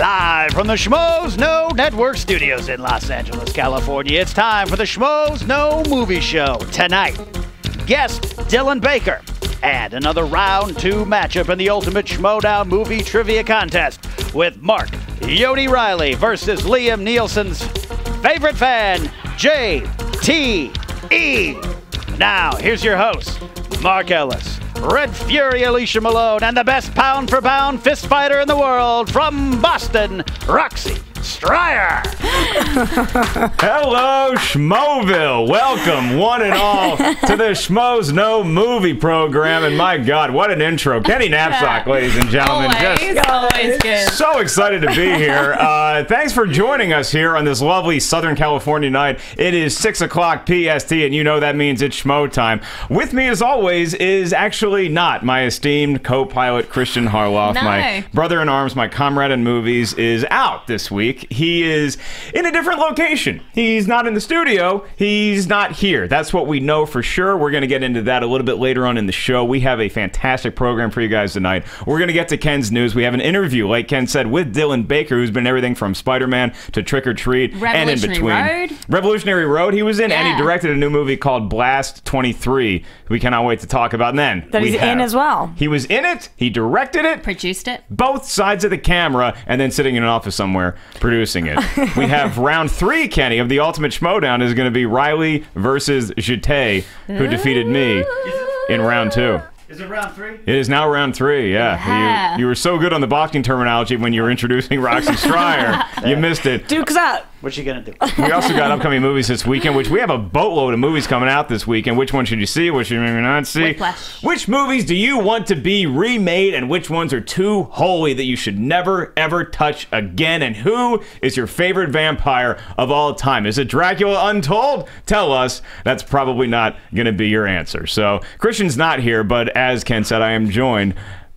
Live from the Schmoes No Network Studios in Los Angeles, California, it's time for the Schmoes No Movie Show. Tonight, guest Dylan Baker, and another round 2 matchup in the Ultimate Schmoedown Movie Trivia Contest with Mark Yodi Reilly versus Liam Nielsen's favorite fan, JTE. Now, here's your host, Mark Ellis, Red Fury Alicia Malone, and the best pound-for-pound fist fighter in the world from Boston, Roxy Striar. Hello, Schmoeville. Welcome, one and all, to the Schmoes No Movie program. And my God, what an intro. Kenny Knapsack, ladies and gentlemen. Always good. So excited to be here. Thanks for joining us here on this lovely Southern California night. It is 6 o'clock PST, and you know that means it's Schmo time. With me, as always, is actually not my esteemed co-pilot, Christian Harloff. No. My brother-in-arms, my comrade in movies, is out this week. He is in a different location. He's not in the studio. He's not here. That's what we know for sure. We're going to get into that a little bit later on in the show. We have a fantastic program for you guys tonight. We're going to get to Ken's news. We have an interview, like Ken said, with Dylan Baker, who's been everything from Spider-Man to Trick or Treat and in between. Revolutionary Road he was in, and he directed a new movie called Blast 23. We cannot wait to talk about. And then that he's in as well. He was in it. He directed it. Produced it. Both sides of the camera, and then sitting in an office somewhere producing it. We have round 3, Kenny, of the Ultimate Schmoedown is going to be Reilly versus JTE, who defeated me in round 2. Is it round 3? It is now round 3, yeah. You were so good on the boxing terminology when you were introducing Roxy Striar. You missed it. Duke's up. What you going to do? We also got upcoming movies this weekend, which we have a boatload of movies coming out this weekend. Which one should you see? Which should you not see? Whiplash. Which movies do you want to be remade, and which ones are too holy that you should never, ever touch again? And who is your favorite vampire of all time? Is it Dracula Untold? Tell us. That's probably not going to be your answer. So, Christian's not here, but as Ken said, I am joined,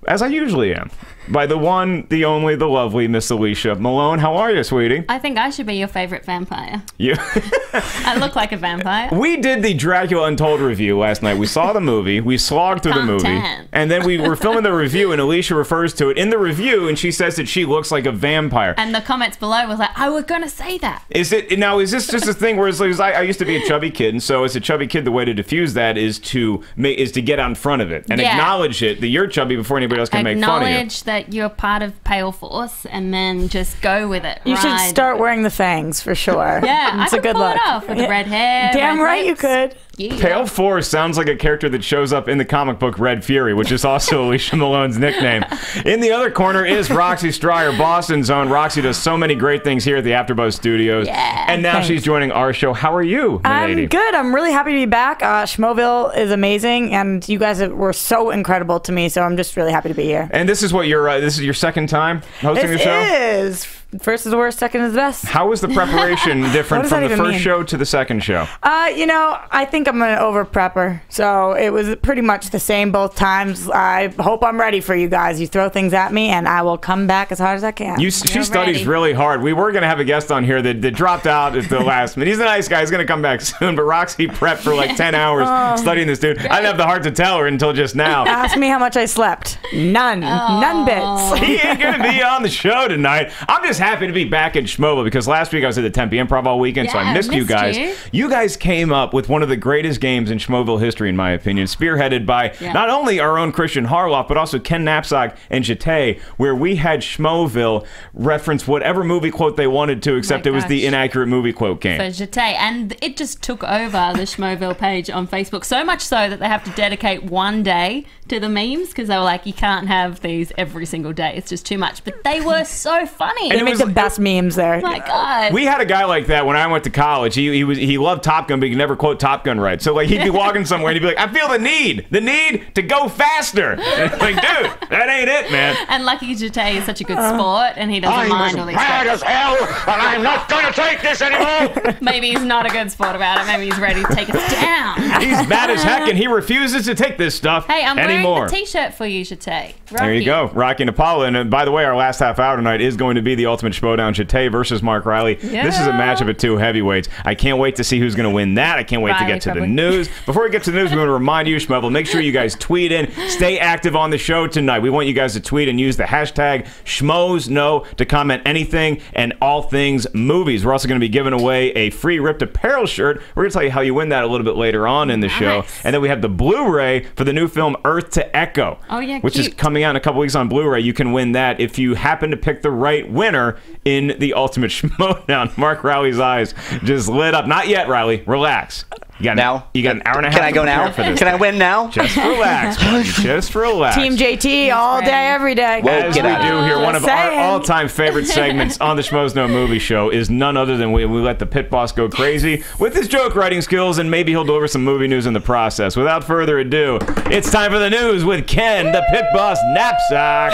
as I usually am, by the one, the only, the lovely Miss Alicia Malone. How are you, sweetie? I think I should be your favorite vampire. You. I look like a vampire. We did the Dracula Untold review last night. We saw the movie. We slogged through the movie. And then we were filming the review, and Alicia refers to it in the review, and she says that she looks like a vampire. And the comments below was like, I was going to say that. Is this just a thing where it's like, I used to be a chubby kid, and so as a chubby kid, the way to diffuse that is to get out in front of it and acknowledge it, that you're chubby before anybody else can make fun of you. Acknowledge that you're part of Pale Force, and then just go with it. You should start wearing the fangs for sure. Yeah, it's I a good pull look. it off with the red hair. Damn red right lips. you could. Yeah. Pale Force sounds like a character that shows up in the comic book Red Fury, which is also Alicia Malone's nickname. In the other corner is Roxy Striar, Boston's own. Roxy does so many great things here at the AfterBuzz Studios. Yeah, and now she's joining our show. How are you, milady? I'm good. I'm really happy to be back. Schmoeville is amazing, and you guys were so incredible to me, so I'm just really happy to be here. And this is what this is your second time hosting the show? It is. First is the worst, second is the best. How was the preparation different from the first show to the second show? I think I'm an over-prepper, so it was pretty much the same both times. I hope I'm ready for you guys. You throw things at me, and I will come back as hard as I can. She studies really hard. We were going to have a guest on here that dropped out at the last minute. He's a nice guy. He's going to come back soon, but Roxy prepped for like 10 hours studying this dude. I didn't have the heart to tell her until just now. Ask me how much I slept. None. None bits. He ain't going to be on the show tonight. I'm just happy to be back in Schmoeville because last week I was at the Tempe Improv all weekend, so I missed you guys. You guys came up with one of the greatest games in Schmoeville history, in my opinion, spearheaded by not only our own Christian Harloff, but also Ken Knapsack and JTE, where we had Schmoeville reference whatever movie quote they wanted to, except it was the inaccurate movie quote game. For JTE, and it just took over the Schmoeville page on Facebook, so much so that they have to dedicate one day to the memes because they were like, you can't have these every single day. It's just too much. But they were so funny. They make the best memes there. Oh my God. We had a guy like that when I went to college. He loved Top Gun, but he could never quote Top Gun right. So like he'd be walking somewhere and he'd be like, I feel the need to go faster. And it's like, dude, that ain't it, man. And lucky JTE is such a good sport and he doesn't mind all these I'm mad as hell and I'm not going to take this anymore. Maybe he's not a good sport about it. Maybe he's ready to take us down. He's mad as heck and he refuses to take this stuff Hey, I'm anymore. wearing the t-shirt for you, JTE. There you go, Rocky and Apollo. And by the way, our last half hour tonight is going to be the Ultimate Schmoedown, JTE versus Mark Reilly. This is a matchup of two heavyweights. I can't wait to see who's going to win that. I can't wait to get to the news. Before we get to the news, we want to remind you, Schmoevel, make sure you guys tweet in. Stay active on the show tonight. We want you guys to tweet and use the hashtag SchmoesKnow to comment anything and all things movies. We're also going to be giving away a free Ripped Apparel shirt. We're going to tell you how you win that a little bit later on in the show. And then we have the Blu-ray for the new film Earth to Echo, which is coming out in a couple weeks on Blu-ray. You can win that if you happen to pick the right winner in the Ultimate Schmoedown. Mark Reilly's eyes just lit up. Not yet, Reilly. Relax. You got an hour and a half. Can I go now? Can I win now? Just relax, buddy. Just relax. Team JTE all day, every day. As we do here, one of our all-time favorite segments on the Schmoedown Movie Show is none other than we let the pit boss go crazy with his joke writing skills, and maybe he'll deliver some movie news in the process. Without further ado, it's time for the news with Ken, the pit boss knapsack.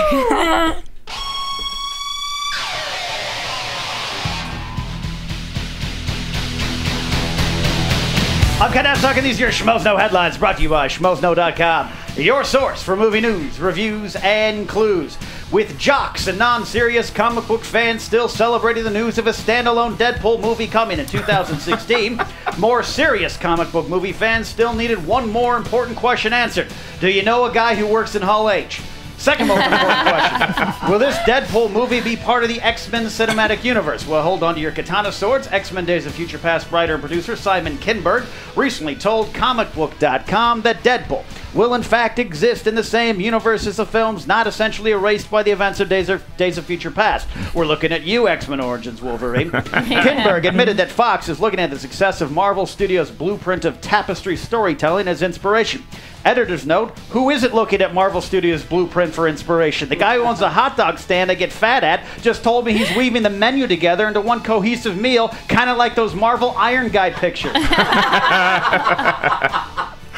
I'm Ken Knapsack, and these are your Schmoedown headlines brought to you by Schmoedown.com, your source for movie news, reviews, and clues. With jocks and non-serious comic book fans still celebrating the news of a standalone Deadpool movie coming in 2016, more serious comic book movie fans still needed one more important question answered. Do you know a guy who works in Hall H? Second most important question. Will this Deadpool movie be part of the X-Men cinematic universe? Well, hold on to your katana swords. X-Men Days of Future Past writer and producer Simon Kinberg recently told comicbook.com that Deadpool will in fact exist in the same universe as the films, not essentially erased by the events of Days of Future Past. We're looking at you, X-Men Origins Wolverine. Kinberg admitted that Fox is looking at the success of Marvel Studios' blueprint of tapestry storytelling as inspiration. Editor's note, who isn't looking at Marvel Studios' blueprint for inspiration? The guy who owns a hot dog stand I get fat at just told me he's weaving the menu together into one cohesive meal, kind of like those Marvel Iron Guy pictures.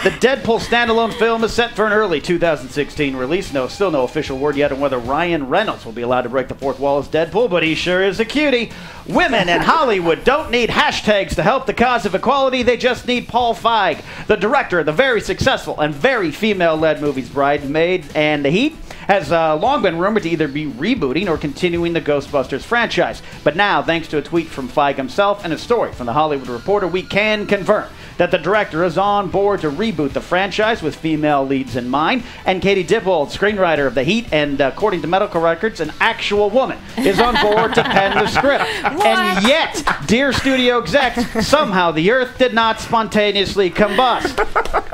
The Deadpool standalone film is set for an early 2016 release. Still no official word yet on whether Ryan Reynolds will be allowed to break the fourth wall as Deadpool, but he sure is a cutie. Women in Hollywood don't need hashtags to help the cause of equality. They just need Paul Feig, the director of the very successful and very female-led movies Bridesmaid and The Heat, has long been rumored to either be rebooting or continuing the Ghostbusters franchise. But now, thanks to a tweet from Feig himself and a story from The Hollywood Reporter, we can confirm that the director is on board to reboot the franchise with female leads in mind. And Katie Dippold, screenwriter of The Heat, and according to medical records, an actual woman, is on board to pen the script. And yet, dear studio execs, somehow the Earth did not spontaneously combust.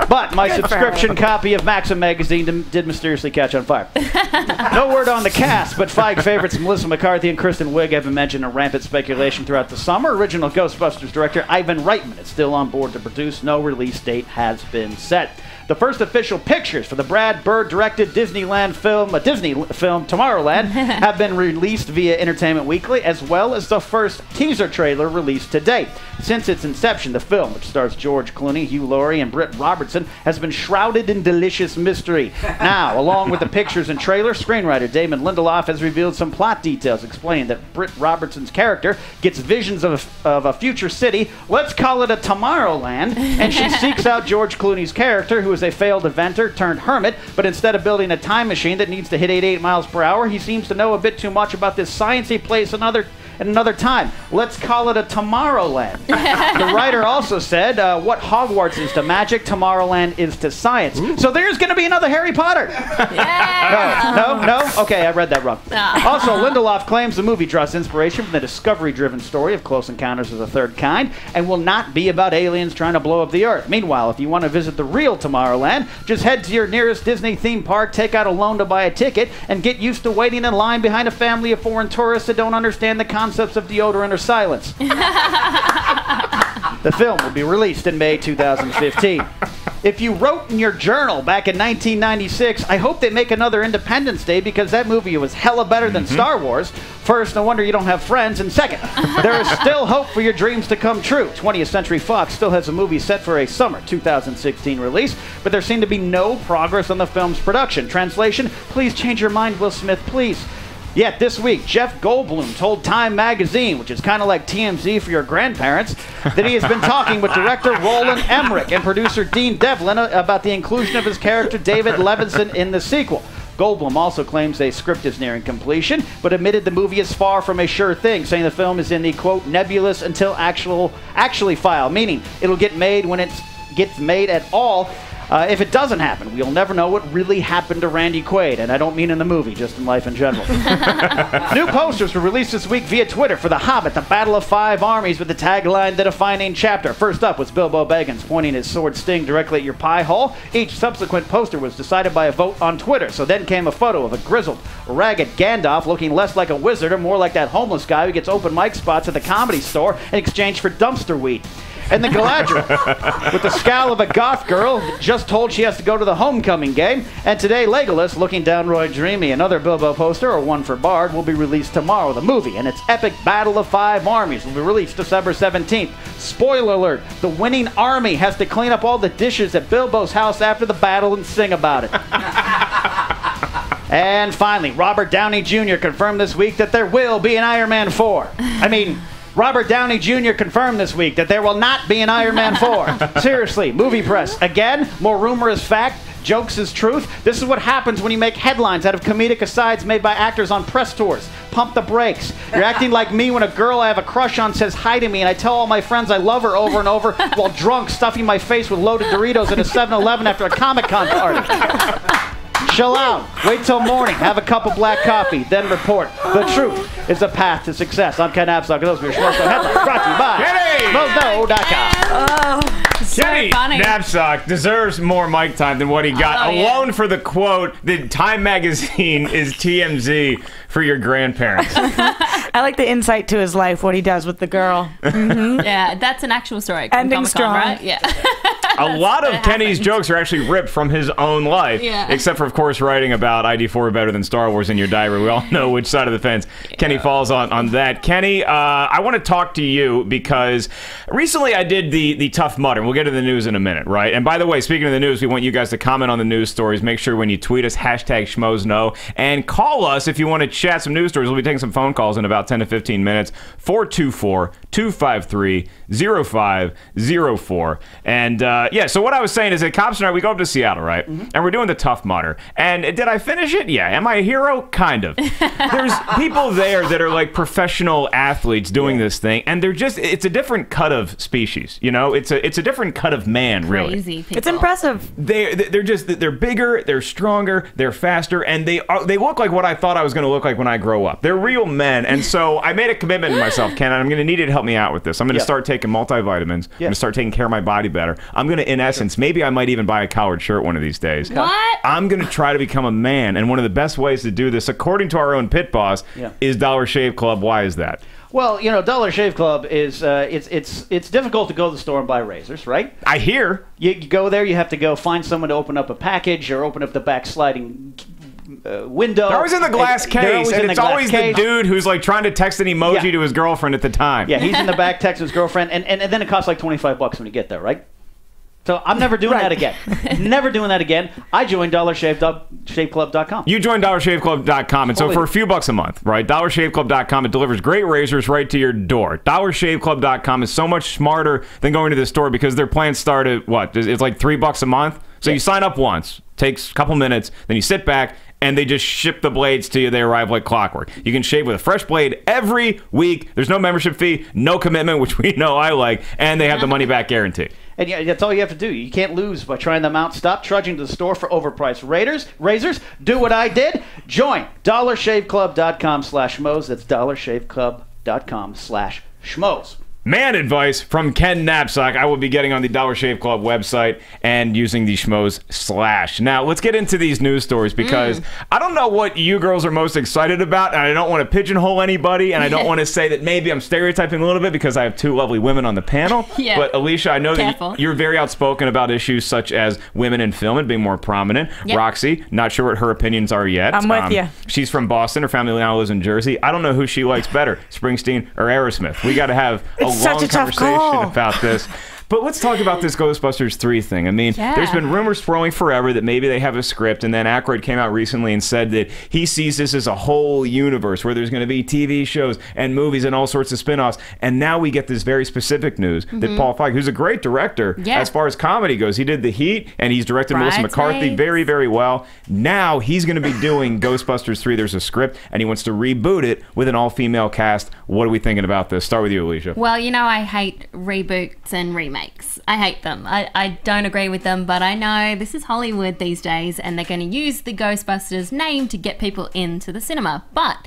But my subscription copy of Maxim magazine did mysteriously catch on fire. No word on the cast, but Feig favorites Melissa McCarthy and Kristen Wiig have been mentioned in rampant speculation throughout the summer. Original Ghostbusters director Ivan Reitman is still on board to produce. No release date has been set. The first official pictures for the Brad Bird-directed Disneyland film, Disney film Tomorrowland, have been released via Entertainment Weekly, as well as the first teaser trailer released to date. Since its inception, the film, which stars George Clooney, Hugh Laurie, and Britt Robertson, has been shrouded in delicious mystery. Now, along with the pictures and trailer, screenwriter Damon Lindelof has revealed some plot details, explaining that Britt Robertson's character gets visions of a future city, let's call it a Tomorrowland, and she seeks out George Clooney's character, who is a failed inventor turned hermit, but instead of building a time machine that needs to hit 88 miles per hour, he seems to know a bit too much about this sciencey place at another time. Let's call it a Tomorrowland. The writer also said, what Hogwarts is to magic, Tomorrowland is to science. Ooh. So there's going to be another Harry Potter. Yeah. No? Okay, I read that wrong. Also, Lindelof claims the movie draws inspiration from the discovery-driven story of Close Encounters of the Third Kind and will not be about aliens trying to blow up the Earth. Meanwhile, if you want to visit the real Tomorrowland, just head to your nearest Disney theme park, take out a loan to buy a ticket, and get used to waiting in line behind a family of foreign tourists that don't understand the concepts of deodorant or silence. The film will be released in May 2015. If you wrote in your journal back in 1996, I hope they make another Independence Day because that movie was hella better than Star Wars. First, no wonder you don't have friends. And second, there is still hope for your dreams to come true. 20th Century Fox still has a movie set for a summer 2016 release, but there seemed to be no progress on the film's production. Translation, please change your mind, Will Smith, please. Yet this week, Jeff Goldblum told Time magazine, which is kind of like TMZ for your grandparents, that he has been talking with director Roland Emmerich and producer Dean Devlin about the inclusion of his character David Levinson in the sequel. Goldblum also claims a script is nearing completion, but admitted the movie is far from a sure thing, saying the film is in the, quote, nebulous until actually file, meaning it'll get made when it gets made at all. If it doesn't happen, we'll never know what really happened to Randy Quaid, and I don't mean in the movie, just in life in general. New posters were released this week via Twitter for The Hobbit, The Battle of Five Armies, with the tagline, The Defining Chapter. First up was Bilbo Baggins pointing his sword sting directly at your pie hole. Each subsequent poster was decided by a vote on Twitter, so then came a photo of a grizzled, ragged Gandalf looking less like a wizard and more like that homeless guy who gets open mic spots at the Comedy Store in exchange for dumpster weed. And the Galadriel, with the scowl of a goth girl just told she has to go to the homecoming game. And today, Legolas, looking downright dreamy. Another Bilbo poster, or one for Bard, will be released tomorrow. The movie and its epic Battle of Five Armies will be released December 17th. Spoiler alert, the winning army has to clean up all the dishes at Bilbo's house after the battle and sing about it. And finally, Robert Downey Jr. confirmed this week that there will be an Iron Man 4. Robert Downey Jr. confirmed this week that there will not be an Iron Man 4. Seriously, movie press. Again, more rumor is fact, jokes is truth. This is what happens when you make headlines out of comedic asides made by actors on press tours. Pump the brakes. You're acting like me when a girl I have a crush on says hi to me and I tell all my friends I love her over and over while drunk, stuffing my face with loaded Doritos at a 7-Eleven after a Comic-Con party. Chill out. Wait till morning. Have a cup of black coffee. Then report. The truth is a path to success. I'm Ken Abstock. Those are your Schmoedown headlines brought to you by Schmoedown.com. So Kenny funny. Knapsack deserves more mic time than what he got. Alone for the quote that Time Magazine is TMZ for your grandparents. I like the insight to his life, what he does with the girl. Mm-hmm. Yeah, that's an actual story. Ending strong. Right? Yeah. A lot of Kenny's jokes are actually ripped from his own life, except for, of course, writing about ID4 better than Star Wars in your diary. We all know which side of the fence Kenny falls on that. Kenny, I want to talk to you because recently I did the Tough Mudder. We'll get to the news in a minute, right? And by the way, speaking of the news, we want you guys to comment on the news stories. Make sure when you tweet us, hashtag Schmoes and call us if you want to chat some news stories. We'll be taking some phone calls in about 10 to 15 minutes. 424-253-0504. And yeah, so what I was saying is that Cops and I, we go up to Seattle, right? And we're doing the Tough Mudder. And did I finish it? Yeah. Am I a hero? Kind of. There's people there that are like professional athletes doing this thing, and they're just, it's a different cut of species, you know? It's a different cut of man, really. Crazy people. It's impressive. They're bigger, they're stronger, they're faster, and they look like what I thought I was going to look like when I grow up. They're real men, and so I made a commitment to myself, Ken, and I'm going to need you to help me out with this. I'm going to start taking multivitamins. I'm going to start taking care of my body better. I'm going to, in essence, maybe I might even buy a collared shirt one of these days. What? I'm going to try to become a man, and one of the best ways to do this, according to our own pit boss, is Dollar Shave Club. Why is that? Well, you know, Dollar Shave Club is it's difficult to go to the store and buy razors, right? I hear. You go there, you have to go find someone to open up a package or open up the back sliding window. They're always in the glass case, and it's always the dude who's like trying to text an emoji to his girlfriend at the time. Yeah, he's in the back texting his girlfriend, and then it costs like $25 when you get there, right? So I'm never doing that again. Never doing that again. I joined DollarShaveClub.com. You joined DollarShaveClub.com, and so for a few bucks a month, right? DollarShaveClub.com, it delivers great razors right to your door. DollarShaveClub.com is so much smarter than going to the store because their plans start at what? It's like $3 a month. So you sign up once, takes a couple minutes, then you sit back, and they just ship the blades to you. They arrive like clockwork. You can shave with a fresh blade every week. There's no membership fee, no commitment, which we know I like, and they have the money-back guarantee. And yeah, that's all you have to do. You can't lose by trying them out. Stop trudging to the store for overpriced razors. Do what I did. Join DollarShaveClub.com/schmoes. That's DollarShaveClub.com/schmoes. Man advice from Ken Knapsack. I will be getting on the Dollar Shave Club website and using the Schmoes/. Now, let's get into these news stories because I don't know what you girls are most excited about, and I don't want to pigeonhole anybody, and I don't want to say that maybe I'm stereotyping a little bit because I have two lovely women on the panel. But Alicia, I know that you're very outspoken about issues such as women in film and being more prominent. Roxy, not sure what her opinions are yet. I'm with you. She's from Boston. Her family now lives in Jersey. I don't know who she likes better, Springsteen or Aerosmith. We got to have a long conversation about this. But let's talk about this Ghostbusters 3 thing. I mean, there's been rumors swirling forever that maybe they have a script, and then Aykroyd came out recently and said that he sees this as a whole universe where there's going to be TV shows and movies and all sorts of spin-offs. And now we get this very specific news that Paul Feig, who's a great director as far as comedy goes, he did The Heat, and he's directed Melissa McCarthy very, very well. Now he's going to be doing Ghostbusters 3. There's a script, and he wants to reboot it with an all-female cast. What are we thinking about this? Start with you, Alicia. Well, you know, I hate reboots and remakes. I hate them. I don't agree with them, but I know this is Hollywood these days, and they're going to use the Ghostbusters name to get people into the cinema. But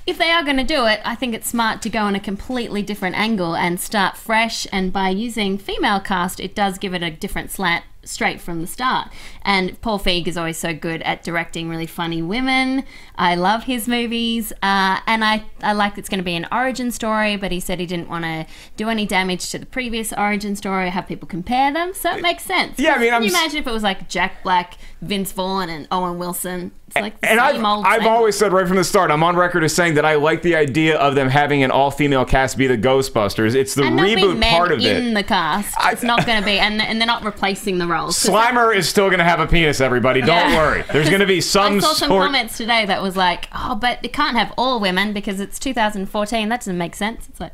if they are going to do it, I think it's smart to go on a completely different angle and start fresh. And by using female cast, it does give it a different slant straight from the start. And Paul Feig is always so good at directing really funny women. I love his movies. And I like it's going to be an origin story, but he said he didn't want to do any damage to the previous origin story or have people compare them. So it makes sense. Yeah, I mean, can you imagine if it was like Jack Black, Vince Vaughn, and Owen Wilson? It's like the and same I've always said right from the start, I'm on record as saying that I like the idea of them having an all-female cast be the Ghostbusters. It's the reboot part of it. In the cast, it's not going to be, and they're not replacing the roles. Slimer is still going to have a penis, everybody. Don't worry. There's going to be some I saw some comments today that was like, oh, but it can't have all women because it's 2014. That doesn't make sense. It's like,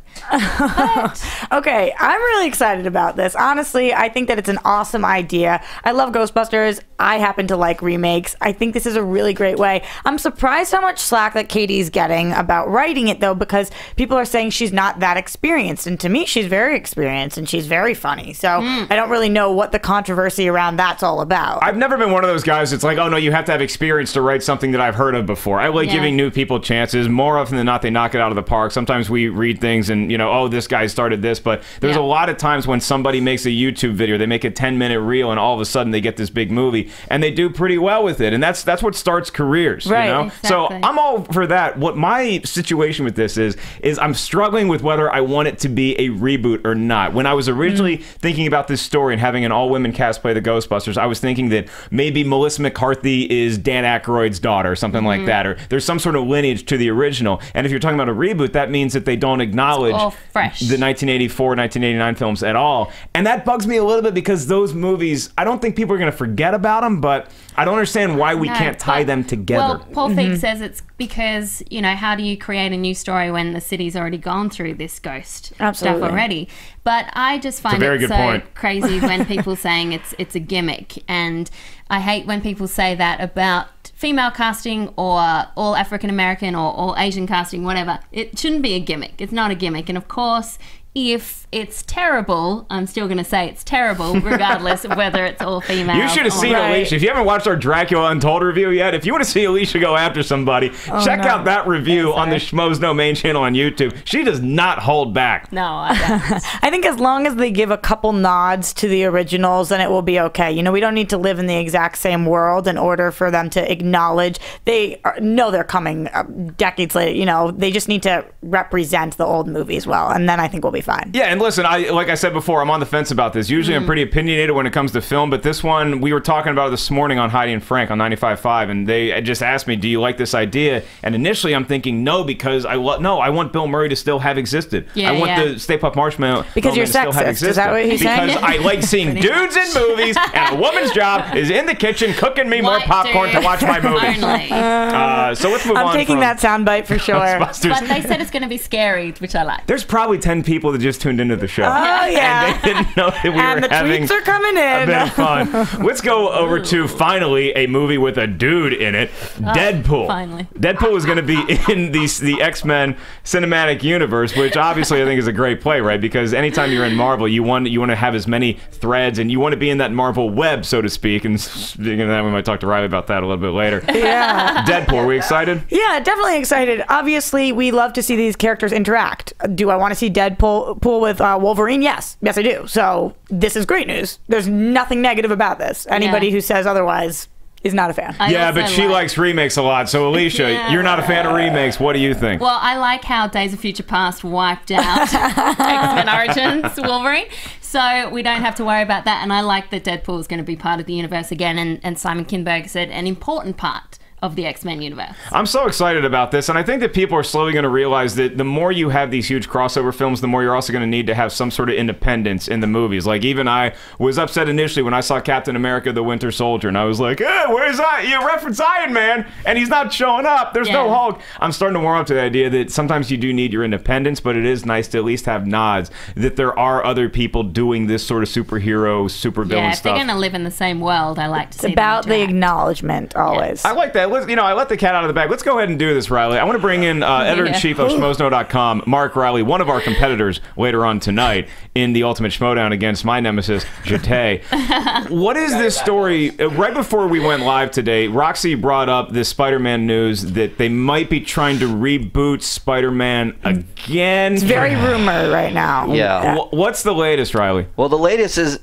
okay, I'm really excited about this. Honestly, I think that it's an awesome idea. I love Ghostbusters. I happen to like remakes. I think this is a really great way. I'm surprised how much slack that Katie's getting about writing it, though, because people are saying she's not that experienced. And to me, she's very experienced and she's very funny. So I don't really know what the controversy around that's all about. I've never been one of those guys that's like, oh, no, you have to have experience to write something that I've heard of before. I like giving new people chances. More often than not, they knock it out of the park. Sometimes we read things and, you know, oh, this guy started this. But there's a lot of times when somebody makes a YouTube video, they make a 10-minute reel, and all of a sudden they get this big movie. And they do pretty well with it. And that's what starts careers, right, you know? Exactly. So I'm all for that. What my situation with this is I'm struggling with whether I want it to be a reboot or not. When I was originally thinking about this story and having an all-women cast play the Ghostbusters, I was thinking that maybe Melissa McCarthy is Dan Aykroyd's daughter or something like that, or there's some sort of lineage to the original. And if you're talking about a reboot, that means that they don't acknowledge the 1984, 1989 films at all. And that bugs me a little bit because those movies, I don't think people are going to forget about them, but I don't understand why we can't tie them together. Well, Paul Feig says it's because, you know, how do you create a new story when the city's already gone through this ghost stuff already? But I just find it so crazy when people saying it's a gimmick. And I hate when people say that about female casting or all African American or all Asian casting, whatever. It shouldn't be a gimmick. It's not a gimmick. And of course, if it's terrible, I'm still going to say it's terrible, regardless of whether it's all female. You should have seen Alicia. If you haven't watched our Dracula Untold review yet, if you want to see Alicia go after somebody, check out that review on the Schmoedown main channel on YouTube. She does not hold back. No, I don't. I think as long as they give a couple nods to the originals, then it will be okay. You know, we don't need to live in the exact same world in order for them to acknowledge know they're coming decades later. You know, they just need to represent the old movies well, and then I think we'll be fine. Yeah, and listen, like I said before, I'm on the fence about this. Usually I'm pretty opinionated when it comes to film, but this one, we were talking about it this morning on Heidi and Frank on 95.5, and they just asked me, do you like this idea? And initially I'm thinking no, because I want Bill Murray to still have existed. I want the Stay Puft Marshmallow because you're to still have sexist. existed. Is that what he's saying? Because I like seeing dudes in movies, and a woman's job is in the kitchen cooking me more popcorn to watch my movies. So let's move on. I'm taking that soundbite for sure. But they said it's going to be scary, which I like. There's probably 10 people that just tuned into the show. Oh, yeah. And they didn't know that we and were the having tweets are coming in. a bit of fun. Let's go over to finally a movie with a dude in it, Deadpool. Finally. Deadpool is going to be in the X-Men cinematic universe, which obviously I think is a great play, right? Because anytime you're in Marvel, you want to have as many threads, and you want to be in that Marvel web, so to speak. And speaking of that, we might talk to Reilly about that a little bit later. Yeah. Deadpool, are we excited? Yeah, definitely excited. Obviously, we love to see these characters interact. Do I want to see Deadpool with Wolverine? Yes, I do. So this is great news. There's nothing negative about this. Anybody who says otherwise is not a fan. Yeah, but she likes remakes a lot. So Alicia, you're not a fan of remakes. What do you think? Well, I like how Days of Future Past wiped out X-Men Origins Wolverine. So we don't have to worry about that. And I like that Deadpool is going to be part of the universe again. And Simon Kinberg said an important part of the X-Men universe. I'm so excited about this, and I think that people are slowly going to realize that the more you have these huge crossover films, the more you're also going to need to have some sort of independence in the movies. Like, even I was upset initially when I saw Captain America: The Winter Soldier, and I was like, where's you reference Iron Man, and he's not showing up. There's no Hulk. I'm starting to warm up to the idea that sometimes you do need your independence, but it is nice to at least have nods that there are other people doing this sort of superhero, supervillain Yeah, if stuff. they're going to live in the same world, I like to see It's about them the interact. acknowledgement, always. I like that. I let the cat out of the bag. Let's go ahead and do this, Reilly. I want to bring in editor-in-chief of Schmoedown.com, Mark Reilly, one of our competitors later on tonight in the Ultimate Schmoedown against my nemesis, JTE. What is this story? Right before we went live today, Roxy brought up this Spider-Man news that they might be trying to reboot Spider-Man again. It's very rumored right now. Yeah. What's the latest, Reilly? Well, the latest is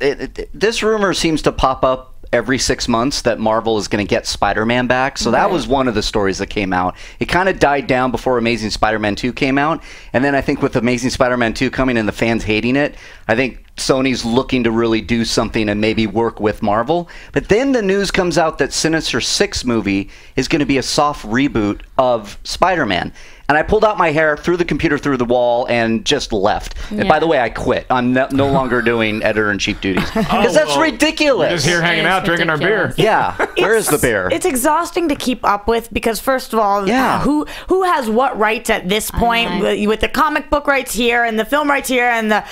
this rumor seems to pop up every 6 months that Marvel is going to get Spider-Man back. So that was one of the stories that came out. It kind of died down before Amazing Spider-Man 2 came out. And then I think with Amazing Spider-Man 2 coming and the fans hating it, I think Sony's looking to really do something and maybe work with Marvel. But then the news comes out that Sinister Six movie is going to be a soft reboot of Spider-Man. And I pulled out my hair, threw the computer through the wall, and just left. And by the way, I quit. I'm no longer doing editor-in-chief duties. Because that's ridiculous. We're just here hanging out, drinking our beer. Yeah. Where is the beer? It's exhausting to keep up with because, first of all, who has what rights at this point with the comic book rights here and the film rights here and the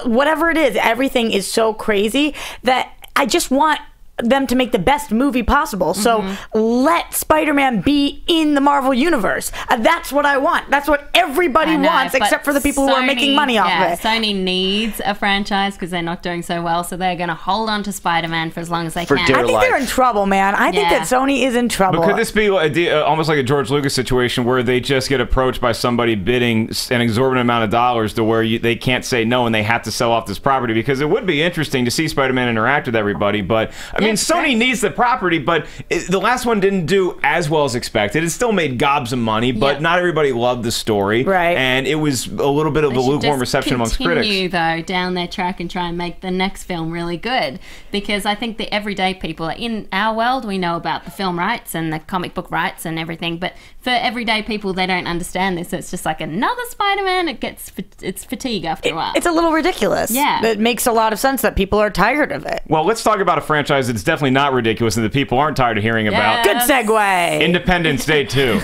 whatever it is, everything is so crazy that I just want them to make the best movie possible. So let Spider-Man be in the Marvel universe. That's what I want. That's what everybody wants, except for the people who are making money off of it. Sony needs a franchise because they're not doing so well, so they're going to hold on to Spider-Man for as long as they can. I think they're in trouble, man. I think that Sony is in trouble. But could this be almost like a George Lucas situation where they just get approached by somebody bidding an exorbitant amount of dollars to where they can't say no and they have to sell off this property? Because it would be interesting to see Spider-Man interact with everybody, but I mean, Sony needs the property, but the last one didn't do as well as expected. It still made gobs of money, but not everybody loved the story. Right. And it was a little bit of a lukewarm reception amongst critics. Continue, though, down their track and try and make the next film really good. Because I think the everyday people in our world, we know about the film rights and the comic book rights and everything, but for everyday people, they don't understand this. It's just like another Spider-Man. It's fatigue after a while. It's a little ridiculous. Yeah. It makes a lot of sense that people are tired of it. Well, let's talk about a franchise that's definitely not ridiculous and that people aren't tired of hearing about. Good segue. Independence Day 2.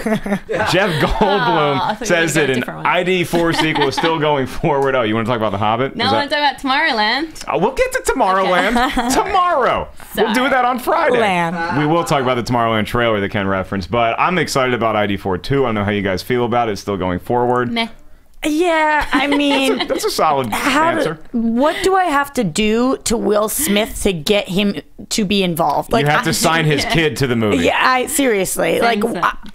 Jeff Goldblum says that an ID4 sequel is still going forward. Oh, you want to talk about The Hobbit? No, I want to talk about Tomorrowland. We'll get to Tomorrowland tomorrow. We'll do that on Friday. We will talk about the Tomorrowland trailer that Ken referenced, but I'm excited about ID4 too. I don't know how you guys feel about it. It's still going forward. Meh. Yeah, I mean... That's a solid answer. What do I have to do to Will Smith to get him to be involved? Like, you have to sign his kid to the movie. Yeah, seriously. Like,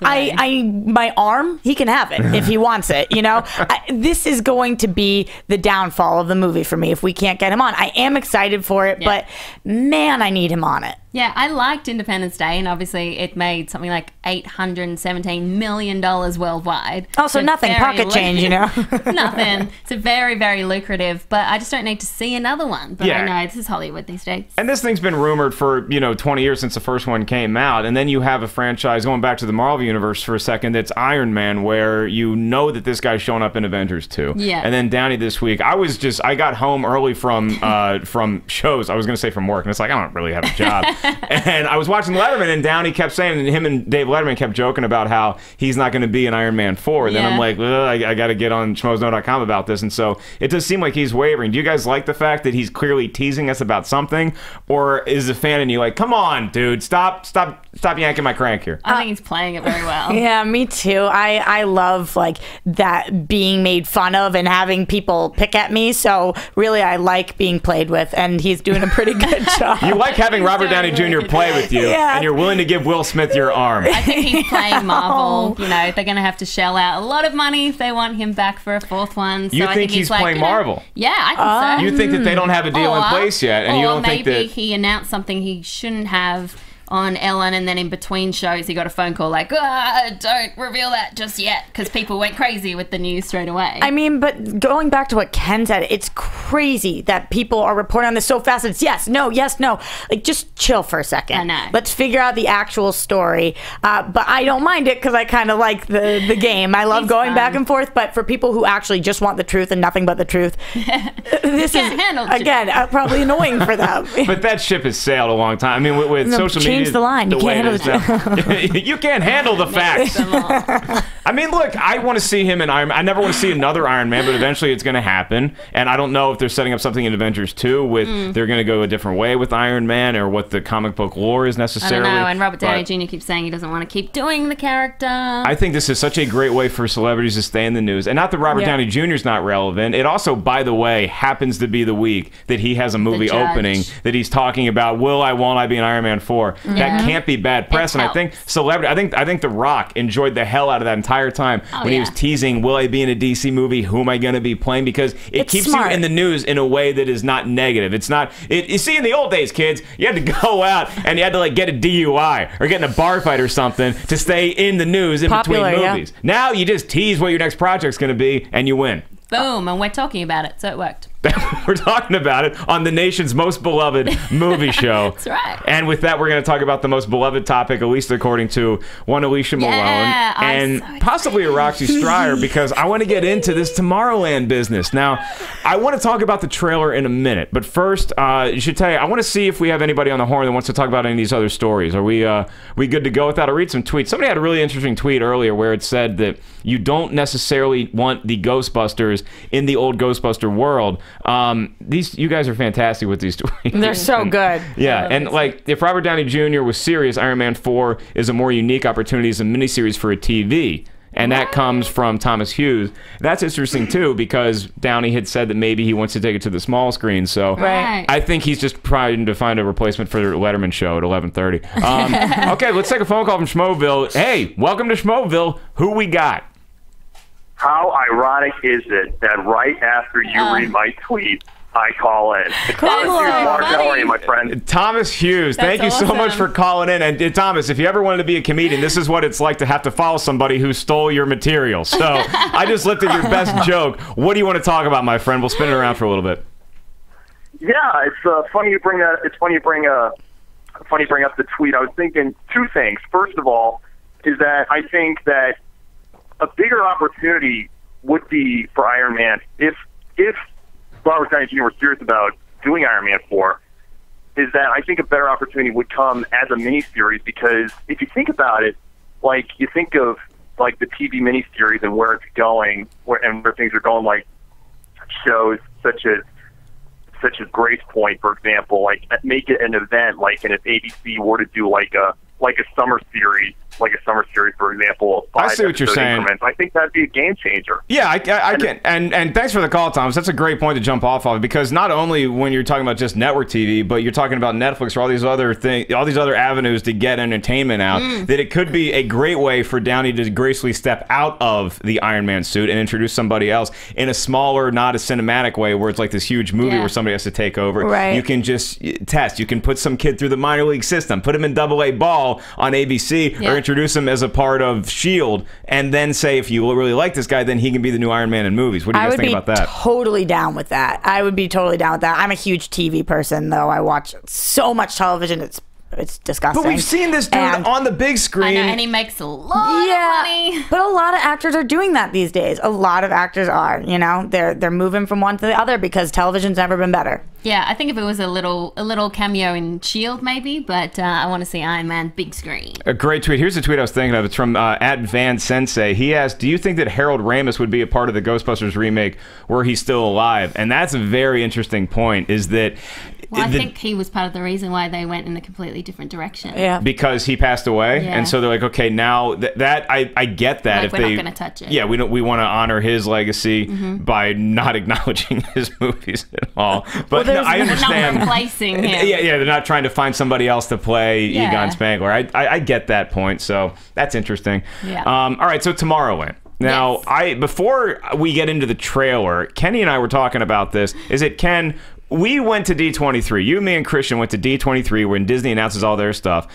my arm, he can have it if he wants it, you know? This is going to be the downfall of the movie for me if we can't get him on. I am excited for it, but man, I need him on it. Yeah, I liked Independence Day, and obviously it made something like $817 million worldwide. Oh, so nothing, pocket change, you know? Nothing. It's a very, very lucrative, but I just don't need to see another one. But I know, this is Hollywood these days. And this thing's been rumored for, 20 years since the first one came out, and then you have a franchise, going back to the Marvel Universe for a second, that's Iron Man, where you know that this guy's showing up in Avengers 2. Yeah. And then Downey this week, I got home early from shows, I was going to say from work, and it's like, I don't really have a job. And I was watching Letterman, and Downey kept saying, and him and Dave Letterman kept joking about how he's not going to be in Iron Man 4. And then I'm like, I got to get on Schmoedown.com about this. And so it does seem like he's wavering. Do you guys like the fact that he's clearly teasing us about something? Or is a fan in you like, come on, dude, stop yanking my crank here? I think he's playing it very well. Yeah, me too. I love like that being made fun of and having people pick at me. So really, I like being played with, and he's doing a pretty good job. You like having Robert Downey Jr. play with you, and you're willing to give Will Smith your arm. I think he's playing Marvel. They're going to have to shell out a lot of money if they want him back for a fourth one. So You I think he's playing Marvel? Yeah, I think so. You think that they don't have a deal in place yet, and you don't think that maybe he announced something he shouldn't have on Ellen, and then in between shows he got a phone call like, don't reveal that just yet, because people went crazy with the news straight away. I mean, but going back to what Ken said, it's crazy that people are reporting on this so fast. It's yes, no. Like, just chill for a second. I know. Let's figure out the actual story. But I don't mind it because I kind of like the game. I love going back and forth. But for people who actually just want the truth and nothing but the truth, this is, again, probably annoying for them. But that ship has sailed a long time. I mean, with No, social change media, the line. You way can't it handle is now. You can't handle the facts. I mean, look, I want to see him in Iron Man. I never want to see another Iron Man, but eventually it's going to happen. And I don't know if they're setting up something in Avengers 2 with they're going to go a different way with Iron Man, or what the comic book lore is necessarily. I don't know, and Robert Downey Jr. keeps saying he doesn't want to keep doing the character. I think this is such a great way for celebrities to stay in the news. And not that Robert Downey Jr. is not relevant. It also, by the way, happens to be the week that he has a movie opening that he's talking about, will I, won't I be in Iron Man 4? Yeah. That can't be bad press. And I think I think The Rock enjoyed the hell out of that entire time when he was teasing, will I be in a DC movie? Who am I going to be playing? Because it keeps you in the news in a way that is not negative. It's not, you see, in the old days, kids, you had to go out and you had to like get a DUI or get in a bar fight or something to stay in the news in between movies. Now you just tease what your next project's going to be and you win. Boom, and we're talking about it, so it worked. We're talking about it on the nation's most beloved movie show. That's right. And with that, we're going to talk about the most beloved topic, at least according to one Alicia Malone, and possibly a Roxy Striar, because I want to get into this Tomorrowland business. Now, I want to talk about the trailer in a minute, but first, you should tell you, I want to see if we have anybody on the horn that wants to talk about any of these other stories. Are we good to go with that? I'll read some tweets. Somebody had a really interesting tweet earlier where it said that you don't necessarily want the Ghostbusters in the old Ghostbuster world. You guys are fantastic with these tweets. They're so good. Yeah, and like, if Robert Downey Jr. was serious, Iron Man 4 is a more unique opportunity as a miniseries for a TV. And that comes from Thomas Hughes. That's interesting, too, because Downey had said that maybe he wants to take it to the small screen. So I think he's just trying to find a replacement for the Letterman show at 11:30. Okay, let's take a phone call from Schmoeville. Hey, welcome to Schmoeville. Who we got? How ironic is it that right after you read my tweet, I call in? How are you, my friend? Thomas Hughes, thank you so much for calling in. And Thomas, if you ever wanted to be a comedian, this is what it's like to have to follow somebody who stole your material. So I just lifted your best joke. What do you want to talk about, my friend? We'll spin it around for a little bit. Yeah, it's funny you bring that. It's funny you bring up the tweet. I was thinking two things. First of all, is that I think that a bigger opportunity would be for Iron Man if Robert Downey Jr. was serious about doing Iron Man 4, is that I think a better opportunity would come as a miniseries, because if you think about it, like, you think of like the TV miniseries and where it's going, where things are going, like shows such as Grace Point, for example, like make it an event, like, and if ABC were to do like a summer series, for example. I see what you're saying. Increments. I think that'd be a game changer. Yeah, I can. And thanks for the call, Thomas. That's a great point to jump off of, because not only when you're talking about just network TV, but you're talking about Netflix or all these other avenues to get entertainment out, that it could be a great way for Downey to gracefully step out of the Iron Man suit and introduce somebody else in a smaller, not as cinematic way, where it's like this huge movie where somebody has to take over. Right. You can just test. You can put some kid through the minor league system, put him in AA ball on ABC, or introduce him as a part of S.H.I.E.L.D., and then say, if you really like this guy, then he can be the new Iron Man in movies. What do you guys think about that? I would be totally down with that. I'm a huge TV person, though. I watch so much television. It's disgusting. But we've seen this dude on the big screen. I know, and he makes a lot of money. But a lot of actors are doing that these days. A lot of actors are, they're moving from one to the other because television's never been better. Yeah, I think if it was a little cameo in S.H.I.E.L.D. maybe, but I want to see Iron Man big screen. A great tweet. Here's the tweet I was thinking of. It's from @VanSensei. He asked, do you think that Harold Ramis would be a part of the Ghostbusters remake were he still alive? And that's a very interesting point, is that... Well, I think he was part of the reason why they went in a completely different direction. Yeah. Because he passed away, and so they're like, okay, now that I get that. Like, we're not going to touch it. Yeah, we want to honor his legacy by not acknowledging his movies at all. But no, I understand. Not replacing him. Yeah, they're not trying to find somebody else to play Egon Spangler. I get that point, so that's interesting. Yeah. All right, so Tomorrowland. Now, before we get into the trailer, Kenny and I were talking about this. Is it, Ken? we went to D23. You, me, and Christian went to D23 when Disney announces all their stuff.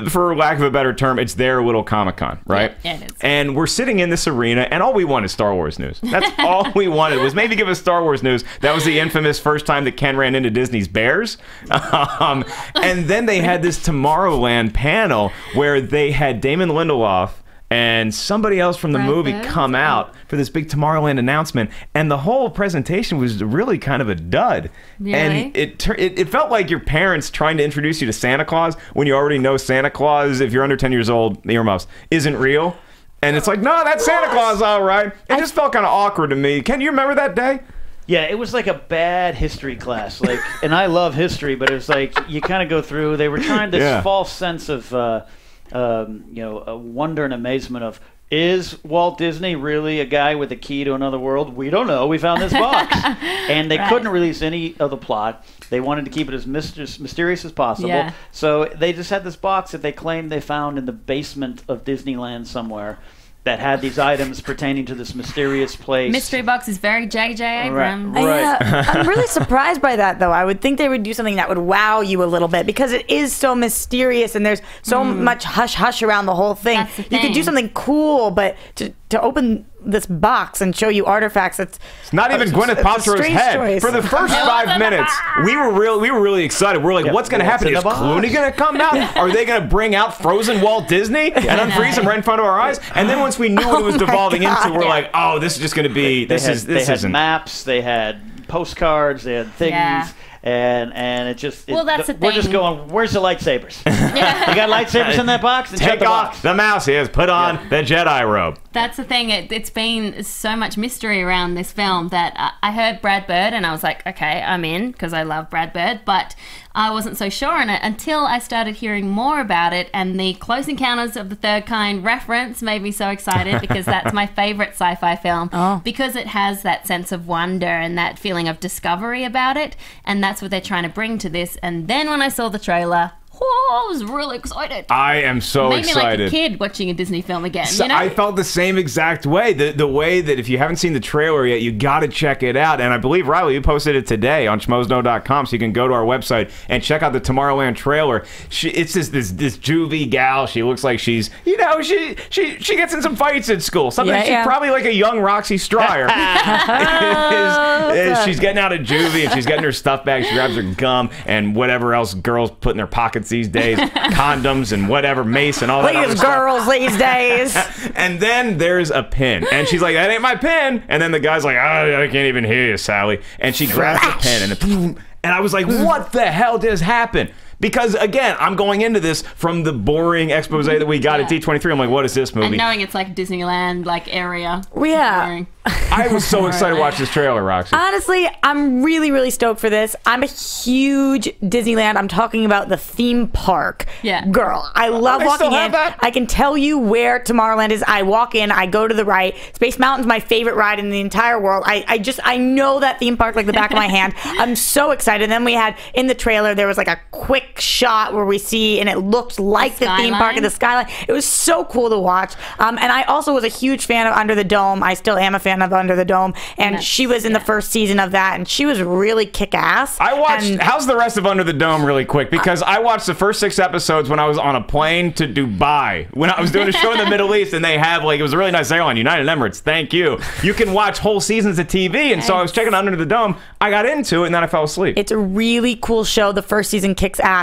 For lack of a better term, it's their little Comic-Con, right? Yeah, it is. And we're sitting in this arena, and all we want is Star Wars news. That's all we wanted, was maybe give us Star Wars news. That was the infamous first time that Ken ran into Disney's Bears. And then they had this Tomorrowland panel where they had Damon Lindelof and somebody else from the movie come out for this big Tomorrowland announcement, and the whole presentation was really kind of a dud. Really? And it felt like your parents trying to introduce you to Santa Claus when you already know Santa Claus, if you're under 10 years old, earmuffs, isn't real. And it's like, no, that's Santa Claus, all right. It just felt kind of awkward to me. Ken, you remember that day? Yeah, it was like a bad history class. Like, and I love history, but it was like you kind of go through. They were trying this false sense of, a wonder and amazement of, is Walt Disney really a guy with a key to another world? We don't know. We found this box, and they couldn't release any of the plot. They wanted to keep it as mysterious as possible. Yeah. So they just had this box that they claimed they found in the basement of Disneyland somewhere, that had these items pertaining to this mysterious place. Mystery box is very J.J. Abrams. Right. I'm really surprised by that, though. I would think they would do something that would wow you a little bit, because it is so mysterious and there's so much hush-hush around the whole thing. That's the You could do thing. something cool, but to open this box and show you artifacts, it's not even Gwyneth it's a Paltrow's strange head. choice. For the first 5 minutes, we were really excited. We're like, what's going to happen? in Is the box? Clooney going to come out? Are they going to bring out frozen Walt Disney and unfreeze him right in front of our eyes? And then once we knew what it was devolving into, we're like, oh, this is just going to be, They had isn't. maps, they had postcards, they had things. Yeah. And it just That's the we're just thing. going, where's the lightsabers? You got lightsabers in that box? Then shut Take the off box. the mouse ears, put on the Jedi robe. That's the thing. It's been so much mystery around this film that I heard Brad Bird and I was like, okay, I'm in, because I love Brad Bird, but I wasn't so sure on it until I started hearing more about it, and the Close Encounters of the Third Kind reference made me so excited, because that's my favorite sci-fi film, because it has that sense of wonder and that feeling of discovery about it, and that's what they're trying to bring to this. And then when I saw the trailer, I was really excited. I am so Made me excited. like a kid watching a Disney film again. So you know? I felt the same exact way. The way that if you haven't seen the trailer yet, you got to check it out. And I believe, Reilly, you posted it today on schmoedown.com, so you can go to our website and check out the Tomorrowland trailer. It's this juvie gal. She looks like she's, she gets in some fights at school. Sometimes she's probably like a young Roxy Striar. She's getting out of juvie and she's getting her stuff bag. She grabs her gum and whatever else girls put in their pockets these days, condoms and whatever, mace and all that other These stuff. girls these days. And then there's a pin, and she's like, that ain't my pin. And then the guy's like, oh, I can't even hear you, Sally. And she grabs the pin, and I was like, what the hell just happened? Because, again, I'm going into this from the boring expose that we got at D23. I'm like, what is this movie? And knowing it's like Disneyland area. Yeah. Boring. I was so excited to watch this trailer, Roxy. Honestly, I'm really, really stoked for this. I'm a huge Disneyland. I'm talking about the theme park. Yeah. Girl, I love They still walking have in. that? I can tell you where Tomorrowland is. I walk in, I go to the right. Space Mountain's my favorite ride in the entire world. I know that theme park like the back of my hand. I'm so excited. Then we had, in the trailer, there was like a quick shot where we see, and it looked like the theme park and the skyline. It was so cool to watch. And I also was a huge fan of Under the Dome. I still am a fan of Under the Dome. And she was in the first season of that, and she was really kick-ass. I watched, how's the rest of Under the Dome really quick? Because I watched the first 6 episodes when I was on a plane to Dubai. When I was doing a show in the Middle East, and they have, it was a really nice airline, United Emirates, thank you. You can watch whole seasons of TV, and so I was checking Under the Dome. I got into it, and then I fell asleep. It's a really cool show. The first season kicks ass.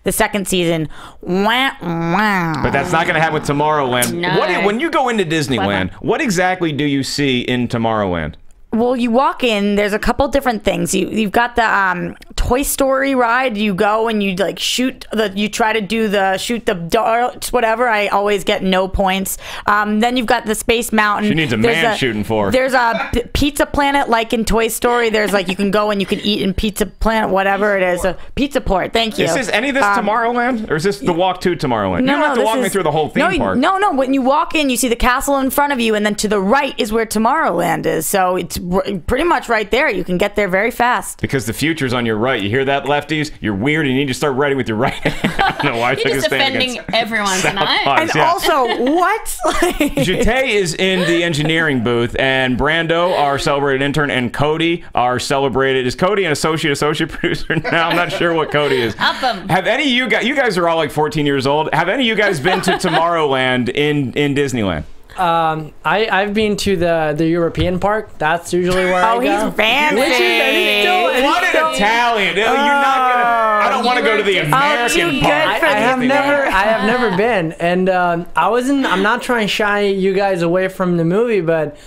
The second season, wah, wah. But that's not going to happen with Tomorrowland. No. When you go into Disneyland, what exactly do you see in Tomorrowland? Well, you walk in, there's a couple different things. You've got the Toy Story ride. You go and you shoot the darts, whatever. I always get no points. Then you've got the Space Mountain. She needs a man shooting for her. There's a Pizza Planet like in Toy Story. There's you can go and you can eat in Pizza Planet, whatever it is. Pizza Port, thank you. Is any of this Tomorrowland? Or is this the walk to Tomorrowland? You don't have to walk me through the whole theme park. No. When you walk in, you see the castle in front of you, and then to the right is where Tomorrowland is. So it's pretty much right there. You can get there very fast. Because the future's on your right. fight. You hear that, lefties? You're weird and you need to start writing with your right hand. I don't know why I took You're a just stand offending against everyone tonight. Southpaws, And yeah. also, what? JTE is in the engineering booth, and Brando, our celebrated intern, and Cody, our celebrated... Is Cody an associate producer now? I'm not sure what Cody is. Up 'em. Have any of you guys... You guys are all like 14 years old. Have any of you guys been to Tomorrowland in Disneyland? I've been to the European park. That's usually where I go. Oh, he's fancy. What an Italian! You're not gonna... I don't want to go to the American too park. good for I have Disneyland. never been, and I'm not trying to shy you guys away from the movie, but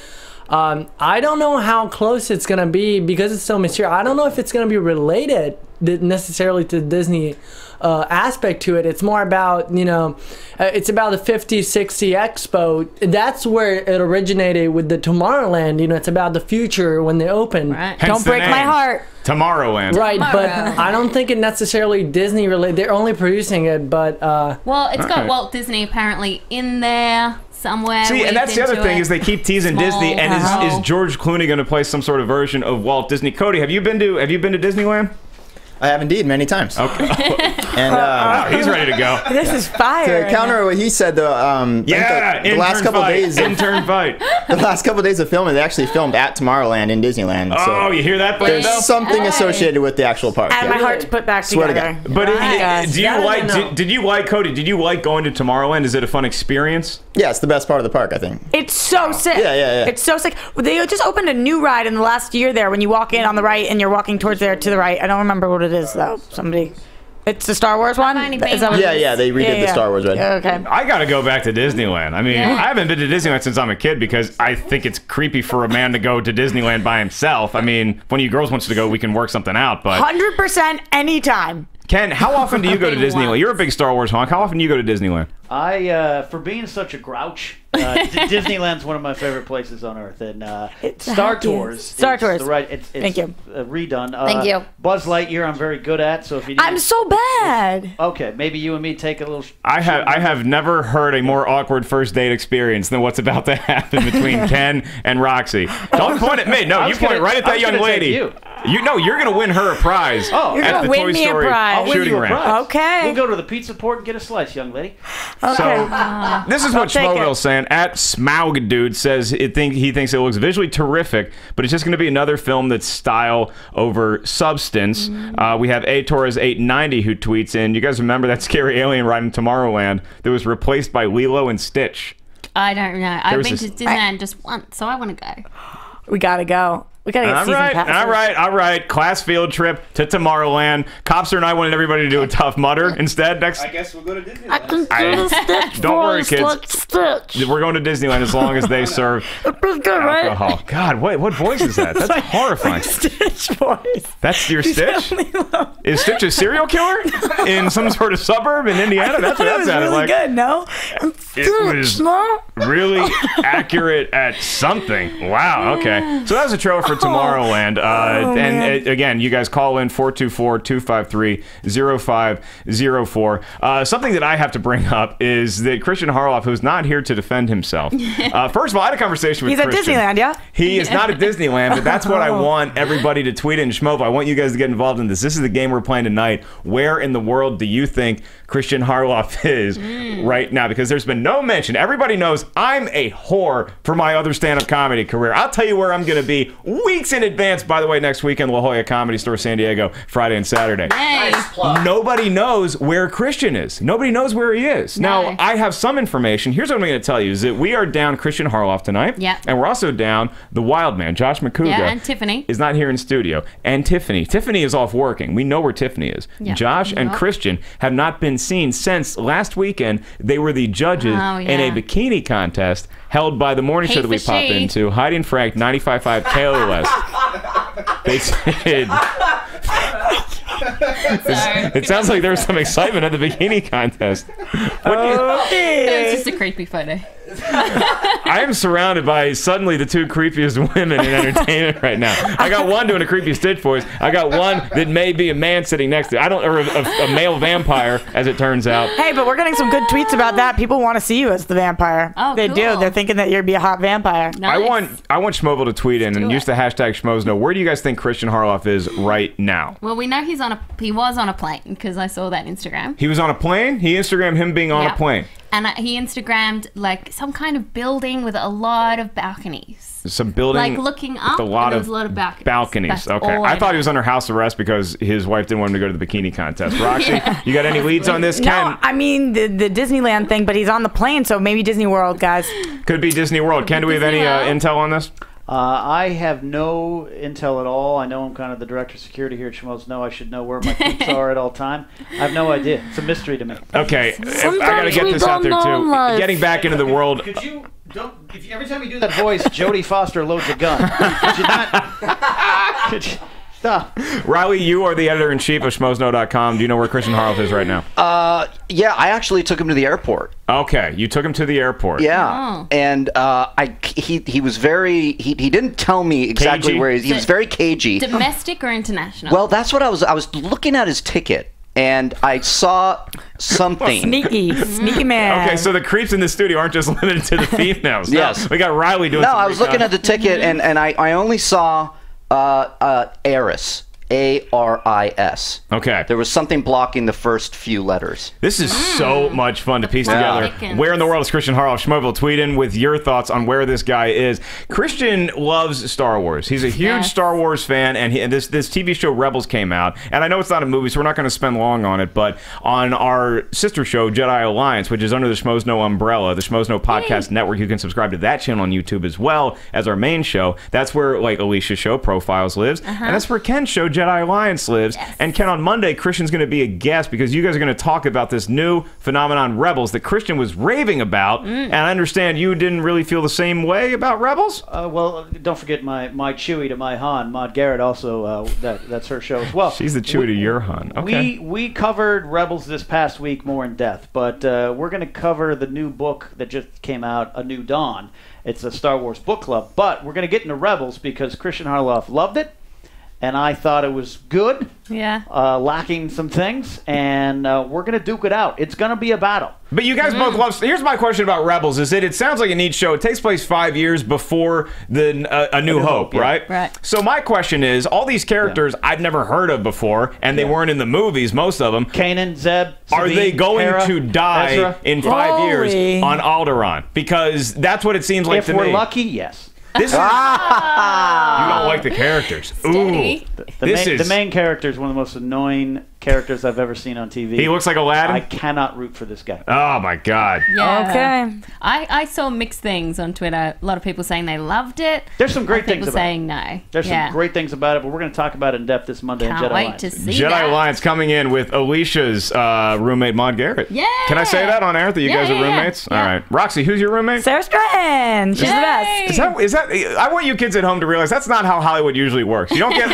I don't know how close it's gonna be because it's so mysterious. I don't know if it's gonna be related necessarily to Disney aspect to it. It's more about, it's about the 50-60 Expo. That's where it originated with the Tomorrowland. It's about the future when they open. Right. Hence Don't the break my name. heart. Tomorrowland. Right, but I don't think it necessarily Disney related. They're only producing it, but Well, it's got Alright. Walt Disney apparently in there somewhere. See, and that's the other thing is they keep teasing Small Disney. And hole. is George Clooney going to play some sort of version of Walt Disney? Cody, have you been to Disneyland? I have indeed many times. Okay. And Wow, he's ready to go. This is fire. to counter what he said, though, Yeah, the last couple days, intern fight. the last couple days of filming, they actually filmed at Tomorrowland in Disneyland. Oh, So you hear that? there's Brando? something associated with the actual park. And yeah. my heart's put back Swear to together. But Right. do you Yeah, like? no. Did you like Cody? Did you like going to Tomorrowland? Is it a fun experience? Yeah, it's the best part of the park, I think. It's so sick. Yeah. It's so sick. They just opened a new ride in the last year there when you walk in on the right and you're walking towards there to the right. I don't remember what it is, though. It's the Star Wars one? only Is that what Yeah, it is? yeah, they redid the Star Wars ride. Yeah, okay. I got to go back to Disneyland. I mean, Yeah. I haven't been to Disneyland since I'm a kid because I think it's creepy for a man to go to Disneyland by himself. I mean, when you girls wants to go, we can work something out. But 100% anytime. Ken, how often do you go to Disneyland? You're a big Star Wars honk. How often do you go to Disneyland? For being such a grouch, Disneyland's one of my favorite places on earth, and It's Star heck yeah. Tours. Star is Tours. the right. It's Thank you. Redone. Thank you. Buzz Lightyear, I'm very good at. So if you need, I'm so bad. okay, maybe you and me take a little. I have never heard a more awkward first date experience than what's about to happen between Ken and Roxy. Don't point at me. No, I you was point gonna- right at I that was young gonna take lady. you. You're gonna win her a prize. Oh. You're at gonna the win Toy me a Story prize. I'll win shooting you a range. prize. Okay. We'll go to the pizza port and get a slice, young lady. Okay. So this is what take it. Schmoeville's saying. At Schmoedown says he thinks it looks visually terrific, but it's just going to be another film that's style over substance. We have A Torres 890 who tweets in. You guys remember that scary alien riding Tomorrowland that was replaced by Lilo and Stitch? I don't know. I've was been this- to Disneyland just once, so I want to go. We gotta go. We gotta get All season right, passes. all right. Class field trip to Tomorrowland. Copster and I wanted everybody to do a Tough Mudder instead. Next, guess we'll go to Disneyland. I can do the Stitch Don't worry, voice kids. like Stitch. we're going to Disneyland as long as they serve It's pretty good, right? alcohol. God, what voice is that? That's horrifying. Stitch voice. That's your Stitch? Is Stitch a serial killer in some sort of suburb in Indiana? That's what It that was sounded really like. good, no? It was no? really accurate at something. Wow, okay. So that was a trailer for Tomorrowland. man. Again, you guys call in 424-253-0504. Something that I have to bring up is that Christian Harloff, who's not here to defend himself. First of all, I had a conversation with He's at Christian. Disneyland, yeah? He is not at Disneyland, but that's what I want everybody to tweet in. Schmoedown, I want you guys to get involved in this. This is the game we're playing tonight. Where in the world do you think Christian Harloff is right now? Because there's been no mention. Everybody knows I'm a whore for my other stand-up comedy career. I'll tell you where I'm going to be weeks in advance, by the way, next weekend, La Jolla Comedy Store, San Diego, Friday and Saturday. Hey. Nobody knows where Christian is. Nobody knows where he is. No. Now, I have some information. Here's what I'm going to tell you, is that we are down Christian Harloff tonight. Yep. And we're also down the wild man, Josh McCouga. Yeah, and Tiffany. Is not here in studio. And Tiffany. Tiffany is off working. We know where Tiffany is. Yeah. Josh and Yep. Christian have not been seen since last weekend. They were the judges Oh, in a yeah. bikini contest held by the morning show He that we for pop she. into, Heidi and Frank, 95.5 KLOS. They said... Sorry. It sounds like there was some excitement at the bikini contest. It was just a creepy photo. I am surrounded by suddenly the two creepiest women in entertainment right now. I got one doing a creepy Stitch voice. I got one that may be a man sitting next to, or a male vampire, as it turns out. Hey, but we're getting some good tweets about that. People want to see you as the vampire. Oh, they cool. do. They're thinking that you'd be a hot vampire. Nice. I want Schmoedown to tweet in and do use the hashtag Schmoedown. Where do you guys think Christian Harloff is right now? Well, we know he was on a plane because I saw that Instagram. He was on a plane? He Instagrammed him being on a plane. And he Instagrammed like some kind of building with a lot of balconies. Some building Like looking up, with a lot and there of was a lot of balconies. balconies. That's Okay. all I thought he know. was under house arrest because his wife didn't want him to go to the bikini contest. Roxy, you got any leads on this? No, Ken? I mean the Disneyland thing, but he's on the plane, so maybe Disney World, guys. Could be Disney World. Ken, do we have any Disney World. intel on this? I have no intel at all. I know I'm kind of the director of security here at Schmoedown. I should know where my peeps are at all time. I have no idea. It's a mystery to me. Okay, I got to get this out there too. Getting back into the world. Could you every time you do that voice, Jodie Foster loads a gun? Could you not? Could you stop? Reilly, you are the editor-in-chief of Schmoedown.com. Do you know where Christian Harloff is right now? Yeah, I actually took him to the airport. Okay, you took him to the airport. Yeah, Oh. and he was very he didn't tell me exactly Cagey? where he was very cagey. Domestic or international? Well, that's what I was looking at his ticket, and I saw something. Sneaky man. Okay, so the creeps in the studio aren't just limited to the females. Yes. No, we got Reilly doing No, some I was looking recon. at the ticket, and I only saw Aris. A-R-I-S. Okay. There was something blocking the first few letters. This is so much fun to piece together. Dickens. Where in the world is Christian Harloff? Schmoedown, tweet in with your thoughts on where this guy is. Christian loves Star Wars. He's a huge Yes. Star Wars fan, and this TV show Rebels came out. And I know it's not a movie, so we're not going to spend long on it, but on our sister show, Jedi Alliance, which is under the Schmoedown umbrella, the Schmoedown Podcast Network, you can subscribe to that channel on YouTube as well as our main show. That's where like Alicia's show, Profiles, lives. And that's where Ken's show, Jedi Alliance, lives. And Ken, on Monday, Christian's going to be a guest because you guys are going to talk about this new phenomenon, Rebels, that Christian was raving about. And I understand you didn't really feel the same way about Rebels? Well, don't forget my Chewie to my Han, Maude Garrett. Also, that's her show as well. She's the Chewie to your Han. Okay. We covered Rebels this past week more in depth, but we're going to cover the new book that just came out, A New Dawn. It's a Star Wars book club, but we're going to get into Rebels because Christian Harloff loved it, and I thought it was good. Yeah. Lacking some things, and we're going to duke it out. It's going to be a battle. But you guys both love... Here's my question about Rebels, is that it sounds like a neat show. It takes place 5 years before A New Hope, yeah. right? Right. So my question is, all these characters I've never heard of before, and they weren't in the movies, most of them. Kanan, Zeb, Are they Sabine, going Hera, to die Ezra? in 5 years Holy. on Alderaan? Because that's what it seems like If to we're me. lucky, yes. This is... You don't like the characters. Steady. The main character is one of the most annoying characters I've ever seen on TV. He looks like Aladdin? I cannot root for this guy. Oh, my God. Yeah. Okay. I saw mixed things on Twitter. A lot of people saying they loved it. There's some great things People about it. saying no. There's Yeah. some great things about it, but we're going to talk about it in depth this Monday Can't in Jedi wait Alliance. to see Jedi that. Alliance coming in with Alicia's roommate, Maude Garrett. Yeah. Can I say that on air that you guys are Yeah. roommates? Yeah. All right. Roxy, who's your roommate? Sarah Stratton. She's the best. Is that? I want you kids at home to realize that's not how Hollywood usually works. You don't get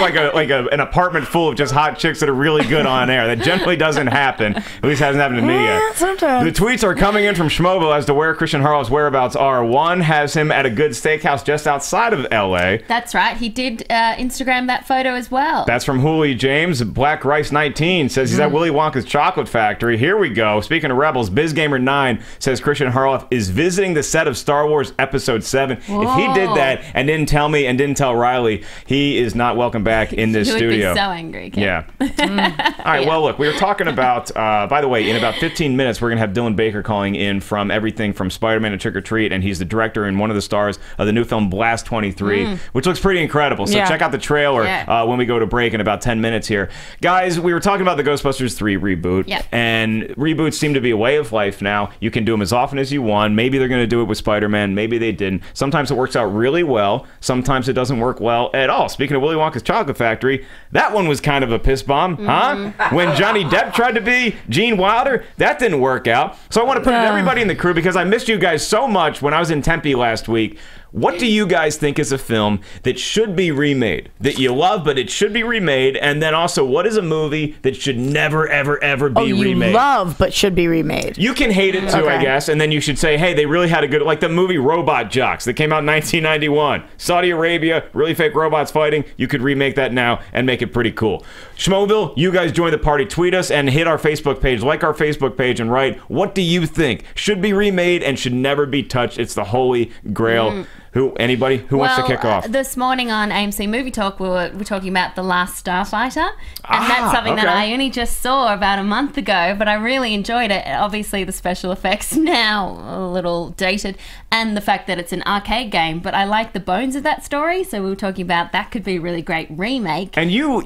an apartment full of just hot chicks that are really good on air. That generally doesn't happen. At least hasn't happened to me yet. Sometimes. The tweets are coming in from Schmoedown as to where Christian Harloff's whereabouts are. One has him at a good steakhouse just outside of L.A. That's right. He did Instagram that photo as well. That's from Hooli James. Black Rice 19 says he's at Willy Wonka's Chocolate Factory. Here we go. Speaking of Rebels, BizGamer9 says Christian Harloff is visiting the set of Star Wars Episode 7. Whoa. If he did that and didn't tell me and didn't tell Reilly, he is not welcome back in this You would studio. be so angry. Ken. Yeah. All right. Well, look, we were talking about, by the way, in about 15 minutes, we're going to have Dylan Baker calling in from everything from Spider-Man to Trick or Treat, and he's the director and one of the stars of the new film Blast 23, which looks pretty incredible. So Yeah. check out the trailer Yeah. when we go to break in about 10 minutes here. Guys, we were talking about the Ghostbusters 3 reboot, Yep. and reboots seem to be a way of life now. You can do them as often as you want. Maybe they're going to do it with Spider-Man. Maybe they didn't. Sometimes it works out really well. Sometimes it doesn't work well at all. Speaking of Willy Wonka's Chocolate Factory, that one was kind of a piss bomb, huh? When Johnny Depp tried to be Gene Wilder, that didn't work out. So I want to put in everybody in the crew because I missed you guys so much when I was in Tempe last week. What do you guys think is a film that should be remade? That you love, but it should be remade? And then also, what is a movie that should never, ever, ever be remade? You love, but should be remade. You can hate it too, I guess, and then you should say, hey, they really had a good, like the movie Robot Jocks that came out in 1991. Saudi Arabia, really fake robots fighting. You could remake that now and make it pretty cool. Schmoeville, you guys join the party. Tweet us and hit our Facebook page, like our Facebook page, and write, what do you think should be remade and should never be touched? It's the holy grail. Anybody who wants to kick off? This morning on AMC Movie Talk, we were talking about The Last Starfighter, and that's something that I only just saw about a month ago, but I really enjoyed it. Obviously, the special effects now a little dated, and the fact that it's an arcade game, but I like the bones of that story, so we were talking about that could be a really great remake. And you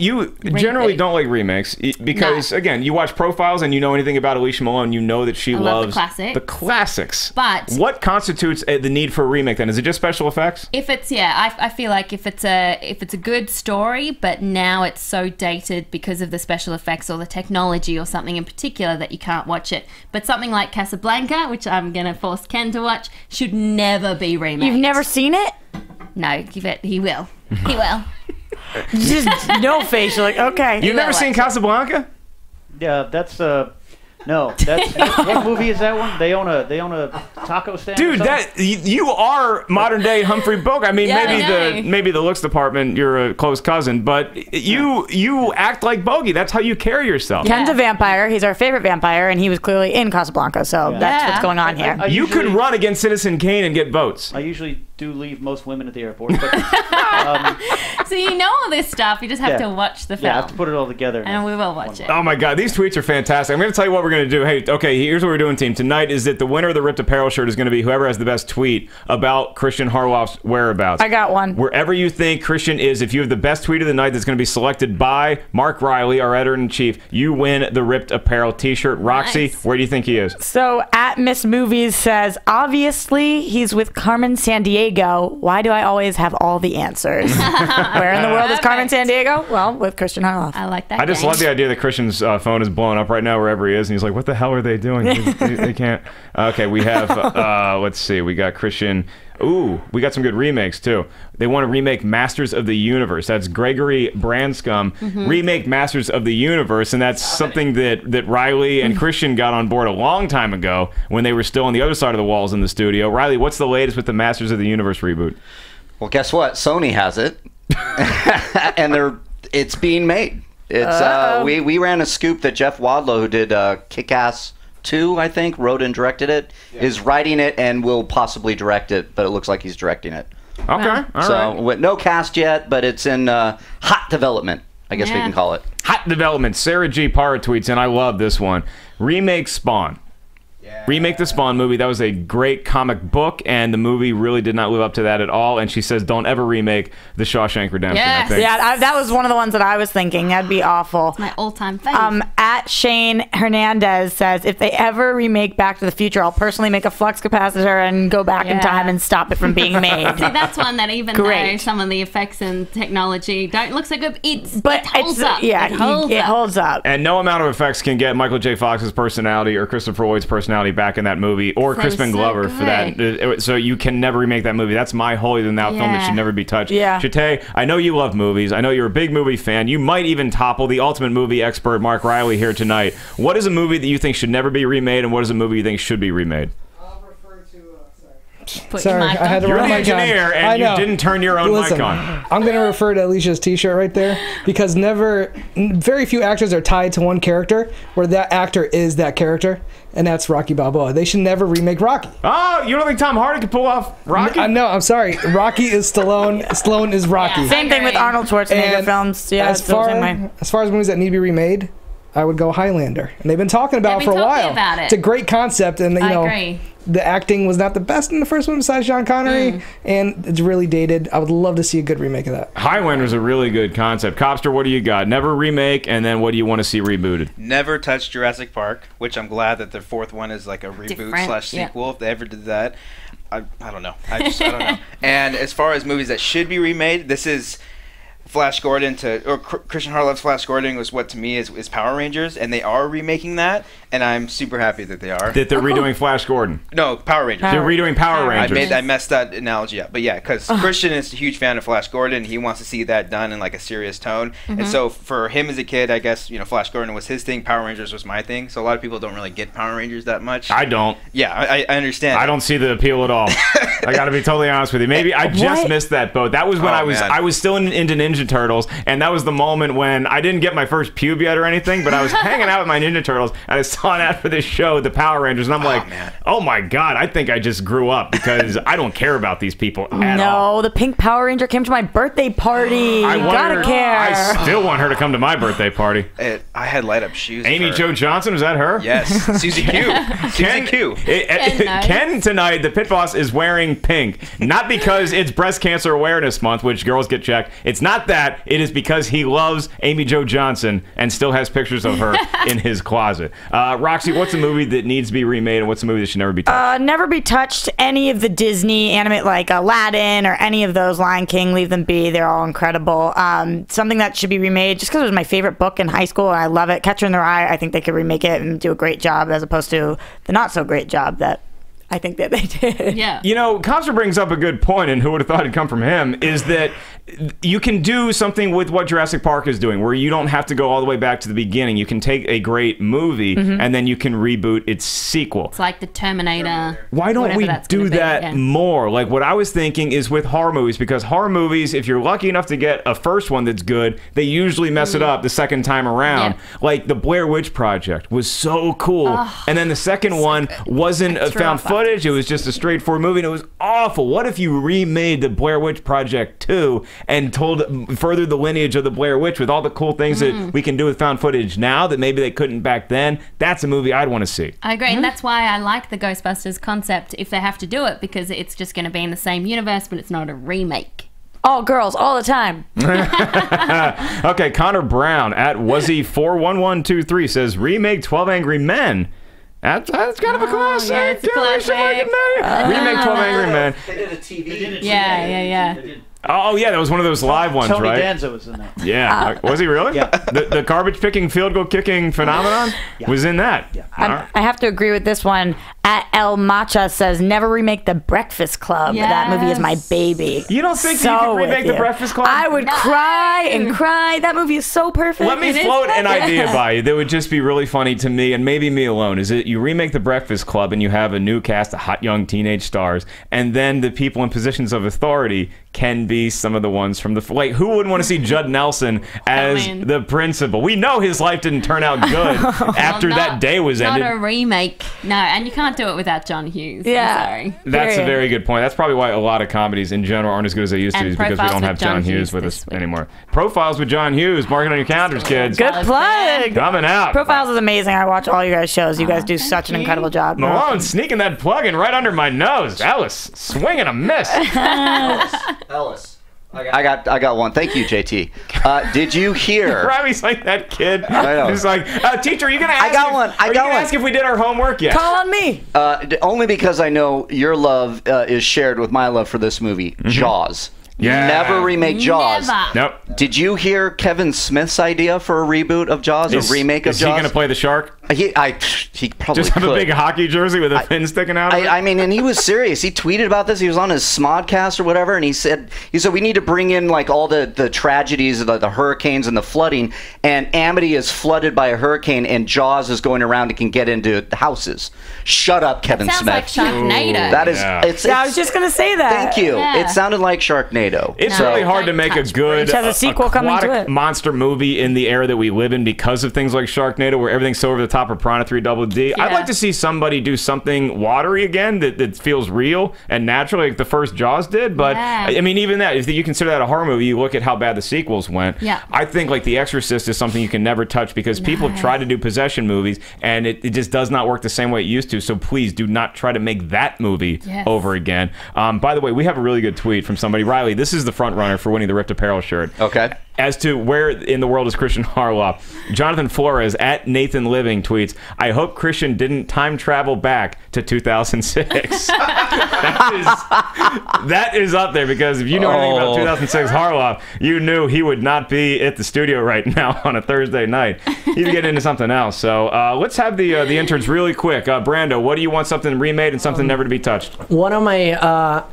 generally don't like remakes because, again, you watch profiles and you know anything about Alicia Malone, you know that she loves the classics. But what constitutes the need for a remake then? Is it just special effects? If it's I feel like if it's a good story, but now it's so dated because of the special effects or the technology or something in particular that you can't watch it. But something like Casablanca, which I'm gonna force Ken to watch, should never be remade. You've never seen it? No, he will. He will. Just no face. You're like, okay. You've never seen Casablanca? Yeah, that's no. That's what movie is that one? They own a taco stand. Dude, you are modern day Humphrey Bogart. I mean, maybe the looks department, you're a close cousin, but you act like Bogey. That's how you carry yourself. Ken's a vampire. He's our favorite vampire, and he was clearly in Casablanca. So that's what's going on here. You could run against Citizen Kane and get votes. I usually do leave most women at the airport. But, so you know all this stuff. You just have to watch the film. Yeah, I have to put it all together. And we will watch it. Oh my God, these tweets are fantastic. I'm going to tell you what we're going to do. Hey, okay, here's what we're doing, team. Tonight is that the winner of the Ripped Apparel shirt is going to be whoever has the best tweet about Christian Harloff's whereabouts. I got one. Wherever you think Christian is, if you have the best tweet of the night that's going to be selected by Mark Reilly, our editor-in-chief, you win the Ripped Apparel t-shirt. Roxy, where do you think he is? So, at Miss Movies says, obviously, he's with Carmen Sandiego. Why do I always have all the answers? Where in the world is Carmen Sandiego? Well, with Christian Harloff. I like that. I just love the idea that Christian's phone is blowing up right now wherever he is, and he's like, what the hell are they doing? they can't. Okay, we have, let's see, we got Christian. Ooh, we got some good remakes, too. They want to remake Masters of the Universe. That's Gregory Branscombe. Remake Masters of the Universe, and that's something that Reilly and Christian got on board a long time ago when they were still on the other side of the walls in the studio. Reilly, what's the latest with the Masters of the Universe reboot? Well, guess what? Sony has it, and it's being made. It's we ran a scoop that Jeff Wadlow, who did Kick-Ass 2, I think, wrote and directed it, is writing it and will possibly direct it, but it looks like he's directing it. Okay, all right. With no cast yet, but it's in hot development, I guess we can call it. Hot development. Sarah G. Parra tweets, and I love this one. Remake Spawn. Remake the Spawn movie. That was a great comic book, and the movie really did not live up to that at all. And she says, don't ever remake The Shawshank Redemption. Yes. I think. Yeah, that was one of the ones that I was thinking. That'd be awful. My all-time favorite. At Shane Hernandez says, if they ever remake Back to the Future, I'll personally make a flux capacitor and go back in time and stop it from being made. See, that's one that even though some of the effects and technology don't look so good, it holds up. Yeah, it holds up. And no amount of effects can get Michael J. Fox's personality or Christopher Lloyd's personality back in that movie, or Crispin Glover for that. So you can never remake that movie. That's my holier-than-thou film that should never be touched. Yeah. Chate, I know you love movies. I know you're a big movie fan. You might even topple the ultimate movie expert, Mark Reilly, here tonight. What is a movie that you think should never be remade, and what is a movie you think should be remade? Sorry, I had to You're run the my engineer, and you didn't turn your own mic on. I'm going to refer to Alicia's t-shirt right there, because very few actors are tied to one character, where that actor is that character, and that's Rocky Balboa. They should never remake Rocky. Oh, you don't think Tom Hardy could pull off Rocky? No, I'm sorry. Rocky is Stallone. Stallone is Rocky. Yeah, same thing with Arnold Schwarzenegger films. Yeah, as far as movies that need to be remade, I would go Highlander, and they've been talking about it for a while. It's a great concept, and I agree. The acting was not the best in the first one besides Sean Connery, and it's really dated. I would love to see a good remake of that. Highlander's a really good concept. Copster, what do you got? Never remake, and then what do you want to see rebooted? Never touch Jurassic Park, which I'm glad that the fourth one is like a reboot / sequel. If they ever did that, I don't know. I don't know. And as far as movies that should be remade, this is Flash Gordon Christian Harloff's Flash Gordon was what to me is Power Rangers, and they are remaking that, and I'm super happy that they are. That they're redoing Flash Gordon. No, Power Rangers. They're redoing Power Rangers. I messed that analogy up, but yeah, because Christian is a huge fan of Flash Gordon. He wants to see that done in like a serious tone, and so for him as a kid, I guess Flash Gordon was his thing. Power Rangers was my thing. So a lot of people don't really get Power Rangers that much. I don't. Yeah, I understand. I don't see the appeal at all. I got to be totally honest with you. Maybe I just missed that boat. That was when I was still into Ninja Turtles, and that was the moment when I didn't get my first pube yet or anything, but I was hanging out with my Ninja Turtles, and I saw an ad for this show, the Power Rangers, and I'm like, oh my god, I think I just grew up because I don't care about these people at all. No, the pink Power Ranger came to my birthday party. You gotta care. I still want her to come to my birthday party. I had light up shoes. Amy Jo Johnson, was that her? Yes. Susie Q. Susie Q. Ken tonight, the pit boss, is wearing pink. Not because it's Breast Cancer Awareness Month, which girls get checked. It's not that. It is because he loves Amy Jo Johnson and still has pictures of her in his closet. Roxy, what's a movie that needs to be remade, and what's a movie that should never be touched? Never be touched. Any of the Disney animate, like Aladdin or any of those, Lion King, leave them be. They're all incredible. Something that should be remade, just because it was my favorite book in high school, and I love it. Catcher in the Rye, I think they could remake it and do a great job, as opposed to the not so great job that I think that they did. Yeah. Conster brings up a good point, and who would have thought it'd come from him, is that you can do something with what Jurassic Park is doing, where you don't have to go all the way back to the beginning. You can take a great movie, and then you can reboot its sequel. It's like the Terminator. Why don't we do that more? Like, what I was thinking is with horror movies, because horror movies, if you're lucky enough to get a first one that's good, they usually mess it up the second time around. Yeah. Like, the Blair Witch Project was so cool, and then the second one wasn't found footage. It was just a straightforward movie, and it was awful. What if you remade the Blair Witch Project 2 and furthered the lineage of the Blair Witch with all the cool things that we can do with found footage now that maybe they couldn't back then? That's a movie I'd want to see. I agree, and that's why I like the Ghostbusters concept if they have to do it, because it's just going to be in the same universe, but it's not a remake. All girls, all the time. Okay, Connor Brown at Wuzzy41123 says, remake 12 Angry Men. That's kind of a classic. Yeah, it's a classic. Remake 12 Angry Men. They did a TV. Yeah. Oh, yeah, that was one of those live ones, Tony right? Danza was in that. Yeah. Was he really? Yeah. The garbage picking, field goal kicking phenomenon was in that. Yeah. I have to agree with this one. At El Macha says, never remake The Breakfast Club. Yes. That movie is my baby. You don't think you could remake The Breakfast Club? I would cry and cry. That movie is so perfect. Let me float an idea by you that would just be really funny to me, and maybe me alone, is that you remake The Breakfast Club and you have a new cast of hot young teenage stars, and then the people in positions of authority can be some of the ones from the... Like, who wouldn't want to see Judd Nelson as the principal? We know his life didn't turn out good after that day was ended. Not a remake. No, and you can't do it without John Hughes. Yeah. I'm sorry. That's a very good point. That's probably why a lot of comedies in general aren't as good as they used to be, is because we don't have John Hughes with us anymore. Profiles with John Hughes. Mark it on your calendars, kids. Good plug. Coming out. Profiles is amazing. I watch all you guys' shows. You guys do such an incredible job. Malone sneaking that plug in right under my nose. Ellis swinging a miss. Ellis. I got one. Thank you, JT. Did you hear? Robbie's like that kid. I know. He's like, teacher, are you gonna ask? I got one. Are you gonna ask if we did our homework yet? Call on me. Only because I know your love is shared with my love for this movie, Jaws. Yeah. Never remake Jaws. Never. Nope. Did you hear Kevin Smith's idea for a reboot of Jaws, a remake of Jaws? Is he going to play the shark? He probably just have could. a big hockey jersey with a fin sticking out of it? I mean, and he was serious. He tweeted about this. He was on his Smodcast or whatever, and he said we need to bring in like all the tragedies of the hurricanes and the flooding. And Amity is flooded by a hurricane, and Jaws is going around and can get into the houses. Shut up, Kevin Smith. Sounds like Sharknado. That is. I was just gonna say that. Thank you. Yeah. It sounded like Sharknado. It's really hard to make a good has a sequel coming to it. monster movie in the era that we live in because of things like Sharknado, where everything's so over the top of Piranha 3 Double D. I'd like to see somebody do something watery again that feels real and natural, like the first Jaws did. But I mean, even that, if you consider that a horror movie, you look at how bad the sequels went. Yeah. I think like The Exorcist is something you can never touch because people have tried to do possession movies and it just does not work the same way it used to. So please do not try to make that movie over again. By the way, we have a really good tweet from somebody. Reilly, this is the front runner for winning the Ripped Apparel shirt. Okay. As to where in the world is Christian Harloff, Jonathan Flores at Nathan Living tweets, I hope Christian didn't time travel back to 2006. that is up there, because if you know anything about 2006 Harloff, you knew he would not be at the studio right now on a Thursday night. He'd get into something else. So let's have the interns really quick. Brando, what do you want something remade and something never to be touched? One of my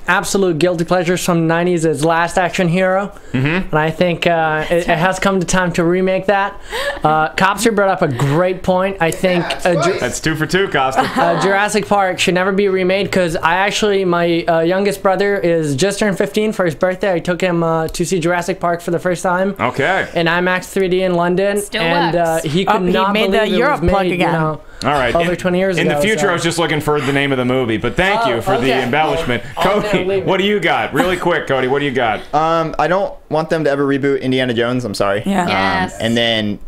absolute guilty pleasures from the 90s is Last Action Hero. And I think it has come to time to remake that. Copster brought up a great point. I think that's 2 for 2, Costa. Jurassic Park should never be remade, because my youngest brother is just turned 15 for his birthday. I took him to see Jurassic Park for the first time. Okay. In IMAX 3D in London. He could not believe it Europe was plug made, again. All right. Over 20 years ago. In the future, so. I was just looking for the name of the movie, but thank you for the embellishment. Cody, what do you got? Really quick, Cody, what do you got? I don't want them to ever reboot Indiana Jones. I'm sorry. Yeah. Yes. And then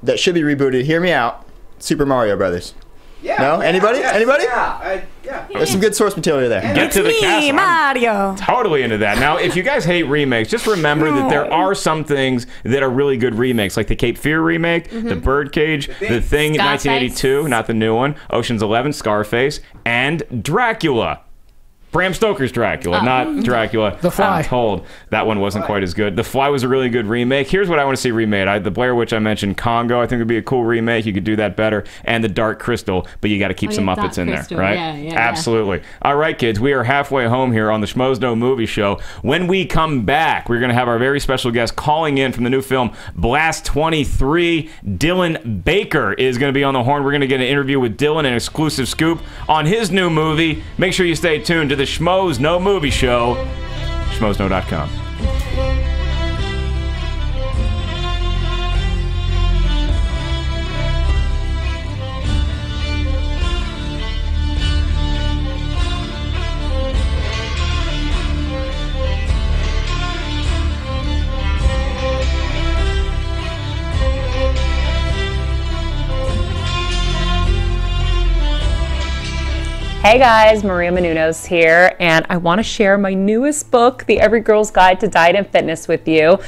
that should be rebooted. Hear me out. Super Mario Brothers. Yeah. No? Anybody? Yes, Anybody? Yeah. There's some good source material there. Get to the castle. Mario. Totally into that. Now, if you guys hate remakes, just remember that there are some things that are really good remakes, like the Cape Fear remake, the Birdcage, the Thing in 1982, not the new one, Ocean's 11, Scarface, and Dracula. Bram Stoker's Dracula, not Dracula. The Fly. I'm told that one wasn't quite as good. The Fly was a really good remake. Here's what I want to see remade. The Blair Witch I mentioned, Congo, I think would be a cool remake. You could do that better. And the Dark Crystal, but you got to keep some Muppets in there, right? Yeah, absolutely. All right, kids, we are halfway home here on the Schmoedown Movie Show. When we come back, we're going to have our very special guest calling in from the new film Blast 23. Dylan Baker is going to be on the horn. We're going to get an interview with Dylan, an exclusive scoop on his new movie. Make sure you stay tuned to the Schmoedown Movie Show, schmoedown.com. Hey guys, Maria Menounos here, and I want to share my newest book, The Every Girl's Guide to Diet and Fitness, with you.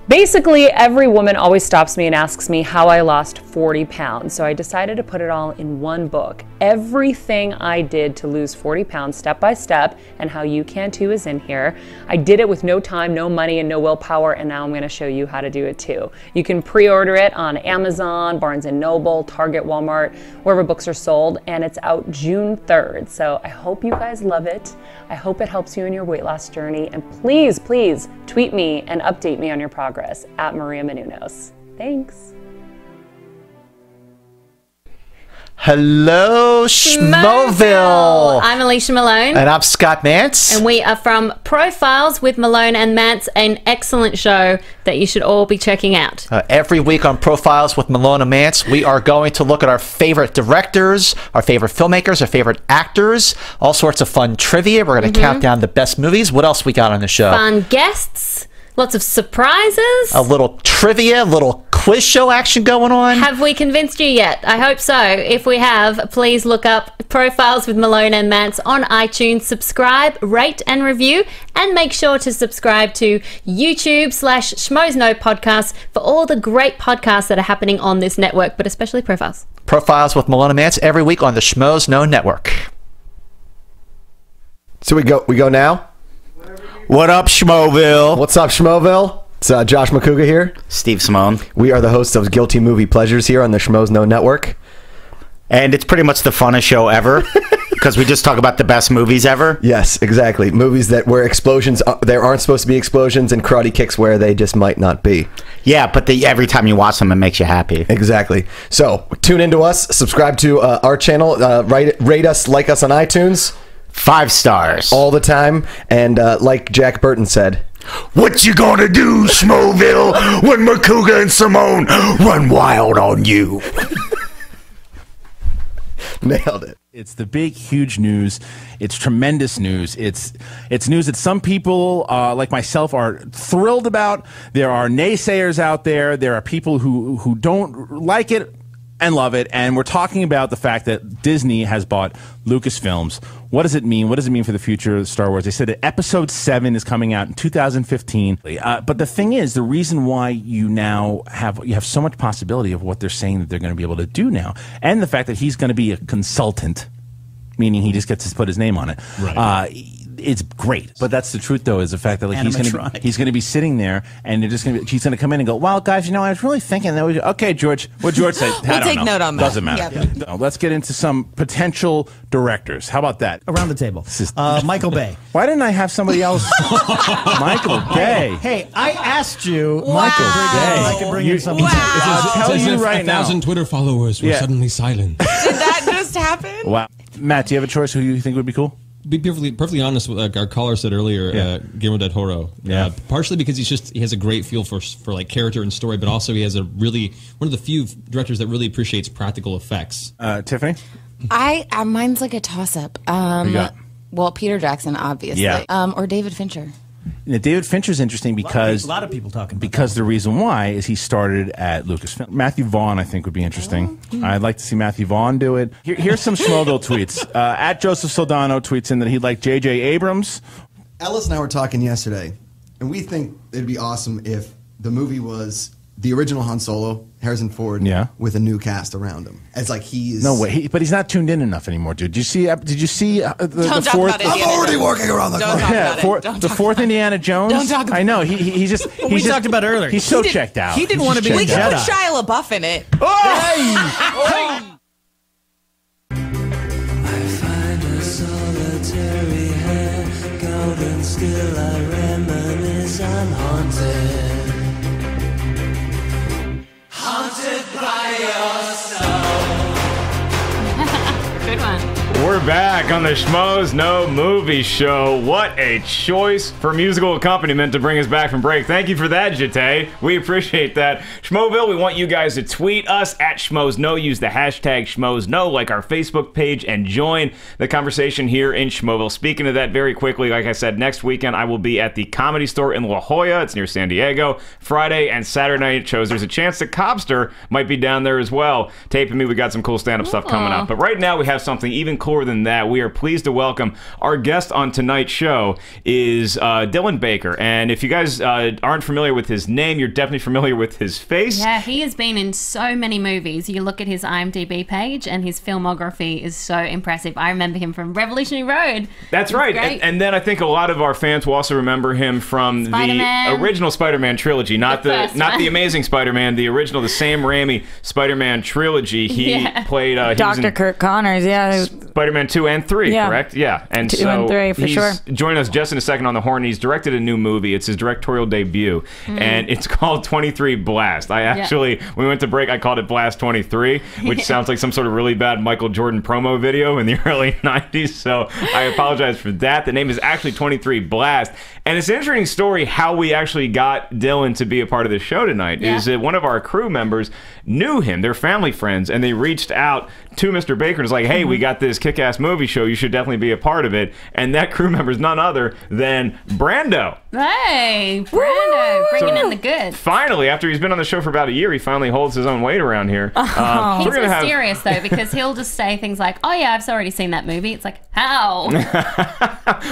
Basically, every woman always stops me and asks me how I lost 40 pounds, so I decided to put it all in one book. Everything I did to lose 40 pounds step by step, and how you can too, is in here. I did it with no time, no money, and no willpower, and now I'm going to show you how to do it too. You can pre-order it on Amazon, Barnes & Noble, Target, Walmart, wherever books are sold, and it's out June 3rd. So I hope you guys love it. I hope it helps you in your weight loss journey, and please, please tweet me and update me on your progress at Maria Menounos. Thanks. Hello, Schmoeville. I'm Alicia Malone. And I'm Scott Mance. And we are from Profiles with Malone and Mance, an excellent show that you should all be checking out. Every week on Profiles with Malone and Mance, we are going to look at our favorite directors, our favorite filmmakers, our favorite actors, all sorts of fun trivia. We're going to count down the best movies. What else we got on the show? Fun guests. Lots of surprises. A little trivia, a little quiz show action going on. Have we convinced you yet? I hope so. If we have, please look up Profiles with Malone and Mance on iTunes. Subscribe, rate and review, and make sure to subscribe to YouTube/Schmoedown Podcast for all the great podcasts that are happening on this network, but especially Profiles. Profiles with Malone and Mance every week on the Schmoedown Network. So we go now? What up, Schmoeville? What's up, Schmoeville? It's Josh McCouga here. Steve Simone. We are the hosts of Guilty Movie Pleasures here on the Schmoedown Network. And it's pretty much the funnest show ever because we just talk about the best movies ever. Yes, exactly. Movies where explosions, there aren't supposed to be explosions, and karate kicks where they just might not be. Yeah, but every time you watch them, it makes you happy. Exactly. So tune into us, subscribe to our channel, rate us, like us on iTunes. 5 stars. All the time. And like Jack Burton said, what you gonna do, Schmoeville, when McCouga and Simone run wild on you? Nailed it. It's the big, huge news. It's tremendous news. It's news that some people, like myself, are thrilled about. There are naysayers out there. There are people who don't like it. and love it. And we're talking about the fact that Disney has bought Lucasfilms. What does it mean? What does it mean for the future of Star Wars? They said that Episode 7 is coming out in 2015. But the thing is, the reason why you have so much possibility of what they're saying that they're going to be able to do now, and the fact that he's going to be a consultant, meaning he just gets to put his name on it. Right. It's great, but that's the truth, though, is the fact that he's going to be sitting there, and he's going to come in and go, "Well, guys, I was really thinking that okay, George." What George said, we'll take note on that. Doesn't matter. Yep. No, let's get into some potential directors. How about that? Around the table, Michael Bay. Why didn't I have somebody else? Michael Bay. Hey, I asked you, Michael Bay. I could bring in something. I'll tell you right now. 1,000 Twitter followers were suddenly silent. Did that just happen? Wow, Matt, do you have a choice who you think would be cool? Be perfectly honest, like our caller said earlier, Guillermo del Toro. Partially because he has a great feel for like character and story, but also he has one of the few directors that really appreciates practical effects. Tiffany, mine's like a toss up. Well, Peter Jackson, obviously, or David Fincher. Now, David Fincher's interesting because a lot of people talking about because the reason why is he started at Lucasfilm. Matthew Vaughn, I think, would be interesting. I'd like to see Matthew Vaughn do it. Here's some Schmoedown tweets. At Joseph Soldano tweets in that he'd like J.J. Abrams. Ellis and I were talking yesterday, and we think it'd be awesome if the movie was the original Han Solo, Harrison Ford, with a new cast around him. It's like he's no way, but he's not tuned in enough anymore, dude. Did you see the fourth? I'm already working around the clock. The fourth Indiana Jones. Don't talk about I know he just we talked about earlier. He's so checked out. He didn't want to be. We can put Shia LaBeouf in it. Oh! Still I reminisce, I'm haunted by your soul. Good one. We're back on the Schmoes No Movie Show. What a choice for musical accompaniment to bring us back from break. Thank you for that, JTE. We appreciate that. Schmoeville, we want you guys to tweet us at Schmoes No. Use the hashtag Schmoes No, like our Facebook page, and join the conversation here in Schmoeville. Speaking of that, very quickly, like I said, next weekend I will be at the Comedy Store in La Jolla. It's near San Diego. Friday and Saturday night shows. There's a chance that Cobster might be down there as well. Taping me, we got some cool stand-up stuff coming up. But right now we have something even cooler than that. We are pleased to welcome our guest on tonight's show is Dylan Baker. And if you guys aren't familiar with his name, you're definitely familiar with his face. Yeah, he has been in so many movies. You look at his IMDb page and his filmography is so impressive. I remember him from Revolutionary Road. That's right. And then I think a lot of our fans will also remember him from the original Spider-Man trilogy, not the Amazing Spider-Man, the original, the Sam Raimi Spider-Man trilogy. He played Dr. Kirk Connors, Spider-Man 2 and 3, correct? Yeah. And 2 and 3, for sure. Join us just in a second on the horn. He's directed a new movie. It's his directorial debut, and it's called 23 Blast. We went to break, I called it Blast 23, which sounds like some sort of really bad Michael Jordan promo video in the early 90s, so I apologize for that. The name is actually 23 Blast, and it's an interesting story how we actually got Dylan to be a part of the show tonight. Is that one of our crew members knew him, they're family friends, and they reached out to Mr. Baker and was like, hey, we got this kick-ass movie show, you should definitely be a part of it. And that crew member is none other than Brando. Hey, Brando, bringing in the goods. Finally, after he's been on the show for about a year, he finally holds his own weight around here. He's mysterious, though, because he'll just say things like, oh yeah, I've already seen that movie. It's like, how?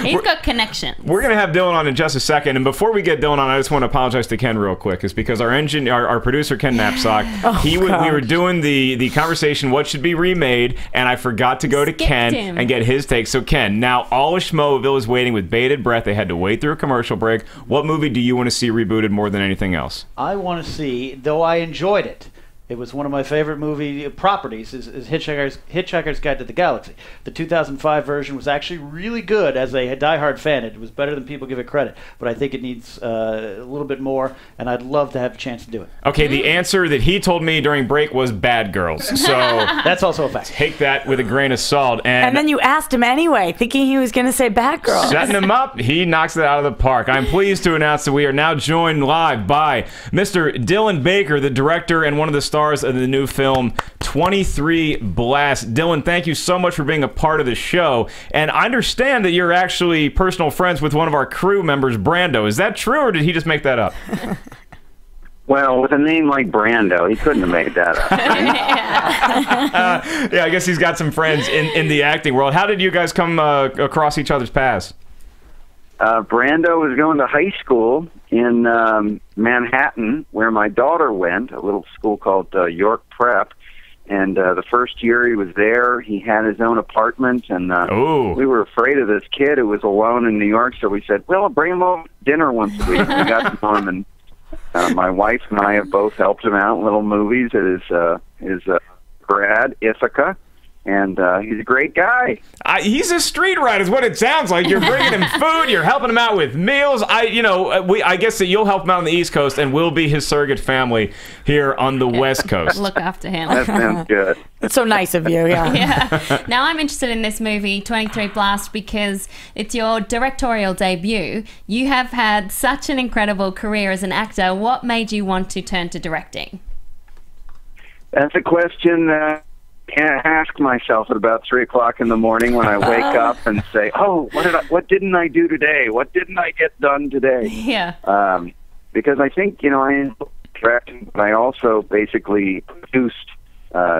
He's got connections. We're going to have Dylan on in just a second. And before we get Dylan on, I just want to apologize to Ken real quick. It's because our producer, Ken Knapsack, we were doing the conversation, what should be remade, and I forgot to go to Ken and get his take. So Ken, now all of Schmoeville is waiting with bated breath. They had to wait through a commercial break. What movie do you want to see rebooted more than anything else? I want to see, though I enjoyed it, it was one of my favorite movie properties, is Hitchhiker's Guide to the Galaxy. The 2005 version was actually really good as a diehard fan. It was better than people give it credit, but I think it needs a little bit more, and I'd love to have a chance to do it. Okay, the answer that he told me during break was Bad Girls. So that's also a fact. Take that with a grain of salt. And then you asked him anyway, thinking he was going to say Bad Girls. Setting him up, he knocks it out of the park. I'm pleased to announce that we are now joined live by Mr. Dylan Baker, the director and one of the stars of the new film 23 Blast. Dylan, thank you so much for being a part of the show. And I understand that you're actually personal friends with one of our crew members, Brando. Is that true, or did he just make that up? Well, with a name like Brando, he couldn't have made that up. Yeah, I guess he's got some friends in the acting world. How did you guys come across each other's paths? Brando was going to high school in Manhattan, where my daughter went, a little school called York Prep. And the first year he was there, he had his own apartment, and we were afraid of this kid who was alone in New York, so we said, well, bring him over to dinner once a week. We got to know him, and my wife and I have both helped him out in little movies at his grad, Ithaca. And he's a great guy. He's a street rat, is what it sounds like. You're bringing him food. You're helping him out with meals. I guess that you'll help him out on the East Coast, and we'll be his surrogate family here on the West Coast. Look after him. That sounds good. That's so nice of you. Yeah. Yeah. Now I'm interested in this movie, 23 Blast, because it's your directorial debut. You have had such an incredible career as an actor. What made you want to turn to directing? That's a question I ask myself at about 3 o'clock in the morning when I wake up and say, "Oh, what didn't I do today? What didn't I get done today?" Yeah. Because I think I am directing, but I also basically produced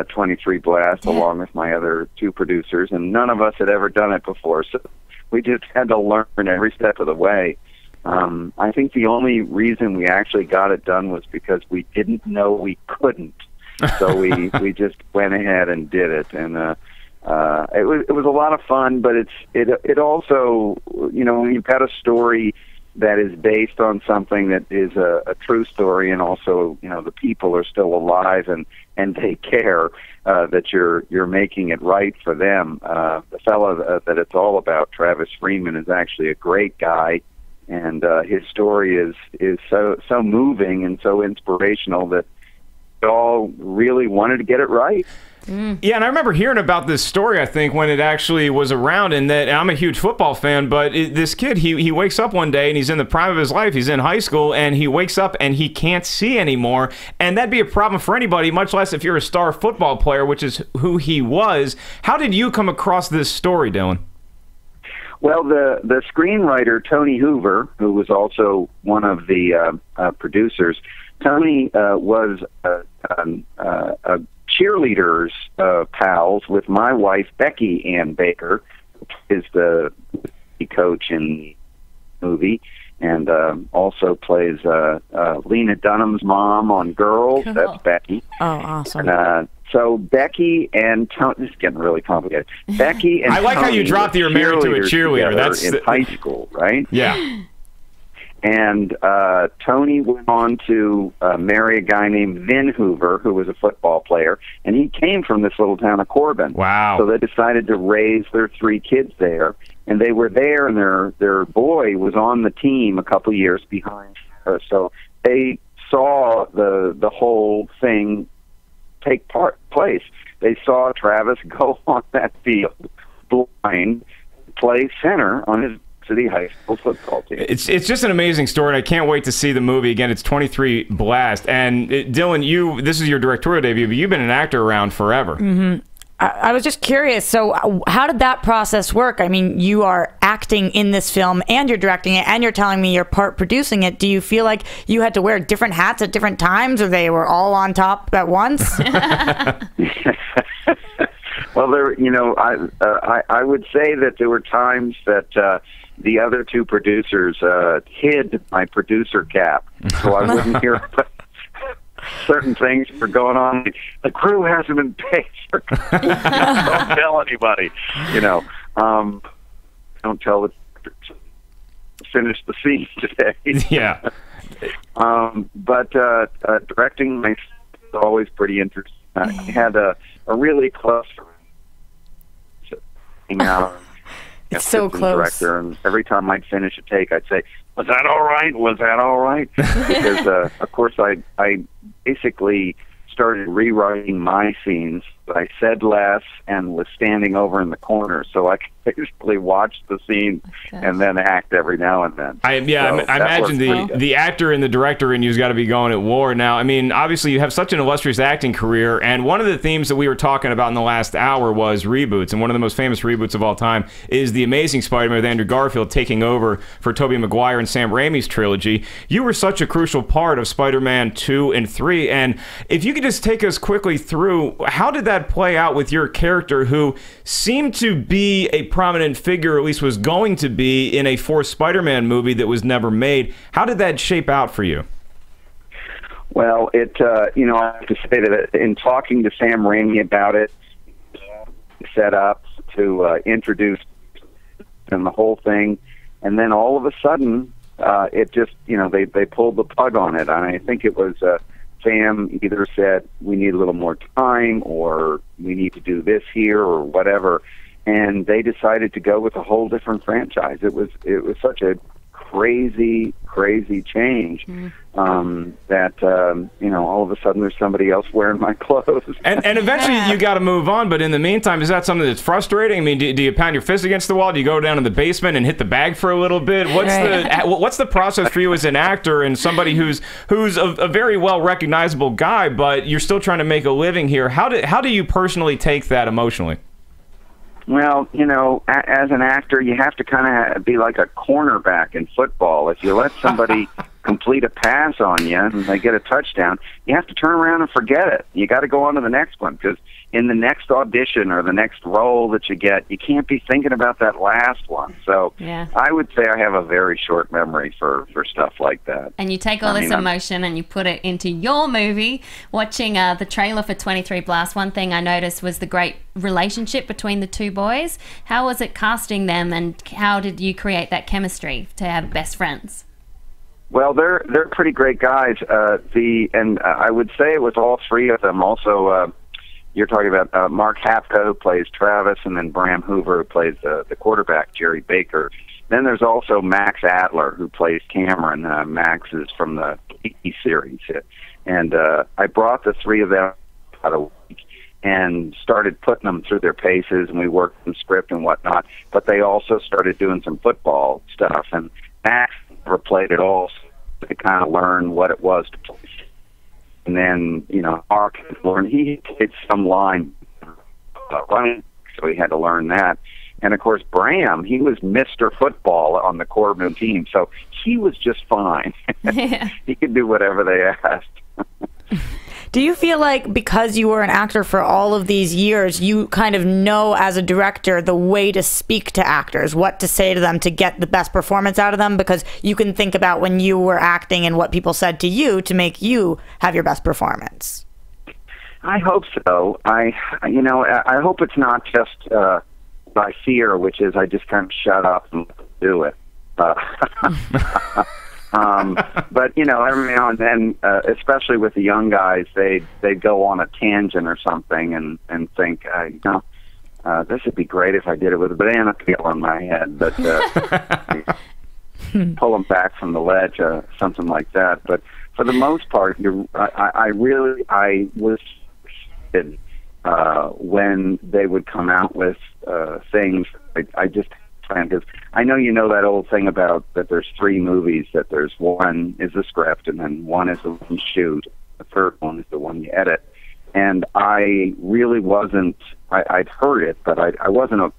23 Blast along with my other 2 producers, and none of us had ever done it before, so we just had to learn every step of the way. I think the only reason we actually got it done was because we didn't know we couldn't. So we just went ahead and did it, and it was a lot of fun. But it also when you've got a story that is based on something that is a true story, and also the people are still alive and they care that you're making it right for them. The fellow that it's all about, Travis Freeman, is actually a great guy, and his story is so moving and so inspirational that all really wanted to get it right. Yeah, and I remember hearing about this story, I think, when it actually was around, and I'm a huge football fan, but this kid, he wakes up one day, and he's in the prime of his life, he's in high school, and he wakes up and he can't see anymore, and that'd be a problem for anybody, much less if you're a star football player, which is who he was. How did you come across this story, Dylan? Well, the screenwriter, Tony Hoover, who was also one of the producers, Tony was a cheerleaders pals with my wife, Becky Ann Baker, who is the coach in the movie, and also plays Lena Dunham's mom on Girls. Cool. That's Becky. Oh, awesome. So Becky and Tony, this is getting really complicated. Becky and I like Tony how you dropped that you're married to a cheerleader. That's in high school, right? Yeah. And Tony went on to marry a guy named Vin Hoover, who was a football player, and he came from this little town of Corbin. Wow. So they decided to raise their 3 kids there, and they were there, and their boy was on the team a couple years behind her. So they saw the whole thing take place. They saw Travis go on that field blind, play center on his City High School football team. It's just an amazing story, and I can't wait to see the movie. Again, it's 23 Blast. And Dylan, this is your directorial debut, but you've been an actor around forever. Mm-hmm. I was just curious, so how did that process work? I mean, you are acting in this film, and you're directing it, and you're telling me you're part producing it. Do you feel like you had to wear different hats at different times, or they were all on top at once? Well, I would say that there were times that the other 2 producers hid my producer cap, so I wouldn't hear certain things were going on. The crew hasn't been paid. Don't tell anybody. Don't tell the finish the scene today. Yeah. But directing myself is always pretty interesting. I had a really close it's so close. Director, and every time I'd finish a take, I'd say, "Was that all right? Was that all right?" Because of course I basically started rewriting my scenes I said less and was standing over in the corner, so I could basically watch the scene and then act every now and then. I imagine the actor and the director in you's got to be going at war now. I mean, obviously you have such an illustrious acting career, and one of the themes that we were talking about in the last hour was reboots, and one of the most famous reboots of all time is The Amazing Spider-Man with Andrew Garfield taking over for Tobey Maguire and Sam Raimi's trilogy. You were such a crucial part of Spider-Man 2 and 3, and if you could just take us quickly through, how did that play out with your character, who seemed to be a prominent figure, or at least was going to be, in a fourth Spider-Man movie that was never made? How did that shape out for you? Well, I have to say that in talking to Sam Raimi about it, set up to introduce and the whole thing, and then all of a sudden, it just, they pulled the plug on it. And I think it was Sam either said, we need a little more time, or we need to do this here, or whatever. And they decided to go with a whole different franchise. It was such a crazy change that all of a sudden there's somebody else wearing my clothes. And eventually you got to move on, but in the meantime, is that something that's frustrating? I mean, do you pound your fist against the wall? Do you go down in the basement and hit the bag for a little bit? What's the process for you as an actor and somebody who's a very well recognizable guy, but you're still trying to make a living here? How do you personally take that emotionally? Well, as an actor, you have to kind of be like a cornerback in football. If you let somebody complete a pass on you and they get a touchdown, you have to turn around and forget it. You got to go on to the next one, because in the next audition or the next role that you get, you can't be thinking about that last one. So I would say I have a very short memory for stuff like that. And you take all this emotion and you put it into your movie. Watching the trailer for 23 Blast, one thing I noticed was the great relationship between the two boys. How was it casting them, and how did you create that chemistry to have best friends? Well, they're pretty great guys. I would say it was all three of them. Also, you're talking about Mark Hapka, who plays Travis, and then Bram Hoover, who plays the quarterback, Jerry Baker. Then there's also Max Adler, who plays Cameron. Max is from the JTE series. And I brought the three of them out a week and started putting them through their paces, and we worked on script and whatnot. But they also started doing some football stuff, and Max never played at all, so they kind of learned what it was to play. And then, Mark had learned, he played some line running, so he had to learn that. And, of course, Bram, he was Mr. Football on the Corbin team, so he was just fine. He could do whatever they asked. Do you feel like because you were an actor for all of these years, you kind of know as a director the way to speak to actors, what to say to them to get the best performance out of them? Because you can think about when you were acting and what people said to you to make you have your best performance. I hope so. I hope it's not just by fear, which is I just kind of shut up and do it. But every now and then, especially with the young guys, they go on a tangent or something and think, this would be great if I did it with a banana peel on my head, but pull them back from the ledge, something like that. But for the most part, I was excited when they would come out with things. I just. Because I know that old thing about that there's three movies, that there's one is the script, and then one is the one you shoot, the third one is the one you edit. And I really wasn't, I'd heard it, but I wasn't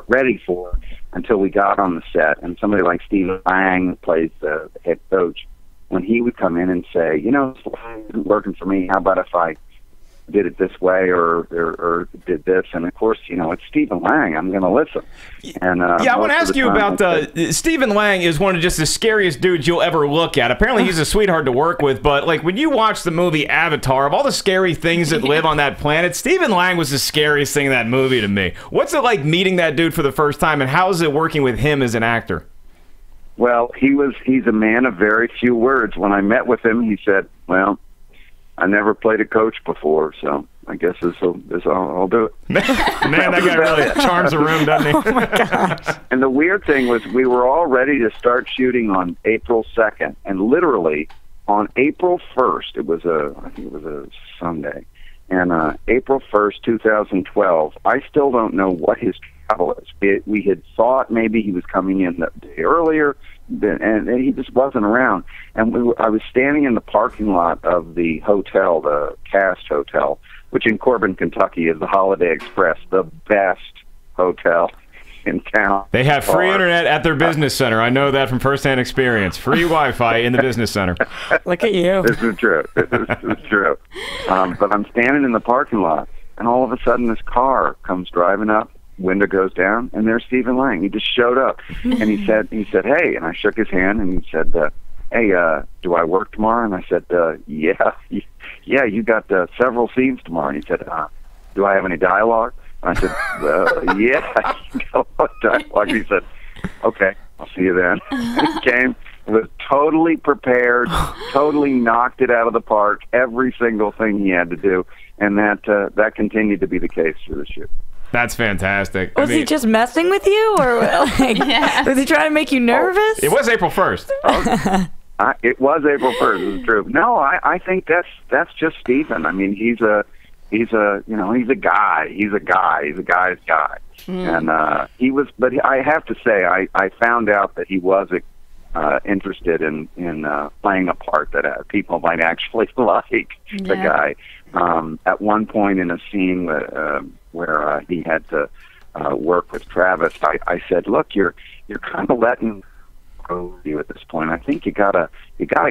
ready for it until we got on the set. And somebody like Stephen Lang, who plays the head coach, when he would come in and say, this isn't working for me, how about if I did it this way or did this? And of course, it's Stephen Lang. I'm going to listen. And I want to ask you about Stephen Lang is one of just the scariest dudes you'll ever look at. Apparently, he's a sweetheart to work with. But like when you watch the movie Avatar, of all the scary things that live on that planet, Stephen Lang was the scariest thing in that movie to me. What's it like meeting that dude for the first time, and how is it working with him as an actor? Well, he's a man of very few words. When I met with him, he said, "Well, I never played a coach before, so I guess I'll do it." Man, that guy really charms the room, doesn't he? Oh my gosh. And the weird thing was we were all ready to start shooting on April 2nd, and literally on April 1st, I think it was a Sunday, And April 1st, 2012, I still don't know what his travel is. We had thought maybe he was coming in the day earlier, and he just wasn't around. And I was standing in the parking lot of the hotel, the Cast Hotel, which in Corbin, Kentucky is the Holiday Express, the best hotel in town. They have free internet at their business center. I know that from firsthand experience. Free Wi-Fi in the business center. Look at you. This is true. This is true. But I'm standing in the parking lot, and all of a sudden this car comes driving up, window goes down, and there's Stephen Lang. He just showed up, and he said, "Hey," and I shook his hand, and he said, "Hey, do I work tomorrow?" And I said, "Yeah, you got several scenes tomorrow." And he said, "Do I have any dialogue?" And I said, "Yeah, you got a lot of dialogue." He said, "Okay, I'll see you then." He came, was totally prepared, totally knocked it out of the park, every single thing he had to do, and that continued to be the case through the shoot. That's fantastic. Was he just messing with you, or like, was he trying to make you nervous? It was April 1st. It was April 1st. It's true. No, I think that's just Stephen. I mean, he's a guy. He's a guy's guy. And he was. But I have to say, I found out that he was interested in playing a part that people might actually like. The guy. At one point in a scene where he had to work with Travis, I said, "Look, you're kind of letting go of you at this point. I think you gotta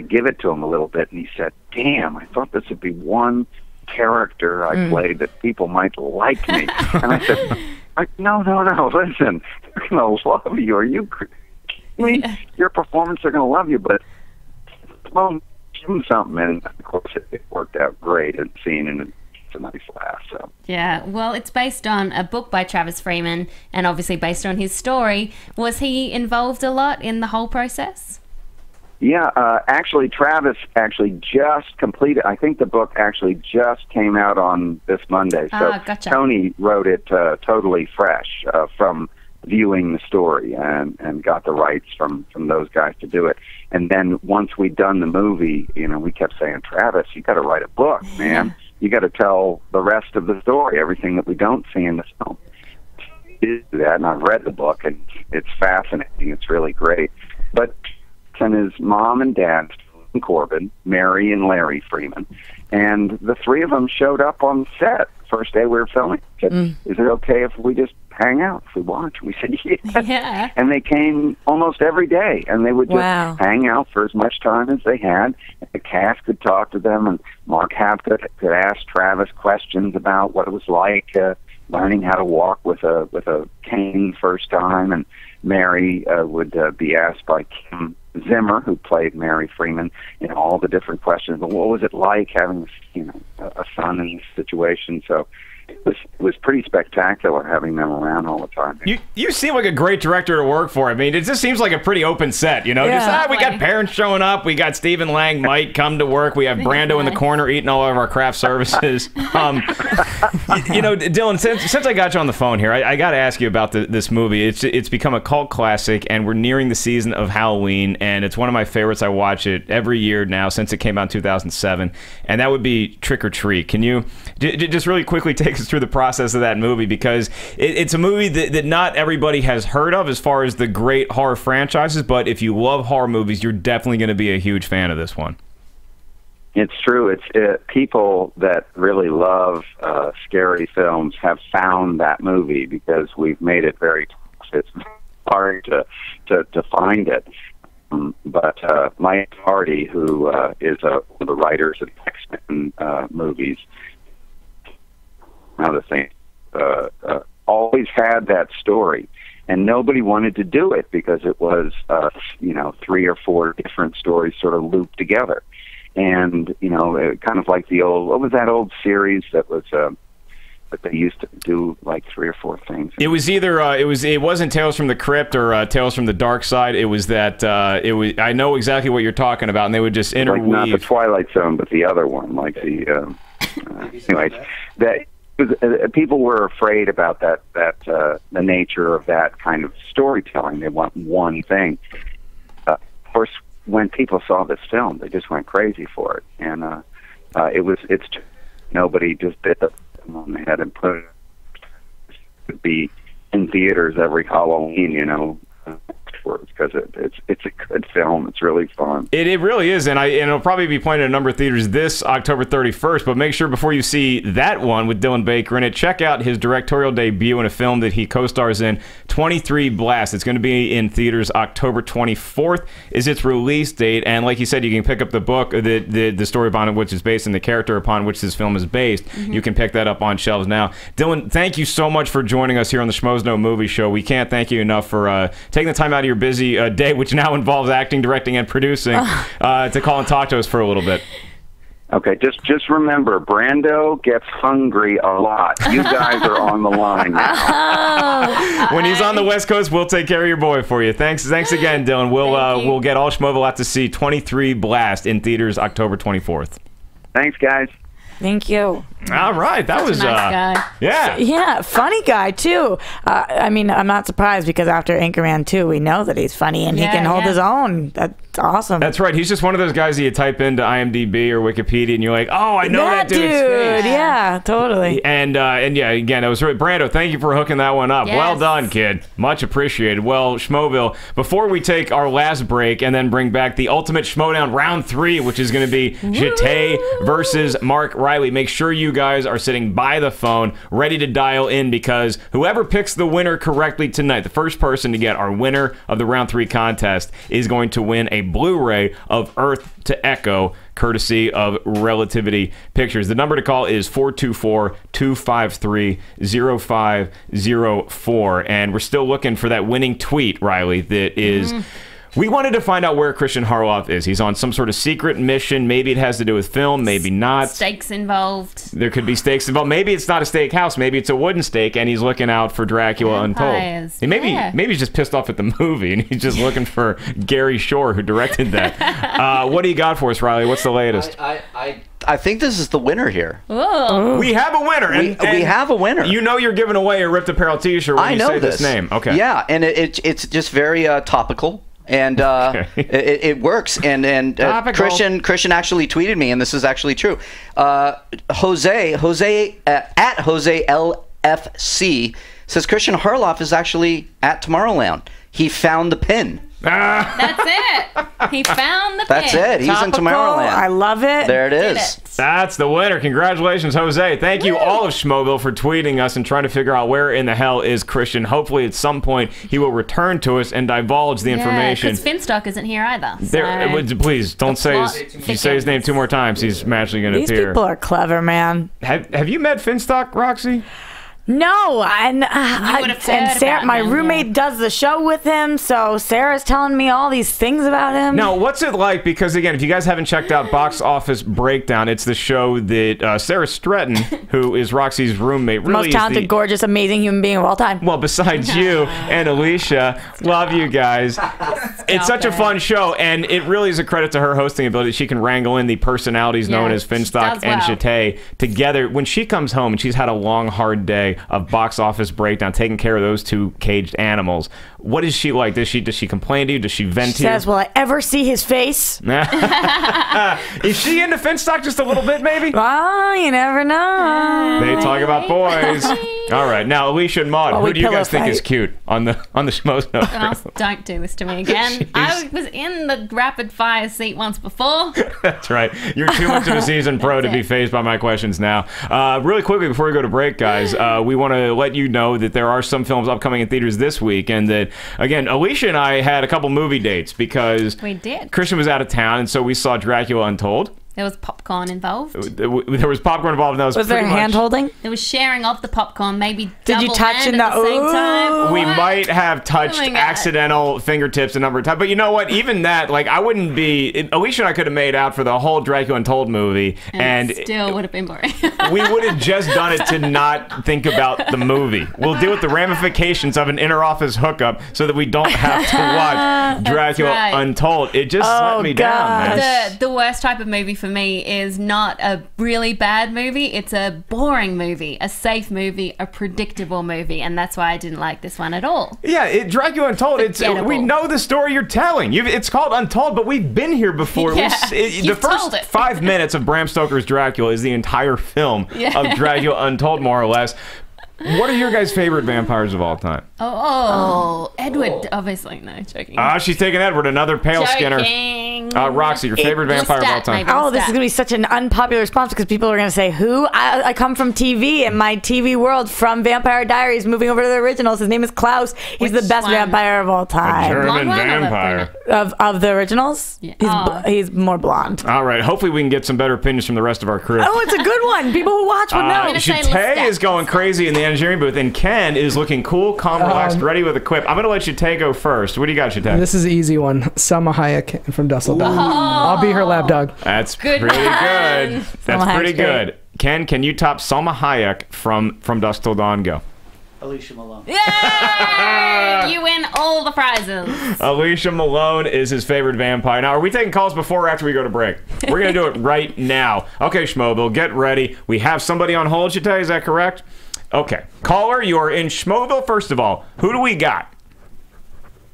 give it to him a little bit." And he said, "Damn, I thought this would be one character I played that people might like me." And I said, "No, listen, they're gonna love you. Are you kidding me? Your performance, they're gonna love you, but well, give them something." And of course, it worked out great and scene, and it's a nice laugh. So yeah, well, it's based on a book by Travis Freeman, and obviously based on his story. Was he involved a lot in the whole process? Yeah, actually, Travis just completed. I think the book actually just came out on this Monday. So gotcha. Tony wrote it totally fresh from viewing the story and got the rights from those guys to do it. And then once we'd done the movie, we kept saying, "Travis, you got to write a book, man. You got to tell the rest of the story, everything that we don't see in the film." He did that, and I've read the book, and it's fascinating. It's really great. But and his mom and dad in Corbin, Mary and Larry Freeman, and the three of them showed up on set first day we were filming. Said, "Is it okay if we just hang out, if we watch?" And we said, "Yeah." And they came almost every day, and they would just hang out for as much time as they had. The cast could talk to them, and Mark Hapgood could ask Travis questions about what it was like learning how to walk with a cane first time, and Mary would be asked by Kim Zimmer, who played Mary Freeman, all the different questions. But what was it like having, a son in this situation? So it was pretty spectacular having them around all the time. You seem like a great director to work for. I mean, it just seems like a pretty open set, we got parents showing up, we got Stephen Lang might come to work, we have Brando in the corner eating all of our craft services. Dylan, since I got you on the phone here, I got to ask you about this movie. It's become a cult classic, and we're nearing the season of Halloween, and it's one of my favorites. I watch it every year now since it came out in 2007, and that would be Trick or Treat. Can you just really quickly take us through the process of that movie, because it's a movie that not everybody has heard of as far as the great horror franchises, but if you love horror movies, you're definitely going to be a huge fan of this one. It's true. It's people that really love scary films have found that movie because we've made it very. It's hard to find it. But Mike Hardy, who is one of the writers of X-Men movies, another thing, always had that story, and nobody wanted to do it because it was 3 or 4 different stories sort of looped together. And kind of like the old, what was that old series that was that they used to do like 3 or 4 things? It was either it wasn't Tales from the Crypt or Tales from the Dark Side. It was that I know exactly what you're talking about, and they would just interweave. Like not the Twilight Zone, but the other one, like the anyways, that people were afraid about that the nature of that kind of storytelling. They want one thing. Of course, when people saw this film, they just went crazy for it, and it's nobody just bit the on the head and put it to be in theaters every Halloween, because it's a good film. It's really fun. It really is, and it'll probably be playing in a number of theaters this October 31st, but make sure before you see that one with Dylan Baker in it, check out his directorial debut in a film that he co-stars in, 23 Blast. It's going to be in theaters October 24th is its release date, and like you said, you can pick up the book, the story upon it, which is based on the character upon which this film is based. You can pick that up on shelves now. Dylan, thank you so much for joining us here on the Schmoedown Movie Show. We can't thank you enough for taking the time out of your busy day, which now involves acting, directing, and producing, to call and talk to us for a little bit. Okay, just remember, Brando gets hungry a lot. You guys are on the line now. When he's on the West Coast, we'll take care of your boy for you. Thanks again, Dylan. We'll get all Schmoedown out to see 23 Blast in theaters October 24th. Thanks, guys. Thank you. All right, that was a nice guy. Yeah, funny guy too. I mean, I'm not surprised because after Anchorman 2, we know that he's funny and he can hold his own. That's awesome. That's right. He's just one of those guys that you type into IMDb or Wikipedia and you're like, oh, I know that dude. Yeah, totally. And yeah, again, it was right. Brando, thank you for hooking that one up. Yes. Well done, kid. Much appreciated. Well, Schmoeville, before we take our last break and then bring back the ultimate Schmoedown round 3, which is going to be JTE versus Mark Reilly, make sure you guys are sitting by the phone ready to dial in, because whoever picks the winner correctly tonight, the first person to get our winner of the round 3 contest, is going to win a Blu-ray of Earth to Echo, courtesy of Relativity Pictures. The number to call is 424-253-0504, and we're still looking for that winning tweet, Reilly, that is... We wanted to find out where Christian Harloff is. He's on some sort of secret mission. Maybe it has to do with film, maybe not. Stakes involved. There could be stakes involved. Maybe it's not a steakhouse. Maybe it's a wooden stake, and he's looking out for Dracula Vampires. Untold. And maybe he's just pissed off at the movie, and he's just looking for Gary Shore, who directed that. What do you got for us, Riley? What's the latest? I think this is the winner here. Ooh. We have a winner. We have a winner. You know you're giving away a Ripped Apparel t-shirt when you say this name. Okay. Yeah, and it's just very topical. And it works. And Christian actually tweeted me, and this is actually true. Jose at Jose LFC says Christian Harloff is actually at Tomorrowland. He found the pin. That's it. He found the That's pin. it. He's in Tomorrowland. I love it. There it is. That's the winner. Congratulations, Jose. Thank you all of Schmoeville for tweeting us and trying to figure out where in the hell is Christian. Hopefully at some point he will return to us and divulge the information. Because Finstock isn't here either. Please don't say if you say his name 2 more times, he's magically going to appear. These people are clever, man. Have you met Finstock, Roxy? No, and Sarah, my him, roommate does the show with him, so Sarah's telling me all these things about him. Now, what's it like? Because, again, if you guys haven't checked out Box Office Breakdown, it's the show that Sarah Stretton, who is Roxy's roommate, really most talented, gorgeous, amazing human being of all time. Well, besides you and Alicia, love you guys. It's such a fun show, and it really is a credit to her hosting ability. She can wrangle in the personalities known as Finstock and JTE together. When she comes home and she's had a long, hard day of Box Office Breakdown, taking care of those 2 caged animals, what is she like? Does she complain to you? Does she vent to you? She says, will I ever see his face? Is she into Finstock just a little bit, maybe? Well, you never know. They talk about boys. All right, now Alicia and Maud, who do you guys think is cute on the Schmoedown? Oh, don't do this to me again. I was in the rapid fire seat once before. That's right. You're too much of a seasoned pro to be fazed by my questions now. Really quickly before we go to break, guys, we want to let you know that there are some films upcoming in theaters this week, and that, again, Alicia and I had a couple movie dates because we did. Christian was out of town, and so we saw Dracula Untold. There was popcorn involved. There was popcorn involved. And that was there hand holding? There was sharing of the popcorn. Maybe did you touch at the same time? We might have touched accidental fingertips a number of times, but you know what? Even that, like, I wouldn't be. Alicia and I could have made out for the whole Dracula Untold movie, and still would have been boring. We would have just done it to not think about the movie. We'll deal with the ramifications of an inter-office hookup so that we don't have to watch Dracula Untold. It just let me down, man. The worst type of movie for me is not a really bad movie. It's a boring movie, a safe movie, a predictable movie, and that's why I didn't like this one at all. Yeah, Dracula Untold. We know the story you're telling. It's called Untold, but we've been here before. Yeah, The first 5 minutes of Bram Stoker's Dracula is the entire film of Dracula Untold, more or less. What are your guys' favorite vampires of all time? Edward, obviously. No, joking. She's taking Edward, another pale skinner. Roxy, your favorite vampire of all time? Oh, this is going to be such an unpopular response because people are going to say, who? I come from TV, and my TV world from Vampire Diaries, moving over to the originals. His name is Klaus. He's the best vampire of all time. A German vampire. Of the originals? Yeah. He's more blonde. All right, hopefully we can get some better opinions from the rest of our crew. Oh, it's a good one. People who watch will know. JTE is going crazy in the engineering booth, and Ken is looking cool, calm, relaxed, ready with a quip. I'm going to let JTE go first. What do you got, JTE? This is an easy one. Salma Hayek from Dusseldorf. I'll be her lap dog. That's pretty good. That's pretty good. Ken, can you top Salma Hayek from Dusk Till Dawn? Go. Alicia Malone. Yay! You win all the prizes. Alicia Malone is his favorite vampire. Now, are we taking calls before or after we go to break? We're going to do it right now. Okay, Schmoeville, get ready. We have somebody on hold, JTE, is that correct? Okay. Caller, you are in Schmoeville, first of all. Who do we got?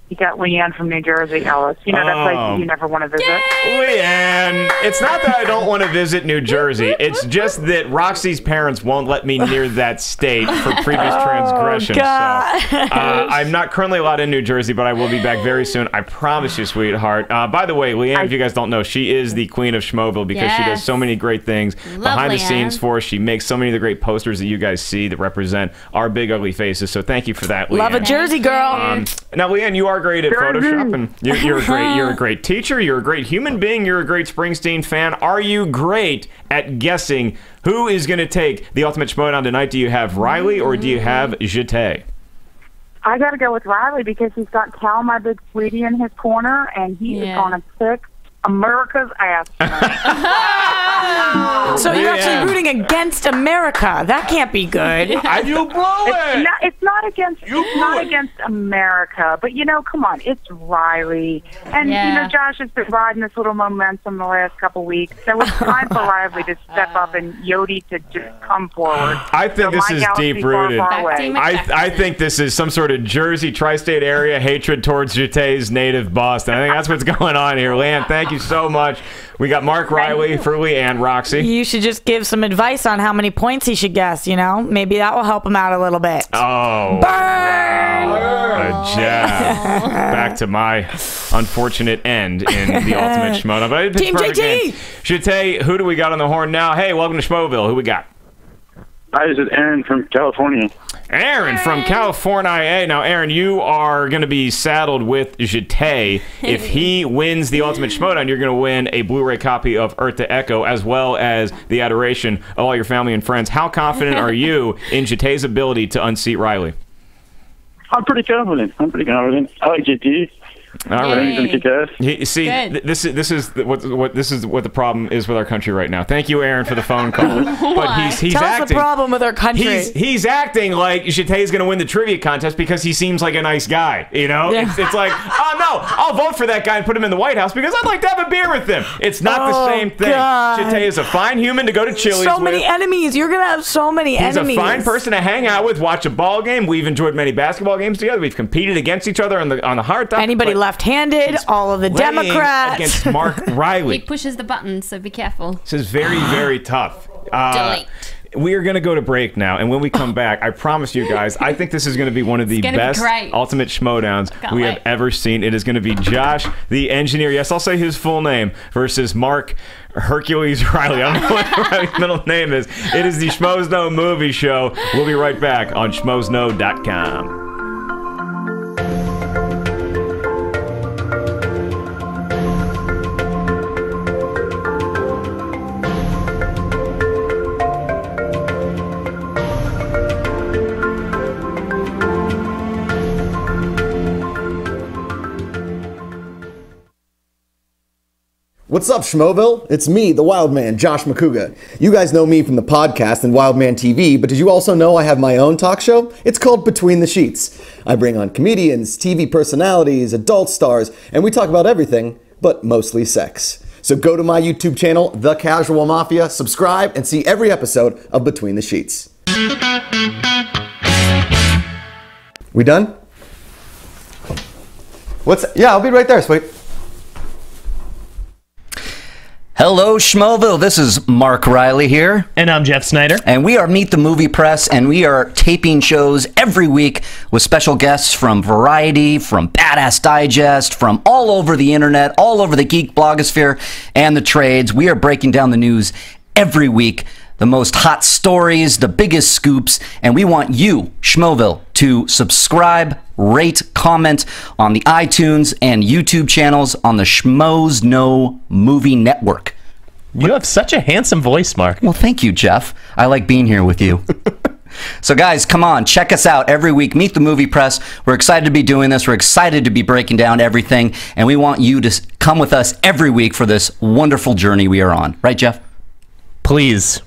You got Leanne from New Jersey, Ellis. You know that place you never want to visit? Leanne, it's not that I don't want to visit New Jersey. It's just that Roxy's parents won't let me near that state for previous transgressions. So, I'm not currently allowed in New Jersey, but I will be back very soon. I promise you, sweetheart. By the way, Leanne, if you guys don't know, she is the queen of Schmoeville because she does so many great things behind the scenes for us. She makes so many of the great posters that you guys see that represent our big, ugly faces. So thank you for that, Leanne. Love a Jersey girl. Now, Leanne, you are great at Photoshop, and you're a great teacher. You're a great human being. You're a great Springsteen fan. Are you great at guessing who is going to take the ultimate Schmoedown tonight? Do you have Reilly or do you have JTE? I got to go with Reilly because he's got Cal, my big sweetie, in his corner, and he is going to pick America's ass. So you're actually rooting against America. That can't be good. You blow it. It's not against America, but come on, it's Reilly, and Josh has been riding this little momentum the last couple weeks, so it's time for Reilly to step up and Yodi to just come forward. I think this is deep rooted. I think this is some sort of Jersey tri-state area hatred towards JTE's native Boston. I think that's what's going on here. Leanne, thank you so much. We got Mark Reilly for Leanne, Roxy. You should just give some advice on how many points he should guess, Maybe that will help him out a little bit. Oh. Burn! Wow. A jab. Back to my unfortunate end in the ultimate Schmoedown. But it's Team JTE! JTE, who do we got on the horn now? Hey, welcome to Schmoeville. Who we got? Hi, this is Aaron from California. Aaron from California. Now, Aaron, you are going to be saddled with JTE. If he wins the ultimate Schmoedown, you're going to win a Blu-ray copy of Earth to Echo, as well as the adoration of all your family and friends. How confident are you in JTE's ability to unseat Reilly? I'm pretty confident. I like JTE. All right. See, this is what the problem is with our country right now. Thank you, Aaron, for the phone call. But he's Tell acting. us the problem with our country. He's acting like JTE's going to win the trivia contest because he seems like a nice guy. It's like, oh no, I'll vote for that guy and put him in the White House because I'd like to have a beer with him. It's not the same thing. JTE is a fine human to go to Chili's with. So many enemies. You're going to have so many enemies. He's a fine person to hang out with, watch a ball game. We've enjoyed many basketball games together. We've competed against each other on the hard time. Anybody left-handed, all of the Democrats. Against Mark Reilly. He pushes the buttons, so be careful. This is very, very tough. Delete. We are going to go to break now, and when we come back, I promise you guys, I think this is going to be one of the best ultimate Schmoedowns we have ever seen. It is going to be Josh, the engineer, yes, I'll say his full name, versus Mark Hercules Reilly. I don't know what his middle name is. It is the Schmoedown Movie Show. We'll be right back on schmoesnow.com. What's up, Schmoeville? It's me, the Wild Man, Josh McCouga. You guys know me from the podcast and Wild Man TV, but did you also know I have my own talk show? It's called Between the Sheets. I bring on comedians, TV personalities, adult stars, and we talk about everything, but mostly sex. So go to my YouTube channel, The Casual Mafia, subscribe, and see every episode of Between the Sheets. We done? Yeah, I'll be right there, sweet. Hello, Schmoeville. This is Mark Reilly here. And I'm Jeff Snyder. And we are Meet the Movie Press, and we are taping shows every week with special guests from Variety, from Badass Digest, from all over the internet, all over the geek blogosphere and the trades. We are breaking down the news every week, the most hot stories, the biggest scoops, and we want you, Schmoeville, to subscribe, rate, comment on the iTunes and YouTube channels on the Schmoes Know Movie Network. You have such a handsome voice, Mark. Well, thank you, Jeff. I like being here with you. So guys, come on, check us out every week. Meet the Movie Press. We're excited to be doing this. We're excited to be breaking down everything, and we want you to come with us every week for this wonderful journey we are on. Right, Jeff? Please.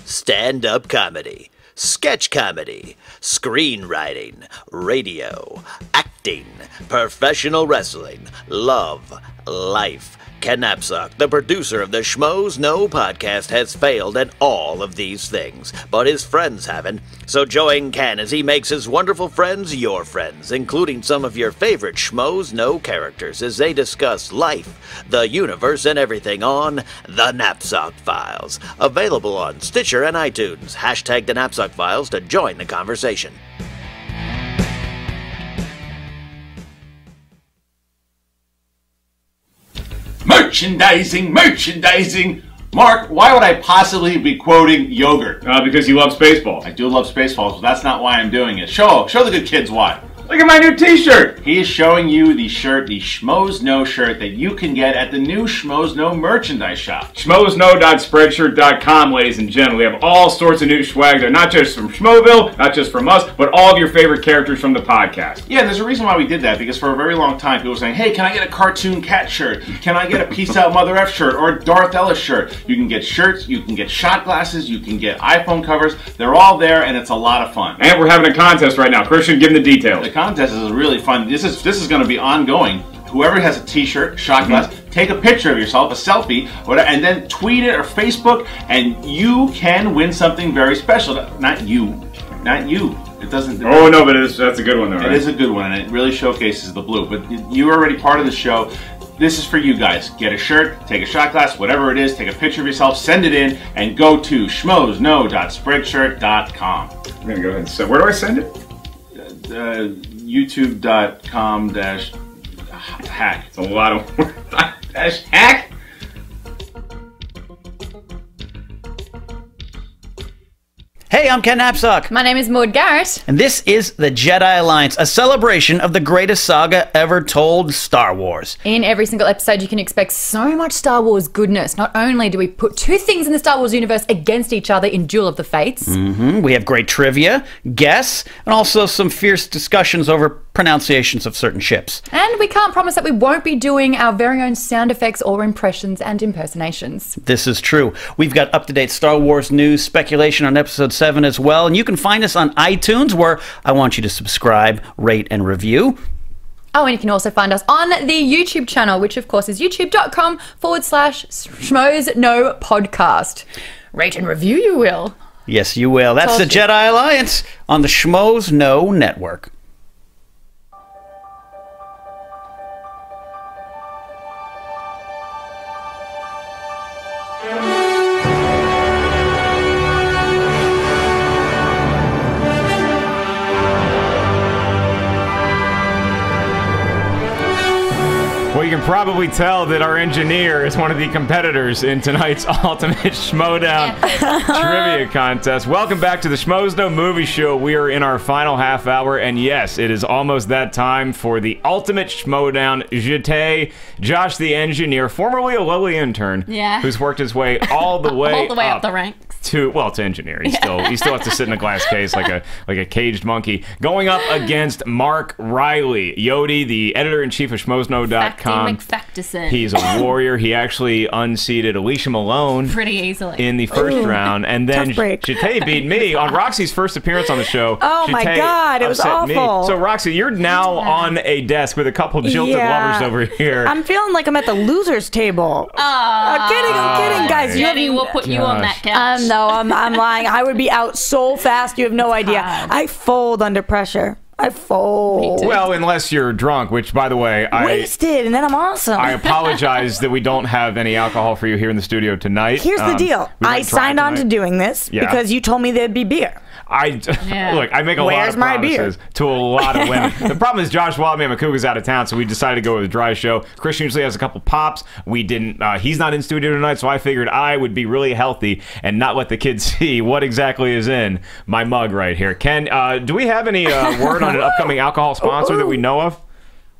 Stand-up comedy, sketch comedy, screenwriting, radio, acting, professional wrestling, love, life. Ken Napzok, the producer of the Schmoes Know podcast, has failed at all of these things, but his friends haven't. So join Ken as he makes his wonderful friends your friends, including some of your favorite Schmoes Know characters as they discuss life, the universe, and everything on The Napzok Files. Available on Stitcher and iTunes. Hashtag The Napzok Files to join the conversation. Merchandising. Mark, why would I possibly be quoting yogurt? Because you love Spaceballs. I do love Spaceballs, but that's not why I'm doing it. Show the good kids why. Look at my new t-shirt. He is showing you the shirt, the Schmoes Know shirt that you can get at the new Schmoes Know merchandise shop. Schmoesknow.spreadshirt.com, ladies and gentlemen. We have all sorts of new swag there, not just from Schmoeville, not just from us, but all of your favorite characters from the podcast. Yeah, there's a reason why we did that, because for a very long time people were saying, hey, can I get a cartoon cat shirt? Can I get a Peace Out Mother F shirt or a Darth Ellis shirt? You can get shirts, you can get shot glasses, you can get iPhone covers. They're all there, and it's a lot of fun. And we're having a contest right now. Christian, give them the details. The contest is really fun. This is going to be ongoing. Whoever has a t-shirt, shot glass, take a picture of yourself, a selfie, whatever, and then tweet it or Facebook, and you can win something very special. Not you. It doesn't. Oh no, but that's a good one though. Right? It is a good one, and it really showcases the blue. But you're already part of the show. This is for you guys. Get a shirt, take a shot glass, whatever it is, take a picture of yourself, send it in, and go to schmoesknow.spreadshirt.com. I'm gonna go ahead and send. Where do I send it? YouTube.com-hack. It's a lot of work. Hack? Hey, I'm Ken Napzok. My name is Maud Garrett. And this is the Jedi Alliance, a celebration of the greatest saga ever told, Star Wars. In every single episode, you can expect so much Star Wars goodness. Not only do we put two things in the Star Wars universe against each other in Duel of the Fates. We have great trivia, guests, and also some fierce discussions over pronunciations of certain ships. And we can't promise that we won't be doing our very own sound effects or impressions and impersonations. This is true. We've got up-to-date Star Wars news, speculation on episode 7 as well, and you can find us on iTunes, where I want you to subscribe, rate, and review. Oh, and you can also find us on the YouTube channel, which of course is youtube.com/Schmoes Know podcast. Rate and review, you will. Yes, you will. That's the Jedi Alliance on the Schmoes Know Network. Well, you can probably tell that our engineer is one of the competitors in tonight's Ultimate Schmoedown Trivia Contest. Welcome back to the Schmoes Know Movie Show. We are in our final half hour, and yes, it is almost that time for the Ultimate Schmoedown. JTE, Josh the engineer, formerly a lowly intern, who's worked his way all the way all the way up the ranks. to engineer. He still has to sit in a glass case like a caged monkey. Going up against Mark Reilly, Yodi, the editor-in-chief of Schmoedown.com. McFacterson. He's a warrior. He actually unseated Alicia Malone pretty easily in the first round, and then JTE beat me on Roxy's first appearance on the show. Oh my God, it was awful. So Roxy, you're now on a desk with a couple jilted lovers over here. I'm feeling like I'm at the losers table. I'm kidding, guys. Jenny, we'll put you on that couch. No, I'm lying. I would be out so fast. You have no idea. I fold under pressure. I fold. Well, unless you're drunk, which, by the way, wasted, and then I'm awesome. I apologize that we don't have any alcohol for you here in the studio tonight. Here's the deal. I signed on to doing this because you told me there'd be beer. Look, I make a lot of promises to a lot of women. The problem is Josh Wildman McCouga's out of town, so we decided to go with a dry show. Christian usually has a couple pops. We didn't. He's not in studio tonight, so I figured I would be really healthy and not let the kids see what exactly is in my mug right here. Ken, do we have any word on an upcoming alcohol sponsor that we know of?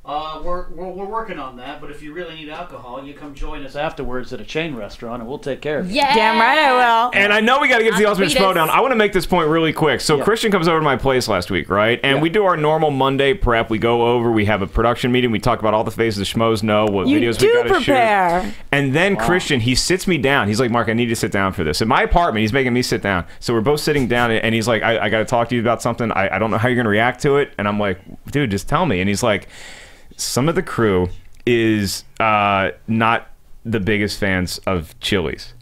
We're working on that, but if you really need alcohol, you come join us afterwards at a chain restaurant, and we'll take care of you. Yeah, damn right I will. And I know we got to get to the Ultimate Schmoedown. I want to make this point really quick. So Christian comes over to my place last week, right? And we do our normal Monday prep. We go over, we have a production meeting, we talk about all the faces the schmoes know, what videos we got to shoot. And then Christian, he sits me down. He's like, Mark, I need to sit down for this. In my apartment, he's making me sit down. So we're both sitting down, and he's like, I got to talk to you about something. I don't know how you're going to react to it. And I'm like, dude, just tell me. And he's like, some of the crew is not the biggest fans of Chili's.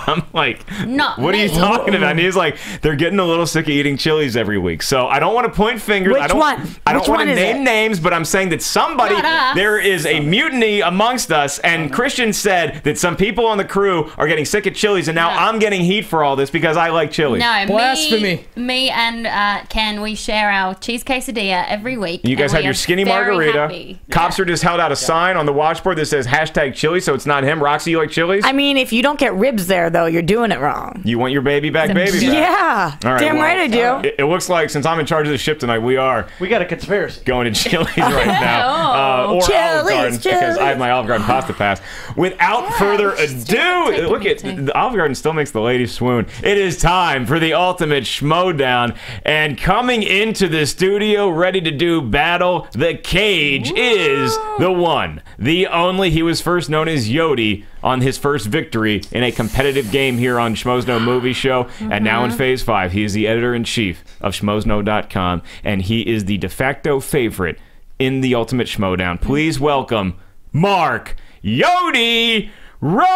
I'm like, what are you talking about? And he's like, they're getting a little sick of eating Chili's every week. So I don't want to point fingers. I don't want to name names, but I'm saying that somebody, there is a mutiny amongst us. And Christian said that some people on the crew are getting sick of Chili's, and now I'm getting heat for all this because I like Chili's. No, blasphemy. Me and Ken, we share our cheese quesadilla every week. You guys have your skinny margarita. Copster just held out a sign on the watchboard that says #Chili, so it's not him. Roxy, you like Chili's? I mean, if you don't get ribs there, though, you're doing it wrong. You want your baby back? Yeah. All right, damn right I do. It looks like, since I'm in charge of the ship tonight, we got a conspiracy going to Chili's right now. Or Olive Garden, because I have my Olive Garden pasta pass. Without further ado, look at the Olive Garden still makes the ladies swoon. It is time for the Ultimate Schmoedown, and coming into the studio ready to do battle the cage is the one, the only. He was first known as Yodi on his first victory in a competitive game here on Schmoedown Movie Show, and now in Phase 5, he is the editor-in-chief of Schmoedown.com, and he is the de facto favorite in the Ultimate Schmoedown. Please welcome Mark Yodi Reilly!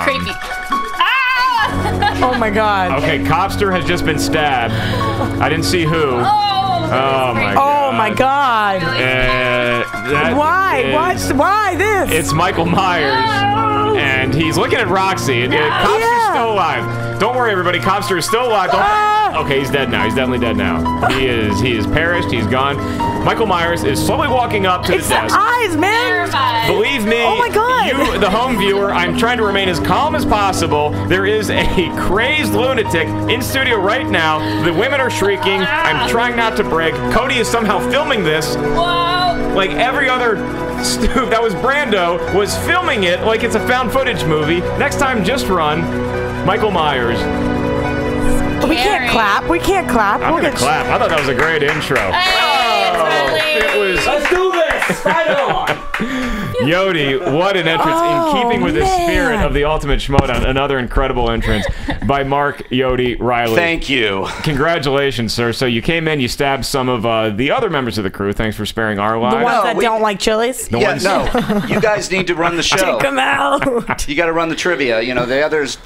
Creepy. Oh my God. Okay, Copster has just been stabbed. I didn't see who. Oh my God. Oh my God. Why? Why this? It's Michael Myers. And he's looking at Roxy. Copster's still alive. Don't worry, everybody. Copster is still alive. Okay, he's dead now. He's definitely dead now. He is perished. He's gone. Michael Myers is slowly walking up to the desk. The eyes, man. Believe me, oh my God. You, the home viewer, I'm trying to remain as calm as possible. There is a crazed lunatic in studio right now. The women are shrieking. I'm trying not to break. Cody is somehow filming this. Whoa. Like every other stoof that was Brando was filming it like it's a found footage movie. Next time, just run. Michael Myers. We can't clap. We can't clap. I'm gonna clap. I thought that was a great intro. It was. Let's do this. Right on. Yodi, what an entrance in keeping with the spirit of the Ultimate Schmoedown. Another incredible entrance by Mark Yodi Reilly. Thank you. Congratulations, sir. So you came in, you stabbed some of the other members of the crew. Thanks for sparing our lives. The ones that don't like Chili's? No. You guys need to run the show. Take them out. You got to run the trivia. You know, the others,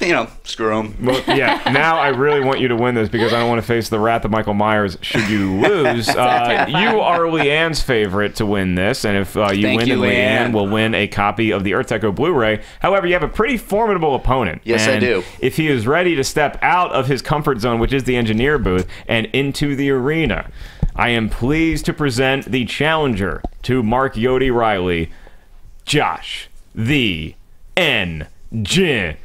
screw them. Well, yeah, now I really want you to win this because I don't want to face the wrath of Michael Myers should you lose. You are Leanne's favorite to win this, and if you win, then Leanne will win a copy of the Earth Echo Blu-ray. However, you have a pretty formidable opponent. Yes, I do. If he is ready to step out of his comfort zone, which is the engineer booth, and into the arena, I am pleased to present the challenger to Mark Yodi Reilly, Josh the Engineer.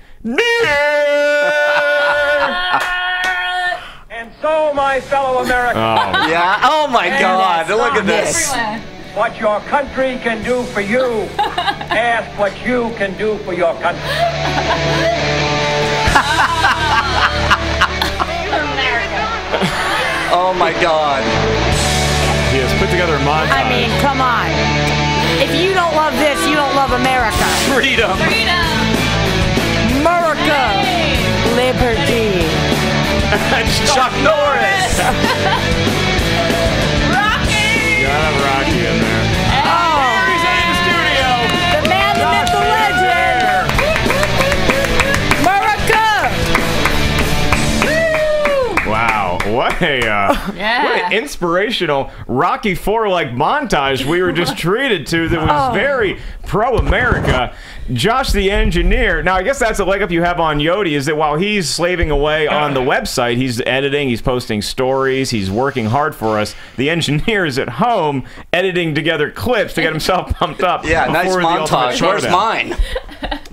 And so, my fellow Americans. Yeah. Oh my God! Look at this. what your country can do for you. Ask what you can do for your country. Oh my God. He has put together a montage. I mean, come on. If you don't love this, you don't love America. Freedom. America. Liberty. Chuck Norris. Rocky. Gotta have Rocky in there. He's in the studio. The man, the myth, the legend. America. Wow, what a what an inspirational Rocky IV like montage we were just treated to that was very pro-America. Josh the engineer. Now, I guess that's a leg up you have on Yodi, is that while he's slaving away on the website, he's editing, he's posting stories, he's working hard for us. The engineer is at home editing together clips to get himself pumped up. Yeah, nice before the Ultimate montage. Where's Showdown. mine?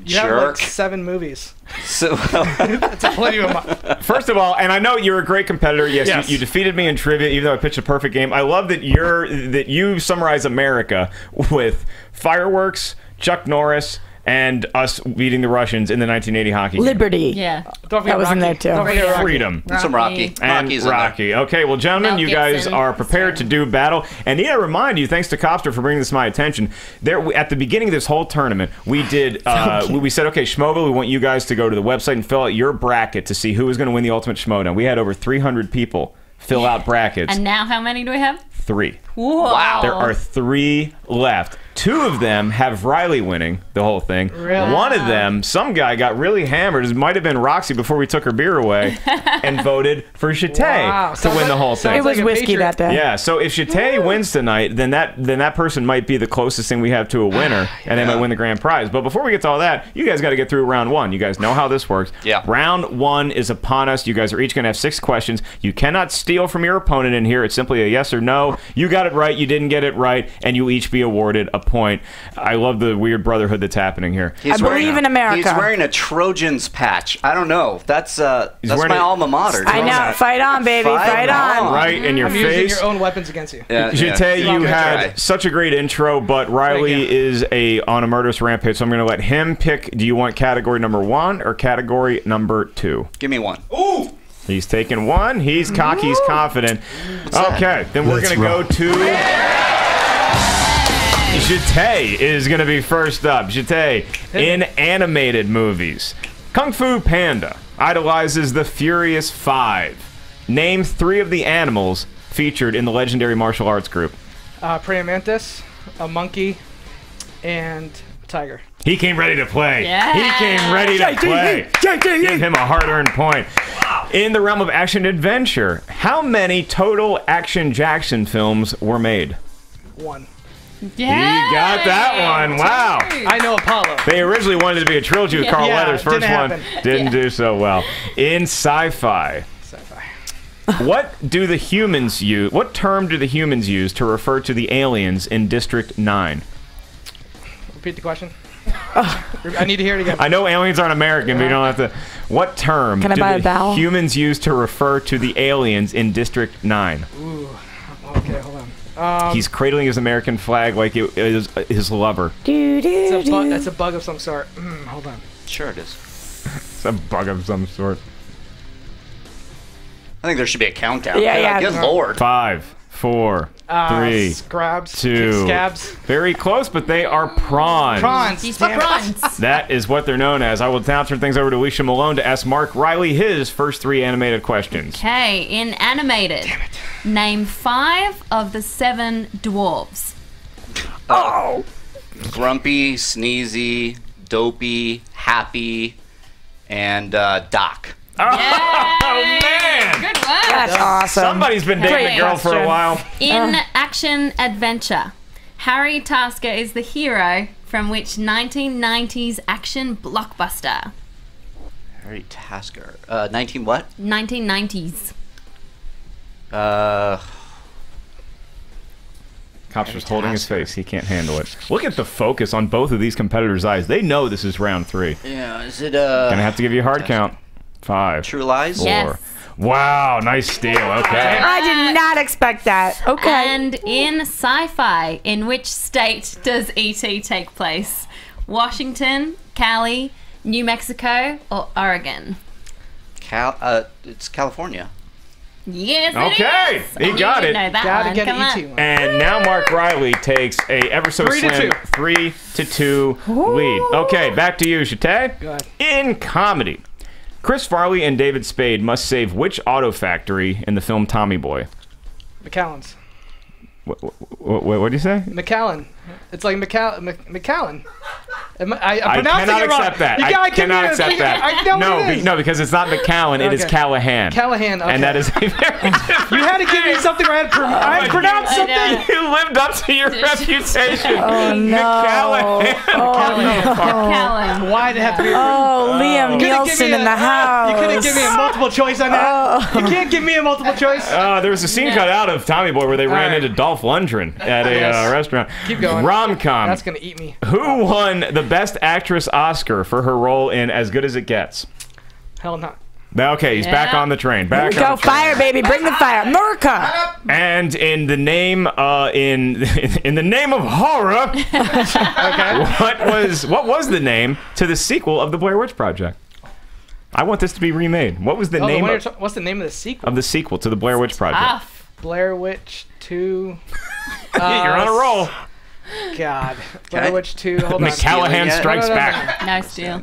You have like Jerk. 7 movies. So, That's plenty of mine. First of all, and I know you're a great competitor. Yes, Yes. You defeated me in trivia, even though I pitched a perfect game. I love that you summarize America with fireworks, Chuck Norris, and us beating the Russians in the 1980 hockey game. Liberty. Yeah. Don't forget That was in there too. Don't forget Rocky. Freedom. some Rocky. And Rocky's in there. Rocky. Okay, well, gentlemen, Mel you guys Gibson. are prepared to do battle. And need to remind you, thanks to Copster for bringing this to my attention, there at the beginning of this whole tournament, we did, we said, okay, Schmoedown, we want you guys to go to the website and fill out your bracket to see who is going to win the Ultimate Schmoedown. We had over 300 people fill out brackets. And now how many do we have? 3. Whoa. Wow. There are 3 left. 2 of them have Reilly winning the whole thing. Really? One of them, some guy got really hammered. It might have been Roxy before we took her beer away and voted for JTE Wow. to win the whole thing. It was like a whiskey Patriot. that day. Yeah, so if JTE wins tonight, then that person might be the closest thing we have to a winner, and they might win the grand prize. But before we get to all that, you guys got to get through round 1. You guys know how this works. Yeah. Round 1 is upon us. You guys are each going to have 6 questions. You cannot steal from your opponent in here. It's simply a yes or no. You got it right, you didn't get it right, and you each be awarded a point. I love the weird brotherhood that's happening here. I believe in America. He's wearing a Trojans patch. I don't know. That's wearing my a- alma mater. I know. Fight on, baby. Fight on. Right in your I'm using face. your own weapons against you. Yeah, JTE, you Good had try. such a great intro, but Reilly is on a murderous rampage, so I'm going to let him pick. Do you want category number 1 or category number 2? Give me 1. Ooh! He's taking 1. He's cocky, he's confident. Okay, then we're going to go to... JTE is going to be first up. JTE, in animated movies, Kung Fu Panda idolizes the Furious 5. Name 3 of the animals featured in the legendary martial arts group. Praying mantis, a monkey, and a tiger. He came ready to play. Yeah. He came ready to play. Give him a hard-earned point. In the realm of action adventure, how many total Action Jackson films were made? 1. Yeah. You got that one. Wow. I know Apollo. They originally wanted it to be a trilogy with Carl Yeah, Weathers. First didn't one happen. didn't do so well. In sci-fi, what do the humans use? What term do the humans use to refer to the aliens in District 9? Repeat the question. I need to hear it again. I know aliens aren't American, but you don't have to. What term Can I do buy a the vowel? humans use to refer to the aliens in District 9? Ooh. Okay, hold on. He's cradling his American flag like it is his lover. That's a bug of some sort. Hold on. Sure it is. It's a bug of some sort. I think there should be a countdown. Yeah. Good lord. 5, 4, 3, Scrabs. 2. Scabs. Very close, but they are prawns. Prawns. These are prawns. That is what they're known as. I will now turn things over to Alicia Malone to ask Mark Reilly his first 3 animated questions. Okay, in animated, name 5 of the 7 dwarves. Grumpy, Sneezy, Dopey, Happy, and Doc. Oh, man! Good work. That's awesome. Somebody's been dating Great a girl for a while. In action adventure, Harry Tasker is the hero from which 1990s action blockbuster? Harry Tasker. 19 what? 1990s. Copster's holding his face. He can't handle it. Look at the focus on both of these competitors' eyes. They know this is round 3. Yeah, is it Gonna have to give you a hard count. 5. True Lies? 4. Yes. Wow, nice steal. Okay. I did not expect that. Okay. And in sci-fi, in which state does E.T. take place? Washington, Cali, New Mexico, or Oregon? It's California. Yes, Okay, it is. he got You it. know that Gotta one. get Come an on. E.T. one. And now Mark Reilly takes a ever so 3-2. slim 3-2 lead. Okay, back to you, Chate. Go ahead. In comedy, Chris Farley and David Spade must save which auto factory in the film Tommy Boy? McAllen's. What do you say? McAllen. It's like McAllen. I I pronounced cannot it wrong. accept that. You I gotta give cannot me a- accept that. I know no, what it is. no, because it's not McAllen. It is Okay. Callahan. Callahan. Okay. And that is a very different. You had to give me something where I had pronounced something. You lived up to your reputation. Oh, no. McCallahan. Callum. Why did it have to be? Oh, Liam You couldn't give Nielsen me in the house. You couldn't give me a multiple choice on that. You can't give me a multiple choice. There was a scene cut out of Tommy Boy where they ran right. into Dolph Lundgren at a Yes. restaurant. Keep going. Rom-com. That's gonna eat me. Who won the Best Actress Oscar for her role in As Good as It Gets? Hell no. Okay, he's back on the train. Back Go on the train. fire, baby! Bring the fire, America! And in the name, in the name of horror, what was the name to the sequel of the Blair Witch Project? I want this to be remade. What was the name? What's the name of the sequel? Of the sequel to the Blair Witch Project? Blair Witch 2. You're on a roll. God. Blair Witch 2. Hold on. McCallahan Strikes Back. No steal.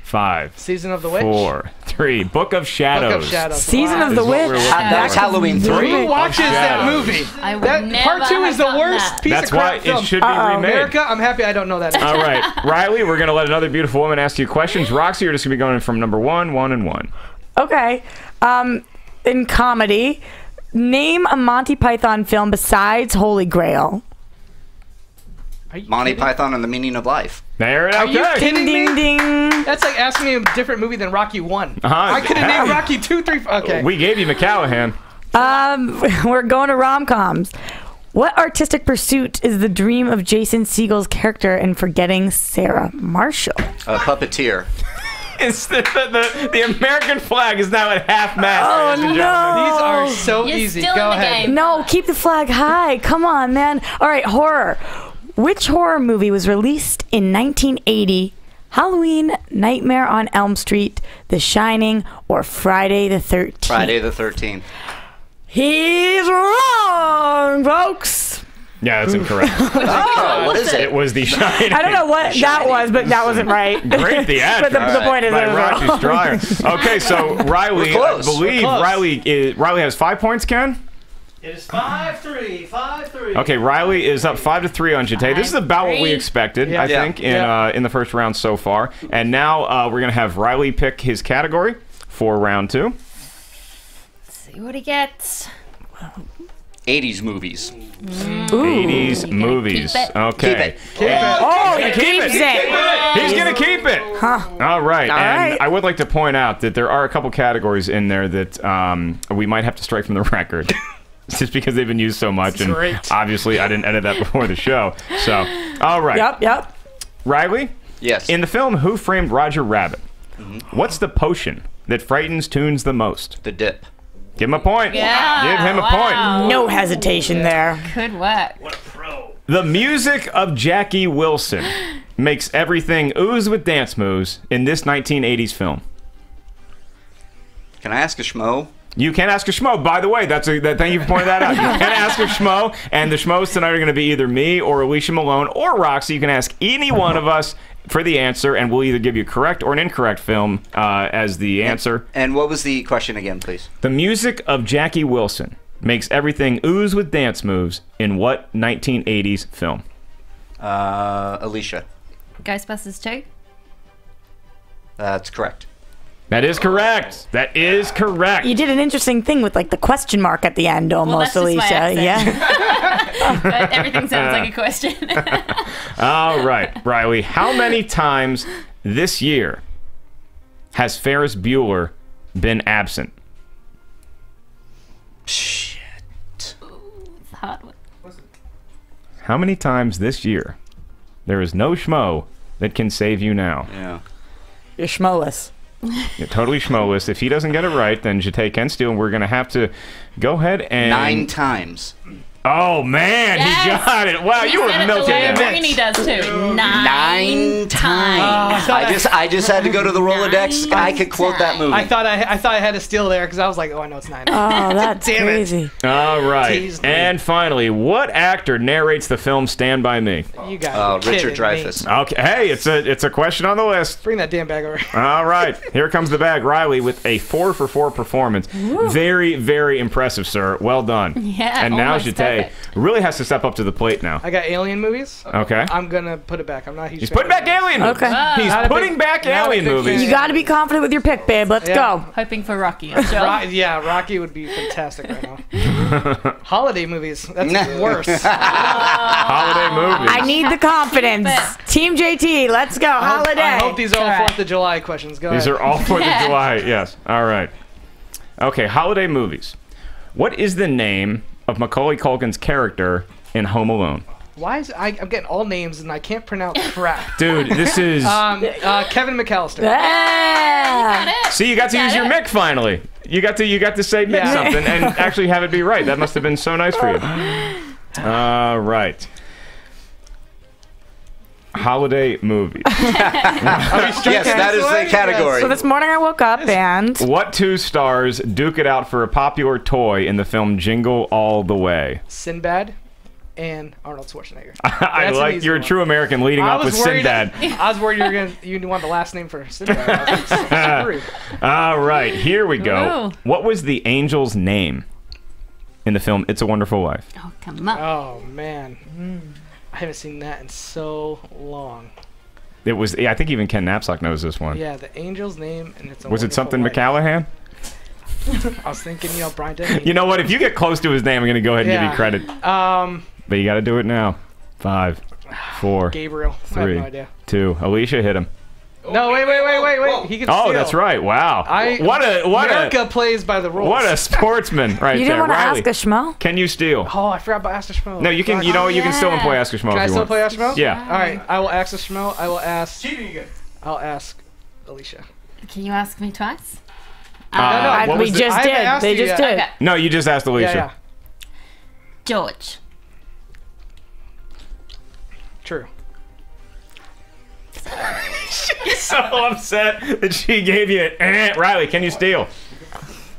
5. Season of the Witch. 4, 3. Book of Shadows. Book of Shadows. Season of Is the what Witch. we're looking at. That's Halloween 3. Who watches that Shadows. movie? I would That never part 2 is the have gotten worst that. piece That's of crap why film. it should be remade. America, I'm happy I don't know that. All right, Riley, we're going to let another beautiful woman ask you questions. Roxy, you're just going to be going from number 1, 1, and 1. Okay. In comedy, name a Monty Python film besides Holy Grail. Monty Python and the Meaning of Life. There it is. Are you kidding Ding, me? ding, ding. That's like asking me a different movie than Rocky 1. Uh-huh. I could have named Rocky 2, 3, 4. Okay. We gave you McCallahan. We're going to rom-coms. What artistic pursuit is the dream of Jason Segel's character in Forgetting Sarah Marshall? A puppeteer. It's the American flag is now at half mast. Oh, ladies and no. gentlemen. These are so You're easy. still Go in the ahead. game. No, keep the flag high. Come on, man. All right, horror. Which horror movie was released in 1980? Halloween, Nightmare on Elm Street, The Shining, or Friday the 13th? Friday the 13th. He's wrong, folks. Yeah, that's incorrect. Oh, what is it? It was The Shining. I don't know what that was, but that wasn't right. Great theatrics. But the point is, by it was Roxy wrong. Striar. Okay, so Riley, We're I close. believe We're close. Riley has 5 points, Ken? It is 5-3. 5-3. Okay, Riley is up 5-3 on Jate. This is about what we 5-3. expected, Yeah. I think, in the first round so far. And now we're going to have Riley pick his category for round 2. See what he gets. 80s movies. 80s movies. keep it. Okay. Keep it. Oh, He's he gonna keep keeps it. it. He's going to keep it. Huh. All right. All And right. I would like to point out that there are a couple categories in there that we might have to strike from the record. Just because they've been used so much. And Great. obviously, I didn't edit that before the show. So, all right. Yep. Riley? Yes. In the film Who Framed Roger Rabbit, what's the potion that frightens Toons the most? The Dip. Give him a point. Yeah, Give him a wow. point. No hesitation there. Good work. The music of Jackie Wilson makes everything ooze with dance moves in this 1980s film. Can I ask a schmo? You can ask a schmo. By the way, thank you for pointing that out. You can ask a schmo, and the schmoes tonight are going to be either me or Alicia Malone or Roxy. You can ask any one of us for the answer, and we'll either give you a correct or an incorrect film as the answer. And what was the question again, please? The music of Jackie Wilson makes everything ooze with dance moves in what 1980s film? Alicia. Ghostbusters 2. That's correct. That is correct. That is correct. You did an interesting thing with like the question mark at the end, almost, that's just my Alicia. accent. Yeah. But everything sounds like a question. All right, Riley. How many times this year has Ferris Bueller been absent? Shit. Hard one. How many times this year? There is no schmo that can save you now. Yeah. You're schmoeless. Yeah, totally schmoeless. If he doesn't get it right, then JTE can steal, and we're going to have to go ahead and... 9 times. Oh, man, Yes. he got it. Wow, you were milking it. Rainey does too. 9 times. I just had to go to the Rolodex. I could quote that movie. I thought I had to steal there because I was like, oh, I know it's 9. Oh, that's Damn crazy. it. All right. Teased me. And finally, what actor narrates the film Stand By Me? You got Richard Dreyfuss. Okay, hey, it's a question on the list. Bring that damn bag over. All right, here comes the bag. Reilly with a 4 for 4 performance. Woo. Very, very impressive, sir. Well done. Yeah, And now almost JTE perfect. really has to step up to the plate now. I got alien movies. Okay. I'm gonna put it back. I'm not a huge He's fan putting of back alien movies. Okay. He's Not a putting big- back not a alien big movies. You got to be confident with your pick, babe. Let's go. Hoping for Rocky. I'm sure. Yeah, Rocky would be fantastic right now. Holiday movies. That's worse. Holiday movies. I need the confidence. Team JTE, let's go. Holiday. I hope these are all All right. 4th of July questions. Go These ahead. are all 4th Yeah. of July. Yes. All right. Okay, holiday movies. What is the name of Macaulay Culkin's character in Home Alone? Why is I'm getting all names and I can't pronounce crap. Dude, this is... Kevin McAllister. Yeah. See, you got to use your Mick finally. You got to say Mick Yeah. something and actually have it be right. That must have been so nice for you. All right. Holiday movies. Yes, that is the category. So this morning I woke up and What 2 stars duke it out for a popular toy in the film Jingle All the Way? Sinbad and Arnold Schwarzenegger. I That's an like easy you're a one. true American leading I off with was worried. Sinbad. I was worried you want the last name for Sinbad. I was like, screwed. All right, here we go. Ooh. What was the angel's name in the film It's a Wonderful Life? Oh, come on. Oh man, I haven't seen that in so long. It was. I think even Ken Knapsack knows this one. Yeah, the angel's name and it's a Was it something Wonderful McCallahan? Life. I was thinking, Brian Denny. You know what? If you get close to his name, I'm going to go ahead and give you credit. But you got to do it now. 5, 4, Gabriel. I have 3, no idea. 2. Alicia hit him. No, wait. He can Oh, steal. that's right. Wow. What America plays by the rules. What a sportsman right you there. didn't want to Reilly, ask a schmo? Can you steal? Oh, I forgot about Ask the Schmo. No, you can. You know, you can still play Ask a Schmo Can if I you still want. play Ask the Schmo? Yeah. All right. I will ask the Schmo. I will ask. I'll ask Alicia. Can you ask me twice? What we was the- just I haven't did. asked They you just yet. did. Okay. No, you just asked Alicia. Yeah. George. True. She's so upset that she gave you Reilly, can you steal?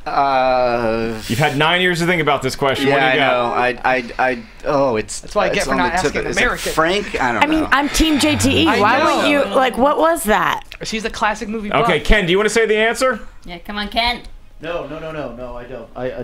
You've had 9 years to think about this question. Yeah, What do you I got? know. It's. That's why I it's get for on not the tip asking of- is American. it Frank? I don't I know. mean, I'm Team JTE. I Why know. wouldn't you? Like, what was that? She's a classic movie. Okay, buff. Ken, do you want to say the answer? Yeah, come on, Ken. No, I don't.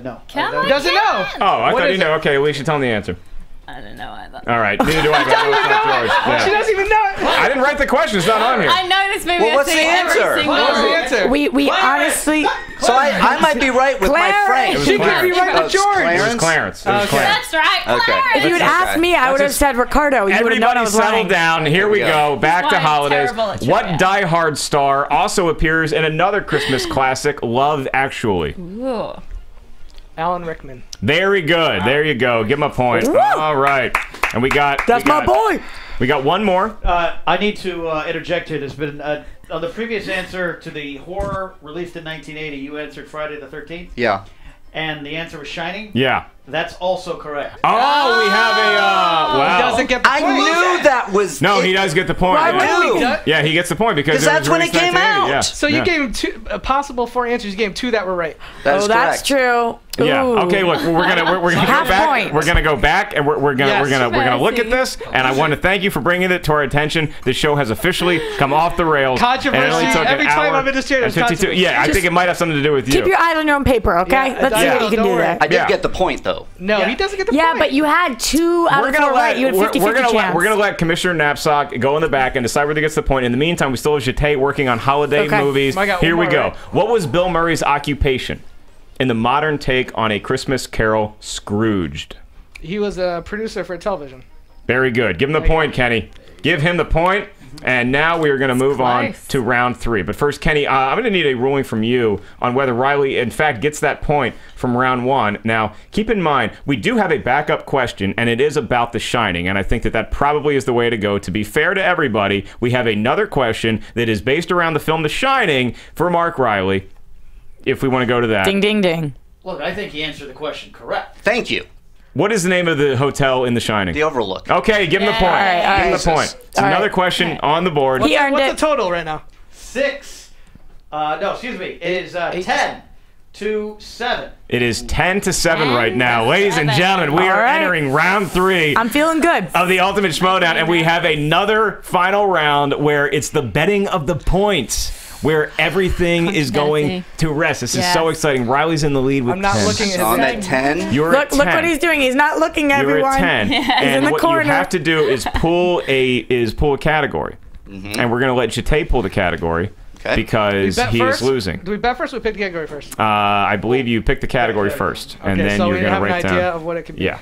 No. Come on, Doesn't Ken. know. Oh, I What thought is you knew. it? Okay, Alicia, tell me the answer. I don't know either. All right, neither do I. But I know it's not George. She Yeah. doesn't even know it. I didn't write the question. It's not on here. I know this movie. Well, I've what's seen the every answer? single- What was the answer? We honestly. So I might be right with my Clarence. Frank. It was She could be Clarence. right Oh, with it's George. It was Clarence? Clarence. It was Okay. Clarence. That's right. Okay. Clarence. If you had That's asked okay. me, I would have said Ricardo. You would have known I Everybody was settle lying. down. Here we go. Back to Why I'm holidays. terrible at What trivia. Die Hard star also appears in another Christmas classic, Love Actually? Ooh. Alan Rickman. Very good. There you go. Give him a point. All right. And we got... That's my boy. We got one more. I need to interject here. There's been on the previous answer to the horror released in 1980. You answered Friday the 13th. Yeah. And the answer was Shining. Yeah. That's also correct. Oh, we have a... wow. He doesn't get the point. I knew that was. No, he does get the point. Why Yeah. would he? Yeah, he gets the point because 'Cause it was that's when it released came 1980. out. Yeah. So you Yeah. gave him two possible 4 answers. You gave him 2 that were right. That's That's correct. true. Yeah. Ooh. Okay. Look, we're gonna go Half back. point. We're gonna go back, and we're gonna look at this. And I want to thank you for bringing it to our attention. The show has officially come off the rails. Controversy. And it only took Every an time hour I'm in this chair, there's and 52 Yeah, I controversy. think it might have something to do with you. Keep your eyes on your own paper, okay? Yeah, Let's see yeah, what you can don't do worry. there. I did Yeah. get the point though. No, he doesn't get the Yeah, point. but you had 2 out of 4 right. You had 50-50 chance. We're gonna let Commissioner Knapsack go in the back and decide whether he gets the point. In the meantime, we still have JTE working on holiday Okay. movies. I got Here one we more, go. right? What was Bill Murray's occupation in the modern take on A Christmas Carol, Scrooged? He was a producer for television. Very good. Give him the point, Kenny. Give him the point. And now we are going to move on to round 3. But first, Kenny, I'm going to need a ruling from you on whether Reilly, in fact, gets that point from round 1. Now, keep in mind, we do have a backup question, and it is about The Shining. And I think that probably is the way to go. To be fair to everybody, we have another question that is based around the film The Shining for Mark Reilly, if we want to go to that. Ding, ding, ding. Look, I think he answered the question correct. Thank you. What is the name of the hotel in The Shining? The Overlook. Okay, give him the point. Give him the point. It's another question on the board. What's the total right now? 6. No, excuse me. It is 10 to 7. It is 10 to 7 right now. Ladies and gentlemen, we are entering round 3. I'm feeling good. Of the Ultimate Schmoedown, and we have another final round where it's the betting of the points, where everything is going to rest. This is so exciting. Riley's in the lead with 10. I'm not looking at I'm at 10. You're at 10. Look what he's doing. He's not looking, everyone. You're at 10. He's And in the what corner. you have to do is pull a category. And we're going to let JTE pull the category because he is losing. Do we bet first or we pick the category first? I believe you pick the category first, and then so you're we going to have write an idea down. of what it could be. Yeah.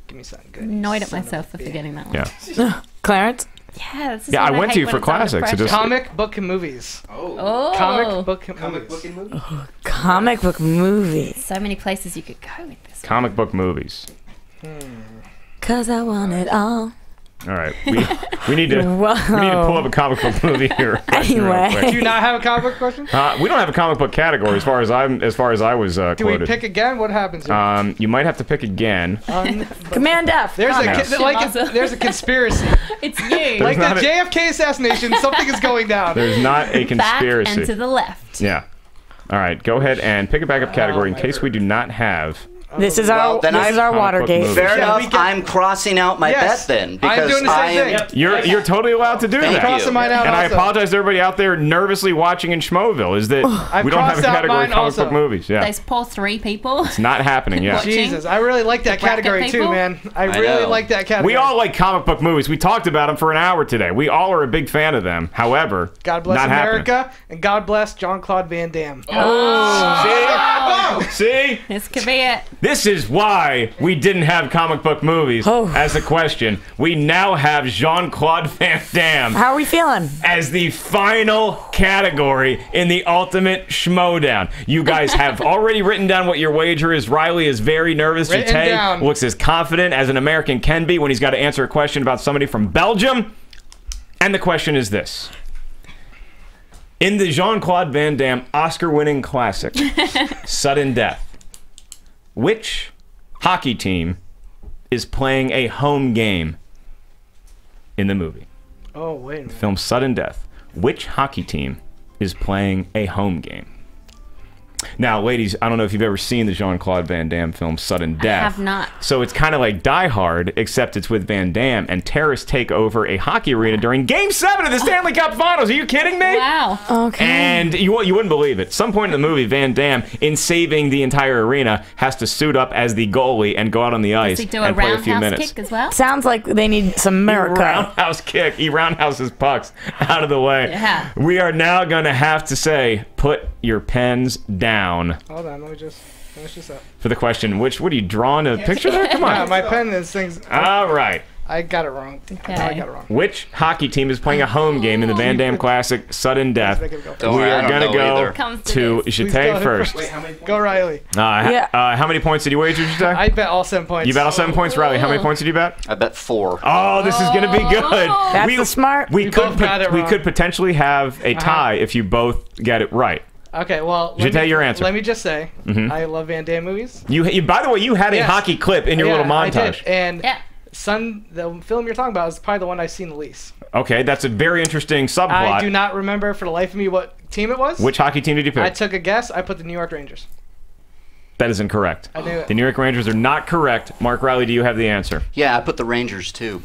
Give me something good. Annoyed at myself for forgetting that one. Yeah. Clarence? Yeah, this is Yeah, what I went hate to you when for it's under classics. So pressure. Comic book and movies. Oh. Comic book movies. Comic book movies. So many places you could go with this. Comic book movies. 'Cause I want it all. All right, we need to pull up a comic book movie here. Anyway, do you not have a comic book question? We don't have a comic book category as far as I was quoted. Do we pick again? What happens here? You might have to pick again. Command F. There's there's a conspiracy. It's you. Like the JFK assassination, something is going down. There's not a conspiracy. Back and to the left. Yeah. All right, go ahead and pick a backup category in case we do not have. This is our Watergate. Fair enough. I'm crossing out my bet then because I'm doing the same thing. You're totally allowed to do that. Crossing mine out and I also. apologize to everybody out there nervously watching in Schmoeville. Is that we don't have a crossed out category mine comic also. book movies? Yeah, Those poor 3 people. it's not happening yet. Jesus, I really like that bracket category too, people? man. I really like that category. We all like comic book movies. We talked about them for an hour today. We all are a big fan of them. However, God bless not America and God bless Jean-Claude Van Damme. See? This could be it. This is why we didn't have comic book movies as a question. We now have Jean-Claude Van Damme. How are we feeling? As the final category in the Ultimate Schmoedown. You guys have already written down what your wager is. Reilly is very nervous. Written down. JTE looks as confident as an American can be when he's got to answer a question about somebody from Belgium. And the question is this. In the Jean-Claude Van Damme Oscar-winning classic, Sudden Death, which hockey team is playing a home game in the movie? Oh, wait a minute. The film Sudden Death. Which hockey team is playing a home game? Now, ladies, I don't know if you've ever seen the Jean-Claude Van Damme film Sudden Death. I have not. So it's kind of like Die Hard, except it's with Van Damme, and terrorists take over a hockey arena during Game 7 of the Stanley Cup Finals. Are you kidding me? Wow. Okay. And you wouldn't believe it. Some point in the movie, Van Damme, in saving the entire arena, has to suit up as the goalie and go out on the ice Does he do and a play a few roundhouse minutes. kick as well? Sounds like they need some America. Roundhouse kick. He roundhouses pucks out of the way. Yeah. We are now going to have to say, put your pens down. Hold on, let me just finish this up. For the question, what are you drawing a picture there? Come Yeah, on. my pen is things. All right. I got it wrong. I know I got it wrong. Which hockey team is playing a home game in the Van Damme classic Sudden Death? Don't We worry, I are don't going to know go either. to JTE first. Go Reilly. How many points did you wager, JTE? I bet all 7 points. You bet all 7 points, Riley. How many points did you bet? I bet 4. Oh, this is going to be good. That's smart. We both got it we wrong. could potentially have a tie if you both get it right. Okay, well, JTE, your answer. Let me just say, Mhm. I love Van Damme movies. You by the way, you had a Yes. hockey clip in your little I montage. did. And the film you're talking about is probably the one I've seen the least. Okay, that's a very interesting subplot. I do not remember for the life of me what team it was. Which hockey team did you pick? I took a guess. I put the New York Rangers. That is incorrect. I knew it. The New York Rangers are not correct. Mark Reilly, do you have the answer? Yeah, I put the Rangers too.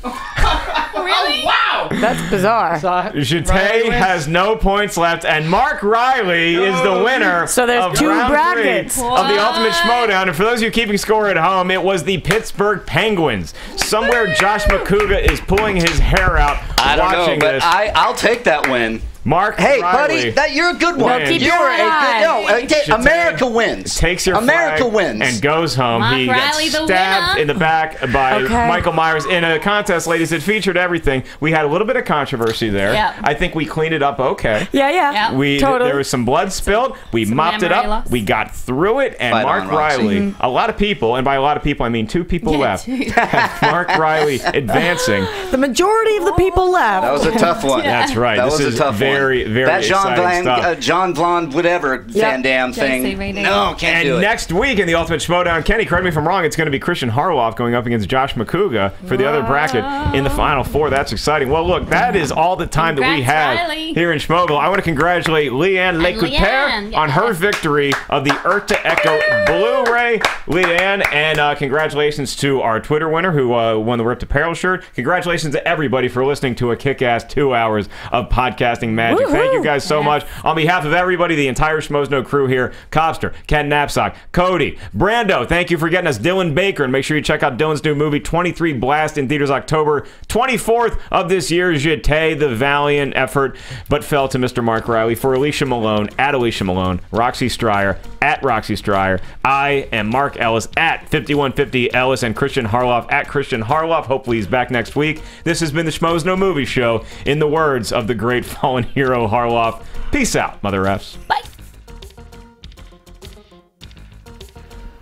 Really? Wow! That's bizarre. JTE has no points left, and Mark Reilly is the winner. So there's of 2 round brackets. 3 of the Ultimate Schmoedown. And for those of you keeping score at home, it was the Pittsburgh Penguins. Somewhere Josh Makuga is pulling his hair out I don't know, watching but this. I'll take that win. Mark Hey, Reilly. buddy, you're a good one. No, keep you your were a eye. good. No, America wins. Takes your America flag wins and goes home. Mark he Reilly, gets the stabbed winner. in the back by Okay. Michael Myers in a contest, ladies. It featured everything. We had a little bit of controversy there. Yep. I think we cleaned it up okay. Yeah. There was some blood spilled. We mopped it memory up. loss. We got through it. And Fight Mark on, Roxy. Reilly, a lot of people, and by a lot of people I mean 2 people left, have Mark Reilly advancing. The majority of the people left. That was a tough one. That's right. That this was is a tough very, one. very that exciting stuff. John Blonde, whatever Van Damme thing. No, can't do it. Next week in the Ultimate Schmoedown, Kenny, correct me if I'm wrong, it's going to be Christian Harloff going up against Josh McCouga for the other bracket in the Final Four. That's exciting. Well, look, that is all the time that we have Reilly. here in Schmoeville. I want to congratulate Leanne Lecoupere on her victory of the Urta Echo Blu-ray. Leanne, and congratulations to our Twitter winner who won the Ripped Apparel shirt. Congratulations to everybody for listening to a kick-ass 2 hours of podcasting magic. Woo-hoo. Thank you guys so much. On behalf of everybody, the entire Schmoesno crew here, Cobster, Ken Knapsack, Cody, Brando, thank you for getting us Dylan Baker, and make sure you check out Dylan's new movie, 23 Blast, in theaters October 24th of this year. JTE, the valiant effort, but fell to Mr. Mark Reilly. For Alicia Malone, at Alicia Malone, Roxy Striar, at Roxy Striar, I am Mark Ellis, at 5150 Ellis, and Christian Harloff, at Christian Harloff. Hopefully he's back next week. This has been the Schmoesno Movie Show, in the words of the great fallen hero Harloff. Peace out, Mother Fs. Bye.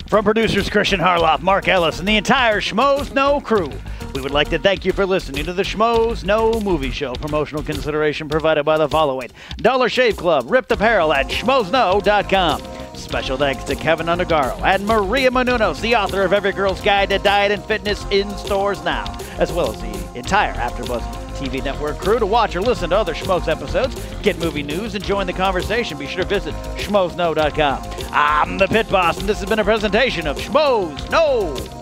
From producers Christian Harloff, Mark Ellis, and the entire Schmoesno crew, we would like to thank you for listening to the Schmoesno Movie Show. Promotional consideration provided by the following: Dollar Shave Club, Ripped Apparel at schmoesno.com. Special thanks to Kevin Undergaro and Maria Menounos, the author of Every Girl's Guide to Diet and Fitness, in stores now, as well as the entire AfterBuzz TV network crew. To watch or listen to other Schmoes episodes, get movie news, and join the conversation, be sure to visit schmoesno.com. I'm the Pit Boss, and this has been a presentation of Schmoesno.